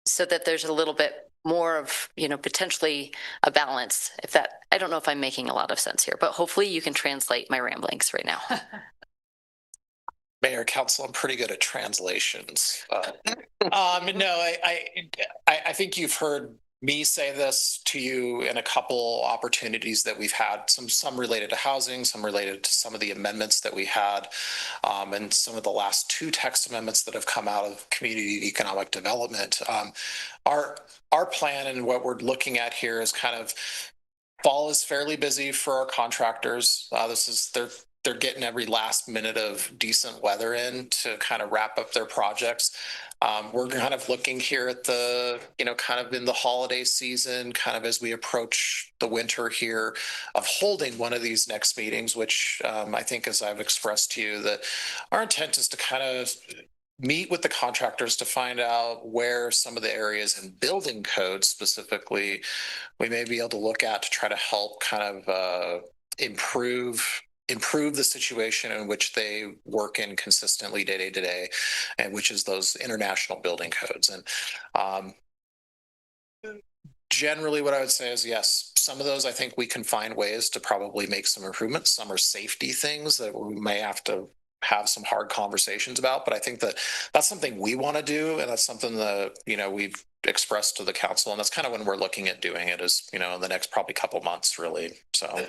so that there's a little bit more of, potentially a balance. I don't know if I'm making a lot of sense here, but hopefully you can translate my ramblings right now. Mayor, Council, I'm pretty good at translations. No, I think you've heard me say this to you in a couple opportunities that we've had, some related to housing, some related to some of the amendments that we had, and some of the last 2 text amendments that have come out of community economic development. Our plan and what we're looking at here is kind of fall is fairly busy for our contractors. They're getting every last minute of decent weather in to kind of wrap up their projects. We're kind of looking here at the, kind of in the holiday season, kind of as we approach the winter here, of holding one of these next meetings, which I think, as I've expressed to you, that our intent is to kind of meet with the contractors to find out where some of the areas in building code specifically we may be able to look at to try to help kind of improve the situation in which they work in consistently day to day, and which is those international building codes. And generally what I would say is, yes, some of those I think we can find ways to probably make some improvements. Some are safety things that we may have to have some hard conversations about, but I think that that's something we want to do, and that's something that we've expressed to the council, and that's kind of when we're looking at doing it, is in the next probably couple months, really. So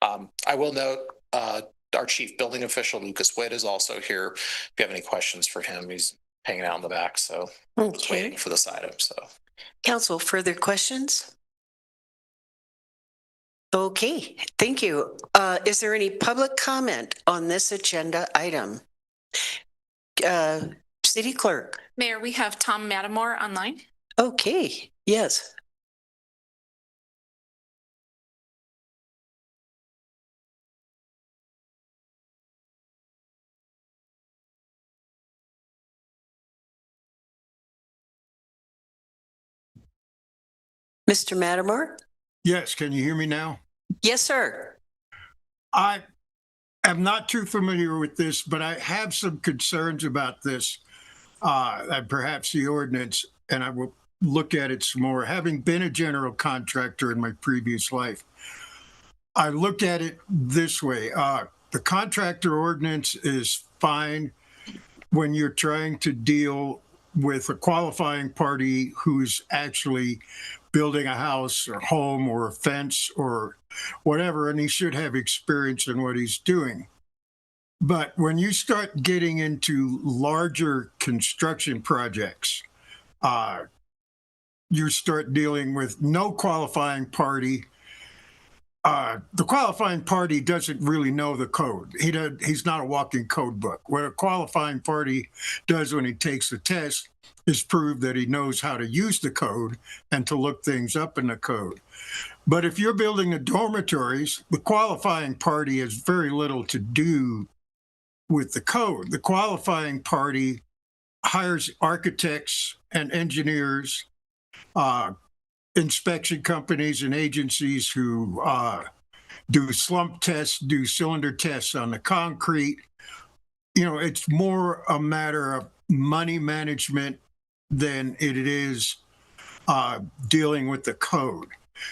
I will note our chief building official, Lucas Witt, is also here. If you have any questions for him, he's hanging out in the back, so just waiting for this item. So Council, further questions? Okay, thank you. Is there any public comment on this agenda item? City Clerk. Mayor, we have Tom Mattamore online. Okay, yes. Mr. Mattamore? Yes, can you hear me now? Yes, sir. I am not too familiar with this, but I have some concerns about this, and perhaps the ordinance, and I will look at it some more. Having been a general contractor in my previous life, I look at it this way. The contractor ordinance is fine when you're trying to deal with a qualifying party who's actually building a house or home or a fence or whatever, and he should have experience in what he's doing. But when you start getting into larger construction projects, you start dealing with no qualifying party. The qualifying party doesn't really know the code. He's not a walking code book. What a qualifying party does when he takes the test is prove that he knows how to use the code and to look things up in the code. But if you're building the dormitories, the qualifying party has very little to do with the code. The qualifying party hires architects and engineers, inspection companies and agencies who do slump tests, do cylinder tests on the concrete. You know, it's more a matter of money management than it is dealing with the code.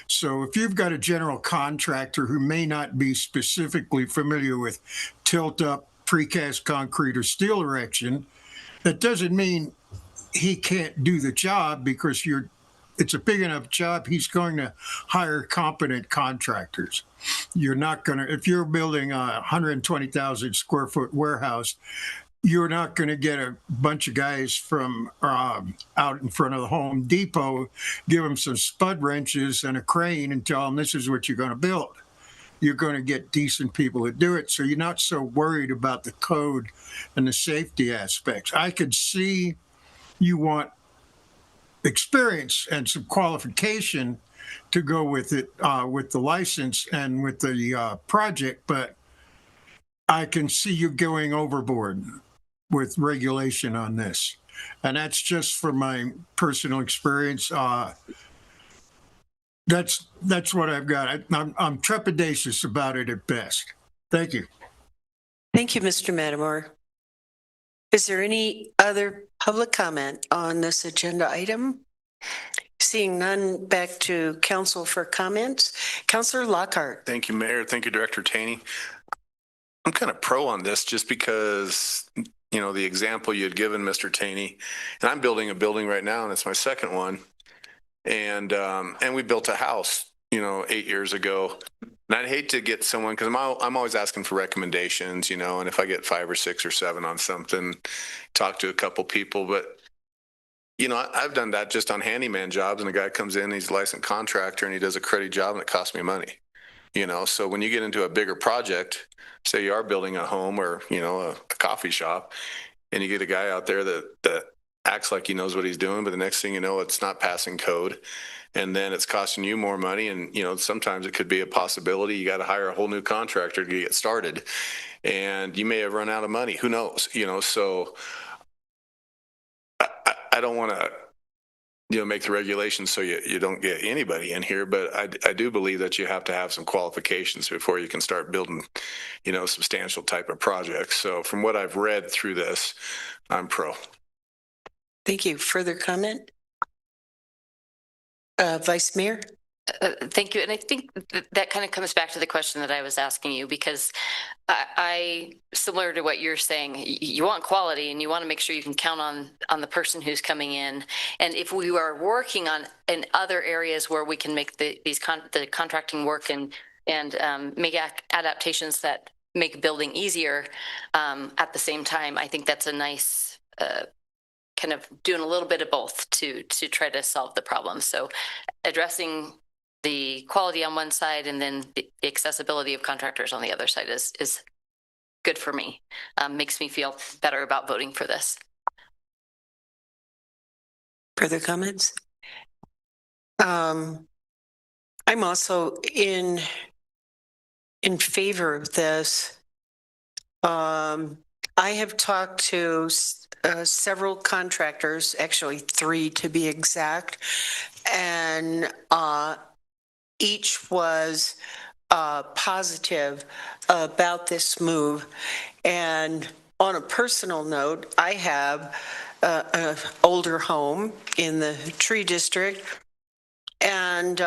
So if you've got a general contractor who may not be specifically familiar with tilt-up, precast concrete, or steel erection, that doesn't mean he can't do the job, because it's a big enough job, he's going to hire competent contractors. You're not going to, if you're building a 120,000 square foot warehouse, you're not going to get a bunch of guys from out in front of the Home Depot, give them some spud wrenches and a crane and tell them this is what you're going to build. You're going to get decent people to do it. So you're not so worried about the code and the safety aspects. I could see you want experience and some qualification to go with it, with the license and with the project, but I can see you going overboard with regulation on this. And that's just from my personal experience. That's what I've got. I'm trepidatious about it at best. Thank you. Thank you, Mr. Mattamore. Is there any other public comment on this agenda item? Seeing none, back to council for comments. Councillor Lockhart. Thank you, Mayor. Thank you, Director Taney. I'm kind of pro on this just because, you know, the example you had given, Mr. Taney, and I'm building a building right now, and it's my second one. And we built a house, 8 years ago. And I'd hate to get someone, because I'm always asking for recommendations, and if I get 5 or 6 or 7 on something, talk to a couple people. But, I've done that just on handyman jobs, and a guy comes in, he's a licensed contractor, and he does a cruddy job, and it costs me money. So when you get into a bigger project, say you are building a home or, a coffee shop, and you get a guy out there that acts like he knows what he's doing, but the next thing you know, it's not passing code. And then it's costing you more money. And, sometimes it could be a possibility. You got to hire a whole new contractor to get started. And you may have run out of money. Who knows? So I don't want to, make the regulations so you don't get anybody in here. But I do believe that you have to have some qualifications before you can start building, substantial type of projects. So from what I've read through this, I'm pro. Thank you. Further comment? Vice Mayor? Thank you. And I think that kind of comes back to the question that I was asking you, because I similar to what you're saying, you want quality and you want to make sure you can count on the person who's coming in. And if we are working on in other areas where we can make the contracting work and make adaptations that make building easier at the same time, I think that's a nice kind of doing a little bit of both to try to solve the problem. So addressing the quality on one side and then the accessibility of contractors on the other side is good for me. Makes me feel better about voting for this. Further comments? I'm also in favor of this. I have talked to several contractors, actually 3 to be exact, and each was positive about this move. And on a personal note, I have an older home in the tree district, and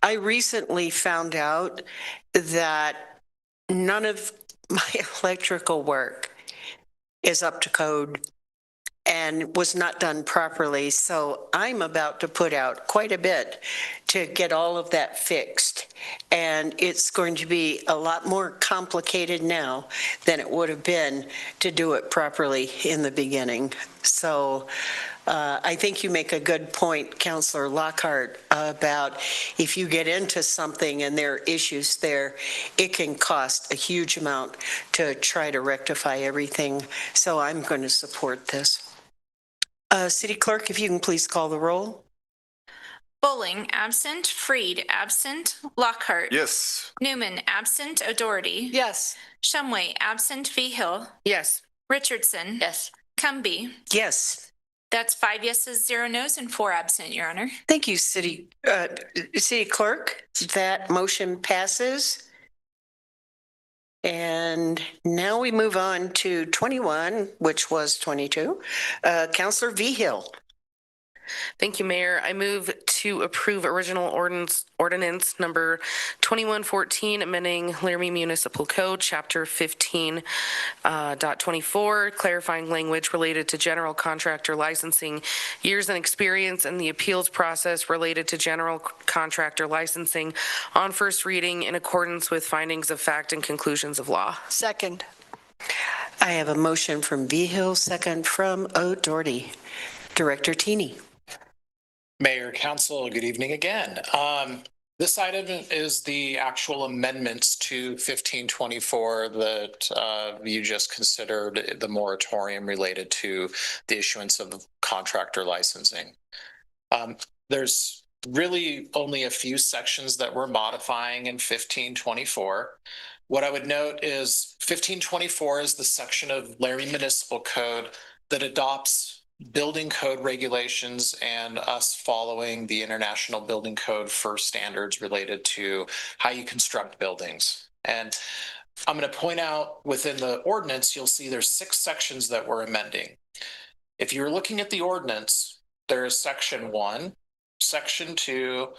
I recently found out that none of my electrical work is up to code and was not done properly. So I'm about to put out quite a bit to get all of that fixed. And it's going to be a lot more complicated now than it would have been to do it properly in the beginning. So I think you make a good point, Councillor Lockhart, about if you get into something and there are issues there, it can cost a huge amount to try to rectify everything. So I'm going to support this. City Clerk, if you can please call the roll. Bowling, absent. Freed, absent. Lockhart. Yes. Newman, absent. O'Doherty. Yes. Shumway, absent. Hill. Yes. Richardson. Yes. Cumby. Yes. That's 5 yeses, 0 nos, and 4 absent, Your Honor. Thank you, City Clerk. That motion passes. And now we move on to 21, which was 22. Councillor Hill. Thank you, Mayor. I move to approve original ordinance number 2114, amending Laramie Municipal Code, Chapter 15.24, clarifying language related to general contractor licensing, years and experience, and the appeals process related to general contractor licensing on first reading in accordance with findings of fact and conclusions of law. Second. I have a motion from Hill, second from O'Doherty. Director Tini. Mayor, Council, good evening again. This item is the actual amendments to 1524 that you just considered, the moratorium related to the issuance of contractor licensing. There's really only a few sections that we're modifying in 1524. What I would note is 1524 is the section of Laramie Municipal Code that adopts building code regulations and us following the International Building Code for standards related to how you construct buildings. And I'm going to point out within the ordinance, you'll see there's 6 sections that we're amending. If you're looking at the ordinance, there is section 1, section 2,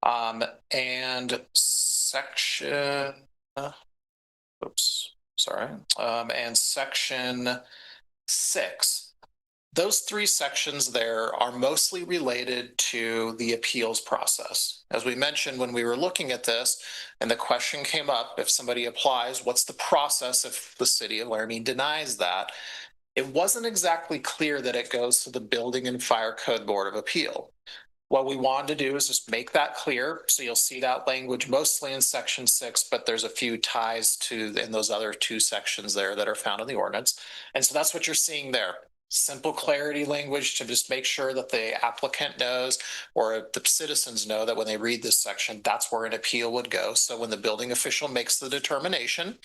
and section, and section 6. Those 3 sections there are mostly related to the appeals process. As we mentioned when we were looking at this, and the question came up, if somebody applies, what's the process if the city of Laramie denies that? It wasn't exactly clear that it goes to the Building and Fire Code Board of Appeal. What we wanted to do is just make that clear. So you'll see that language mostly in section 6, but there's a few ties to in those other 2 sections there that are found in the ordinance. And so that's what you're seeing there. Simple clarity language to just make sure that the applicant knows or the citizens know that when they read this section, that's where an appeal would go. So when the building official makes the determination,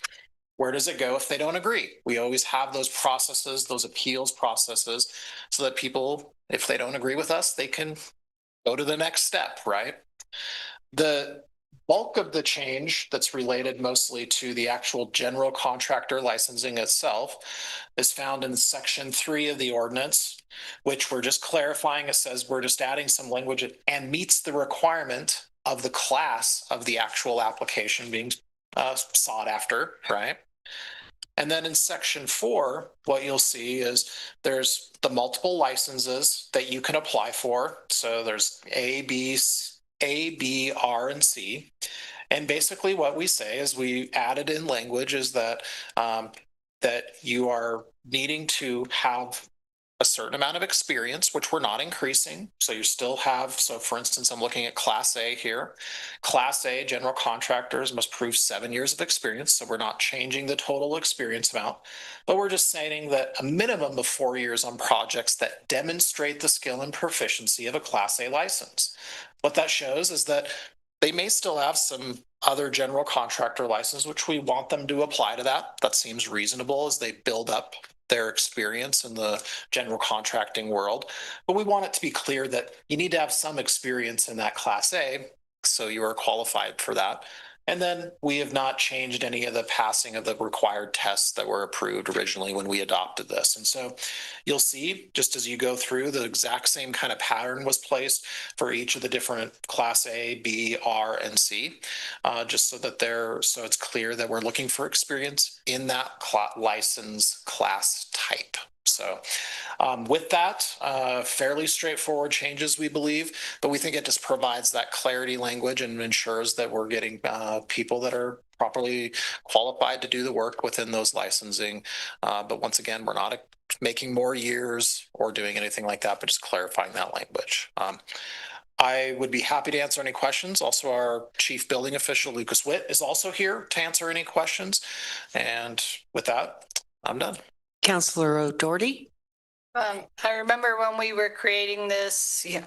where does it go if they don't agree? We always have those processes, those appeals processes, so that people, if they don't agree with us, they can go to the next step, right? The bulk of the change that's related mostly to the actual general contractor licensing itself is found in section 3 of the ordinance, which we're just clarifying. It says we're just adding some language and meets the requirement of the class of the actual application being sought after, right? And then in section 4, what you'll see is there's the multiple licenses that you can apply for. So there's A, B, R, and C. And basically what we say is we added in language is that that you are needing to have a certain amount of experience, which we're not increasing. So you still have, so for instance, I'm looking at Class A here. Class A general contractors must prove 7 years of experience. So we're not changing the total experience amount, but we're just saying that a minimum of 4 years on projects that demonstrate the skill and proficiency of a Class A license. What that shows is that they may still have some other general contractor license, which we want them to apply to that. That seems reasonable as they build up their experience in the general contracting world. But we want it to be clear that you need to have some experience in that Class A, so you are qualified for that. And then we have not changed any of the passing of the required tests that were approved originally when we adopted this. And so you'll see, just as you go through, the exact same kind of pattern was placed for each of the different Class A, B, R, and C, just so that so it's clear that we're looking for experience in that license class type. So with that, fairly straightforward changes, we believe, but we think it just provides that clarity language and ensures that we're getting people that are properly qualified to do the work within those licensing. But once again, we're not making more years or doing anything like that, but just clarifying that language. I would be happy to answer any questions. Also, our chief building official, Lucas Witt, is also here to answer any questions. And with that, I'm done. Councillor O'Doherty. I remember when we were creating this, I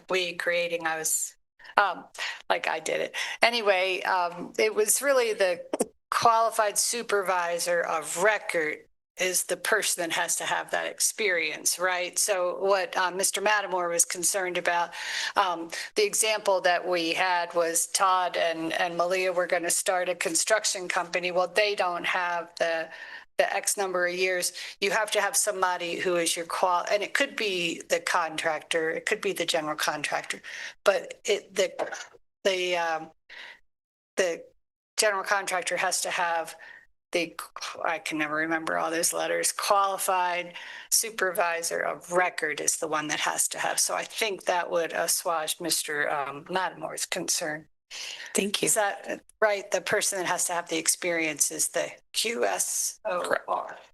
was, like I did it. Anyway, it was really the qualified supervisor of record is the person that has to have that experience, right? So what Mr. Mattimore was concerned about, the example that we had was Todd and Malia were going to start a construction company. Well, they don't have the X number of years. You have to have somebody who is your and it could be the contractor, it could be the general contractor, but the general contractor has to have I can never remember all those letters, qualified supervisor of record is the one that has to have. So I think that would assuage Mr. Mattimore's concern. Thank you. Is that right? The person that has to have the experience is the QSOR.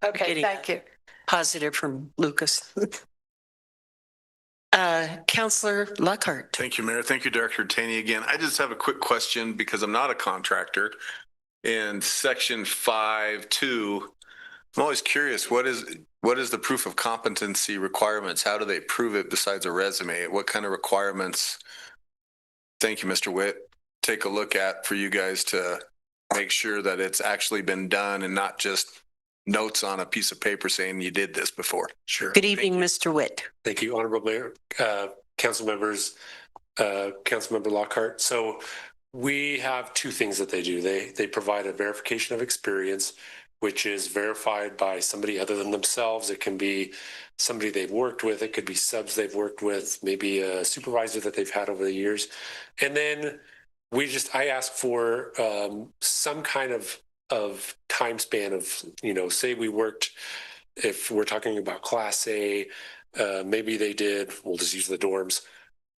Okay, thank you. Positive from Lucas. Councillor Lockhart. Thank you, Mayor. Thank you, Director Taney. Again, I just have a quick question because I'm not a contractor. In section 5.2, I'm always curious, what is the proof of competency requirements? How do they prove it besides a resume? What kind of requirements? Thank you, Mr. Witt. Take a look at for you guys to make sure that it's actually been done and not just notes on a piece of paper saying you did this before. Sure. Good evening, Mr. Witt. Thank you, Honorable Mayor, council members, Councilmember Lockhart. So we have two things that they do. They provide a verification of experience, which is verified by somebody other than themselves. It can be somebody they've worked with. It could be subs they've worked with, maybe a supervisor that they've had over the years. And then I ask for some kind of time span of, say we worked, if we're talking about Class A, maybe they did, we'll just use the dorms.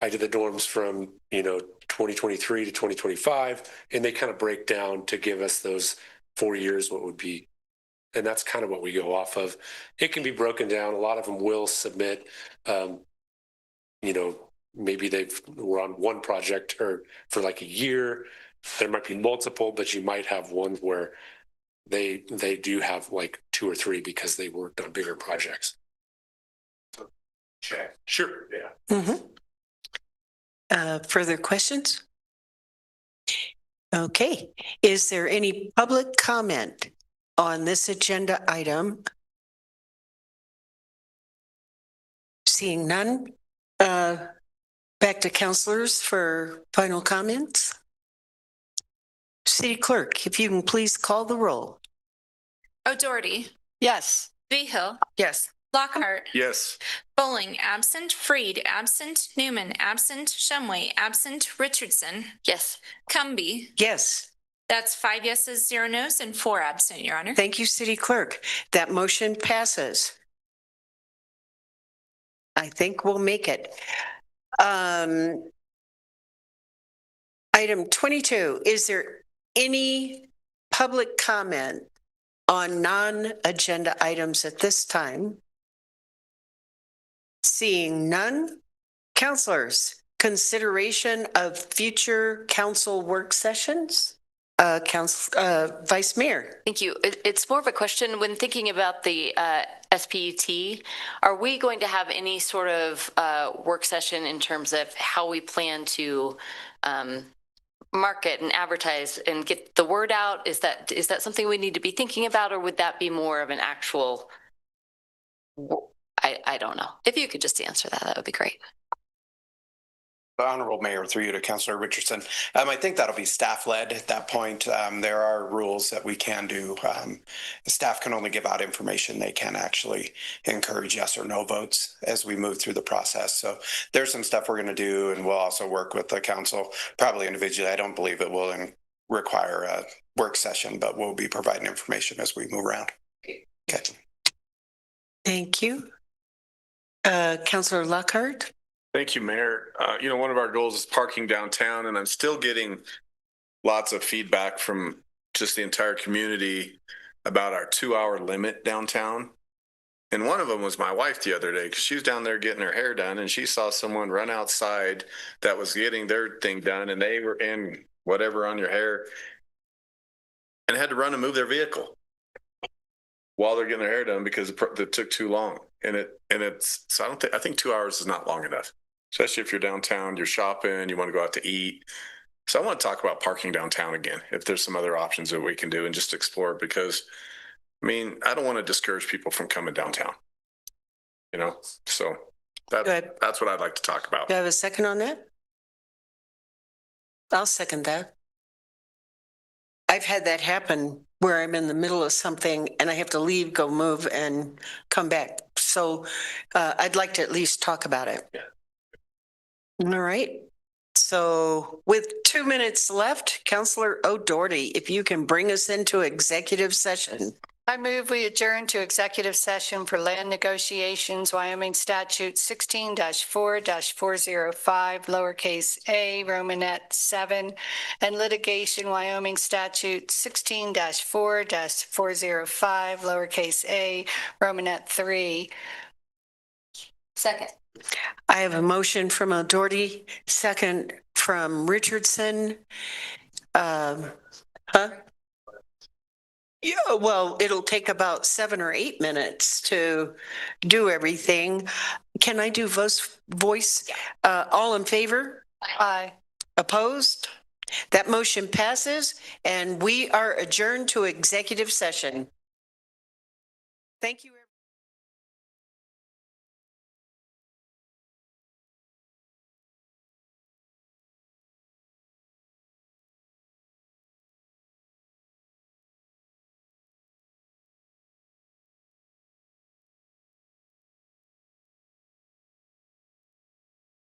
I did the dorms from, 2023 to 2025, and they kind of break down to give us those 4 years, what would be, and that's kind of what we go off of. It can be broken down. A lot of them will submit, maybe were on one project or for like a year. There might be multiple, but you might have one where they do have like 2 or 3 because they worked on bigger projects. Okay. Sure. Yeah. Mm-hmm. Further questions? Okay. Is there any public comment on this agenda item? Seeing none, back to councilors for final comments. City Clerk, if you can please call the roll. O'Doherty. Yes. Behill. Yes. Lockhart. Yes. Bowling, absent. Freed, absent. Newman, absent. Shumway, absent. Richardson. Yes. Cumby. Yes. That's 5 yeses, 0 nos, and 4 absent, Your Honor. Thank you, City Clerk. That motion passes. I think we'll make it. Item 22, is there any public comment on non-agenda items at this time? Seeing none. Counselors, consideration of future council work sessions? Vice Mayor. Thank you. It's more of a question when thinking about the SPUT. Are we going to have any sort of work session in terms of how we plan to market and advertise and get the word out? Is that something we need to be thinking about, or would that be more of an actual? I don't know. If you could just answer that, that would be great. Honorable Mayor, through you to Councillor Richardson. I think that'll be staff led at that point. There are rules that we can do. Staff can only give out information. They can actually encourage yes or no votes as we move through the process. So there's some stuff we're going to do, and we'll also work with the council, probably individually. I don't believe it will require a work session, but we'll be providing information as we move around. Okay. Thank you. Councillor Lockhart. Thank you, Mayor. One of our goals is parking downtown, and I'm still getting lots of feedback from just the entire community about our 2-hour limit downtown. And one of them was my wife the other day, because she was down there getting her hair done, and she saw someone run outside that was getting their thing done, and they were in whatever on your hair and had to run and move their vehicle while they're getting their hair done because it took too long. So I think 2 hours is not long enough, especially if you're downtown, you're shopping, you want to go out to eat. So I want to talk about parking downtown again, if there's some other options that we can do and just explore, because I don't want to discourage people from coming downtown, so that's what I'd like to talk about. Do I have a second on that? I'll second that. I've had that happen where I'm in the middle of something and I have to leave, go move, and come back. So I'd like to at least talk about it. Yeah. All right. So with 2 minutes left, Councillor O'Doherty, if you can bring us into executive session. I move we adjourn to executive session for land negotiations, Wyoming statute 16-4-405, lowercase a, Romanet 7, and litigation, Wyoming statute 16-4-405, lowercase a, Romanet 3. Second. I have a motion from O'Doherty, second from Richardson. Yeah, well, it'll take about 7 or 8 minutes to do everything. Can I do voice? All in favor? Aye. Opposed? That motion passes, and we are adjourned to executive session. Thank you.